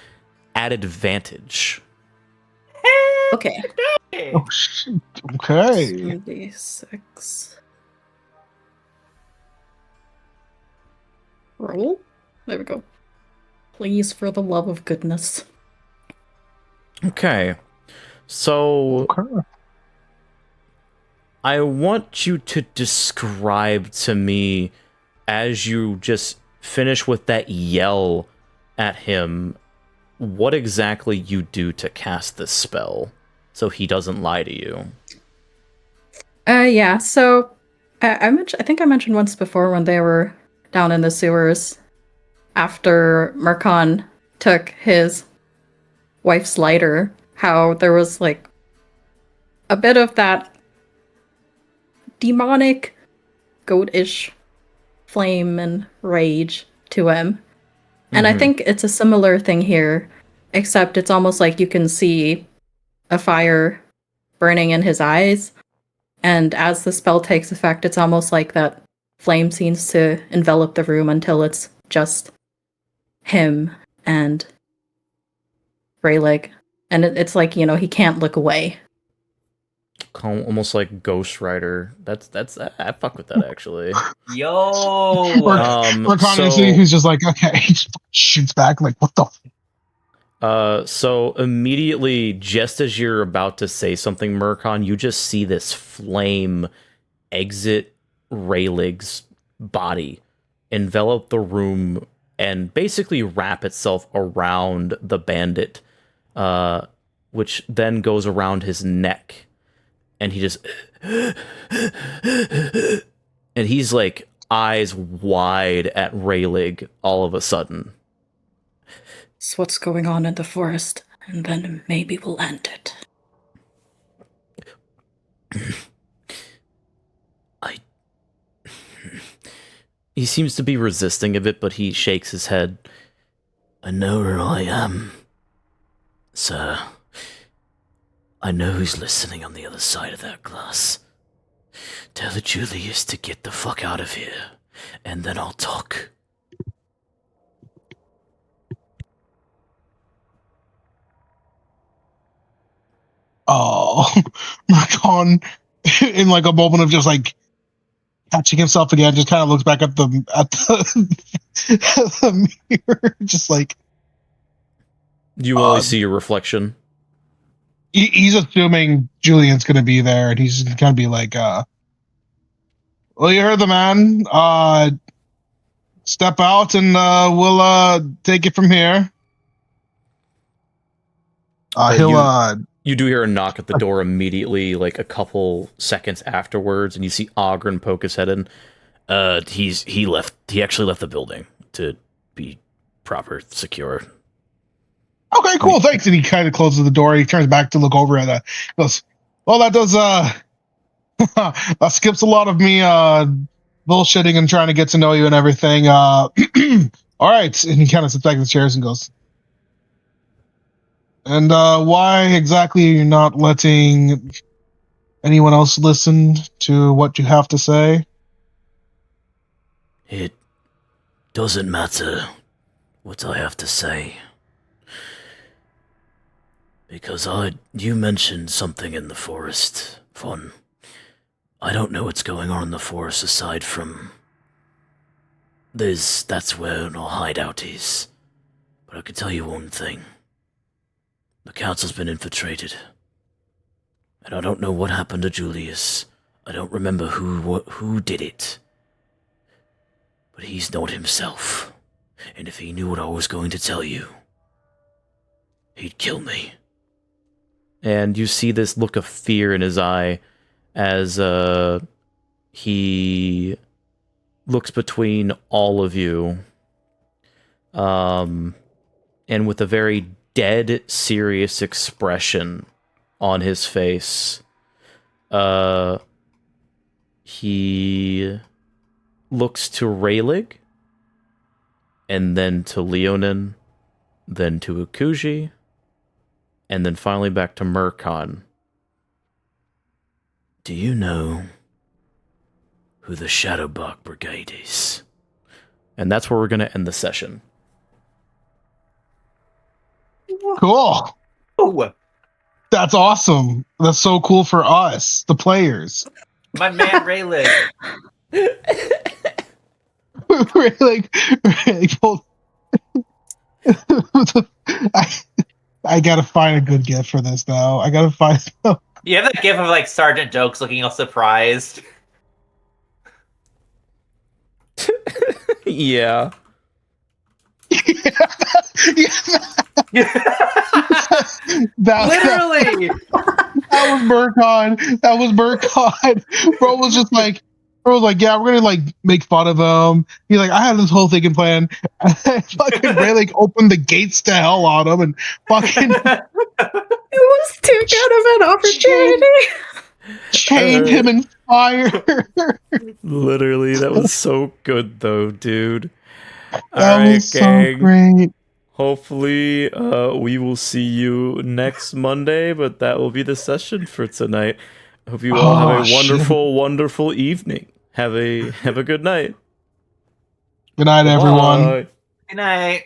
at advantage.
Okay.
Oh shit. Okay.
76. Roll. There we go. Please, for the love of goodness.
Okay. So
Okay.
I want you to describe to me, as you just finish with that yell at him, what exactly you do to cast this spell so he doesn't lie to you.
Yeah, so I think I mentioned once before when they were down in the sewers after Marcon took his wife's lighter, how there was like a bit of that demonic, goatish flame and rage to him. And I think it's a similar thing here, except it's almost like you can see a fire burning in his eyes. And as the spell takes effect, it's almost like that flame seems to envelop the room until it's just him and Rayleigh. And it's like, he can't look away.
Almost like Ghost Rider. That's I fuck with that actually.
Yo!
Marcon, who's just like, okay, he just shoots back, like, what the
So immediately, just as you're about to say something, Marcon, you just see this flame exit Rayleigh's body, envelop the room, and basically wrap itself around the bandit, which then goes around his neck. And he just... and he's like eyes wide at Rayleigh all of a sudden.
It's what's going on in the forest, and then maybe we'll end it.
He seems to be resisting of it, but he shakes his head. I know where I am, sir. I know who's listening on the other side of that glass. Tell the Julius to get the fuck out of here, and then I'll talk.
Oh, Marcon, in like a moment of just like catching himself again, just kind of looks back at the the mirror, just like
You only see your reflection.
he's assuming Julian's gonna be there, and he's gonna be like, "Well, you heard the man. Step out, and we'll take it from here."
You do hear a knock at the door immediately, like a couple seconds afterwards, and you see Ogren poke his head in. He left. He actually left the building to be proper, secure.
Okay, cool, thanks. And he kind of closes the door. He turns back to look over at goes, "Well, that does that skips a lot of me bullshitting and trying to get to know you and everything. All right." And he kind of sits back in the chairs and goes, "And why exactly are you not letting anyone else listen to what you have to say?"
It doesn't matter what I have to say. Because you mentioned something in the forest, Von. I don't know what's going on in the forest aside from... that's where our hideout is. But I can tell you one thing. The council's been infiltrated. And I don't know what happened to Julius. I don't remember who did it. But he's not himself. And if he knew what I was going to tell you, he'd kill me.
And you see this look of fear in his eye as he looks between all of you, and with a very dead serious expression on his face, he looks to Raylig, and then to Leonin, then to Akuji, and then finally back to Murkon. Do you know who the Shadowbark Brigade is? And that's where we're going to end the session.
Cool.
Oh,
That's awesome. That's so cool for us, the players.
my man Rayleigh.
I gotta find a good gift for this though. I gotta find.
You have that gif of like Sergeant Jokes looking all surprised.
Yeah.
Literally.
That was Murkon. That was Murkon. Bro was just like, yeah, we're gonna like make fun of him. He's like, I had this whole thing planned. And fucking Ray like opened the gates to hell on him and fucking
It was too good of an opportunity.
chained him in fire.
Literally, that was so good though, dude.
That was so great.
Hopefully, we will see you next Monday, but that will be the session for tonight. Hope you all have a wonderful, wonderful evening. Have a good night.
Good night, everyone.
Bye.
Good night.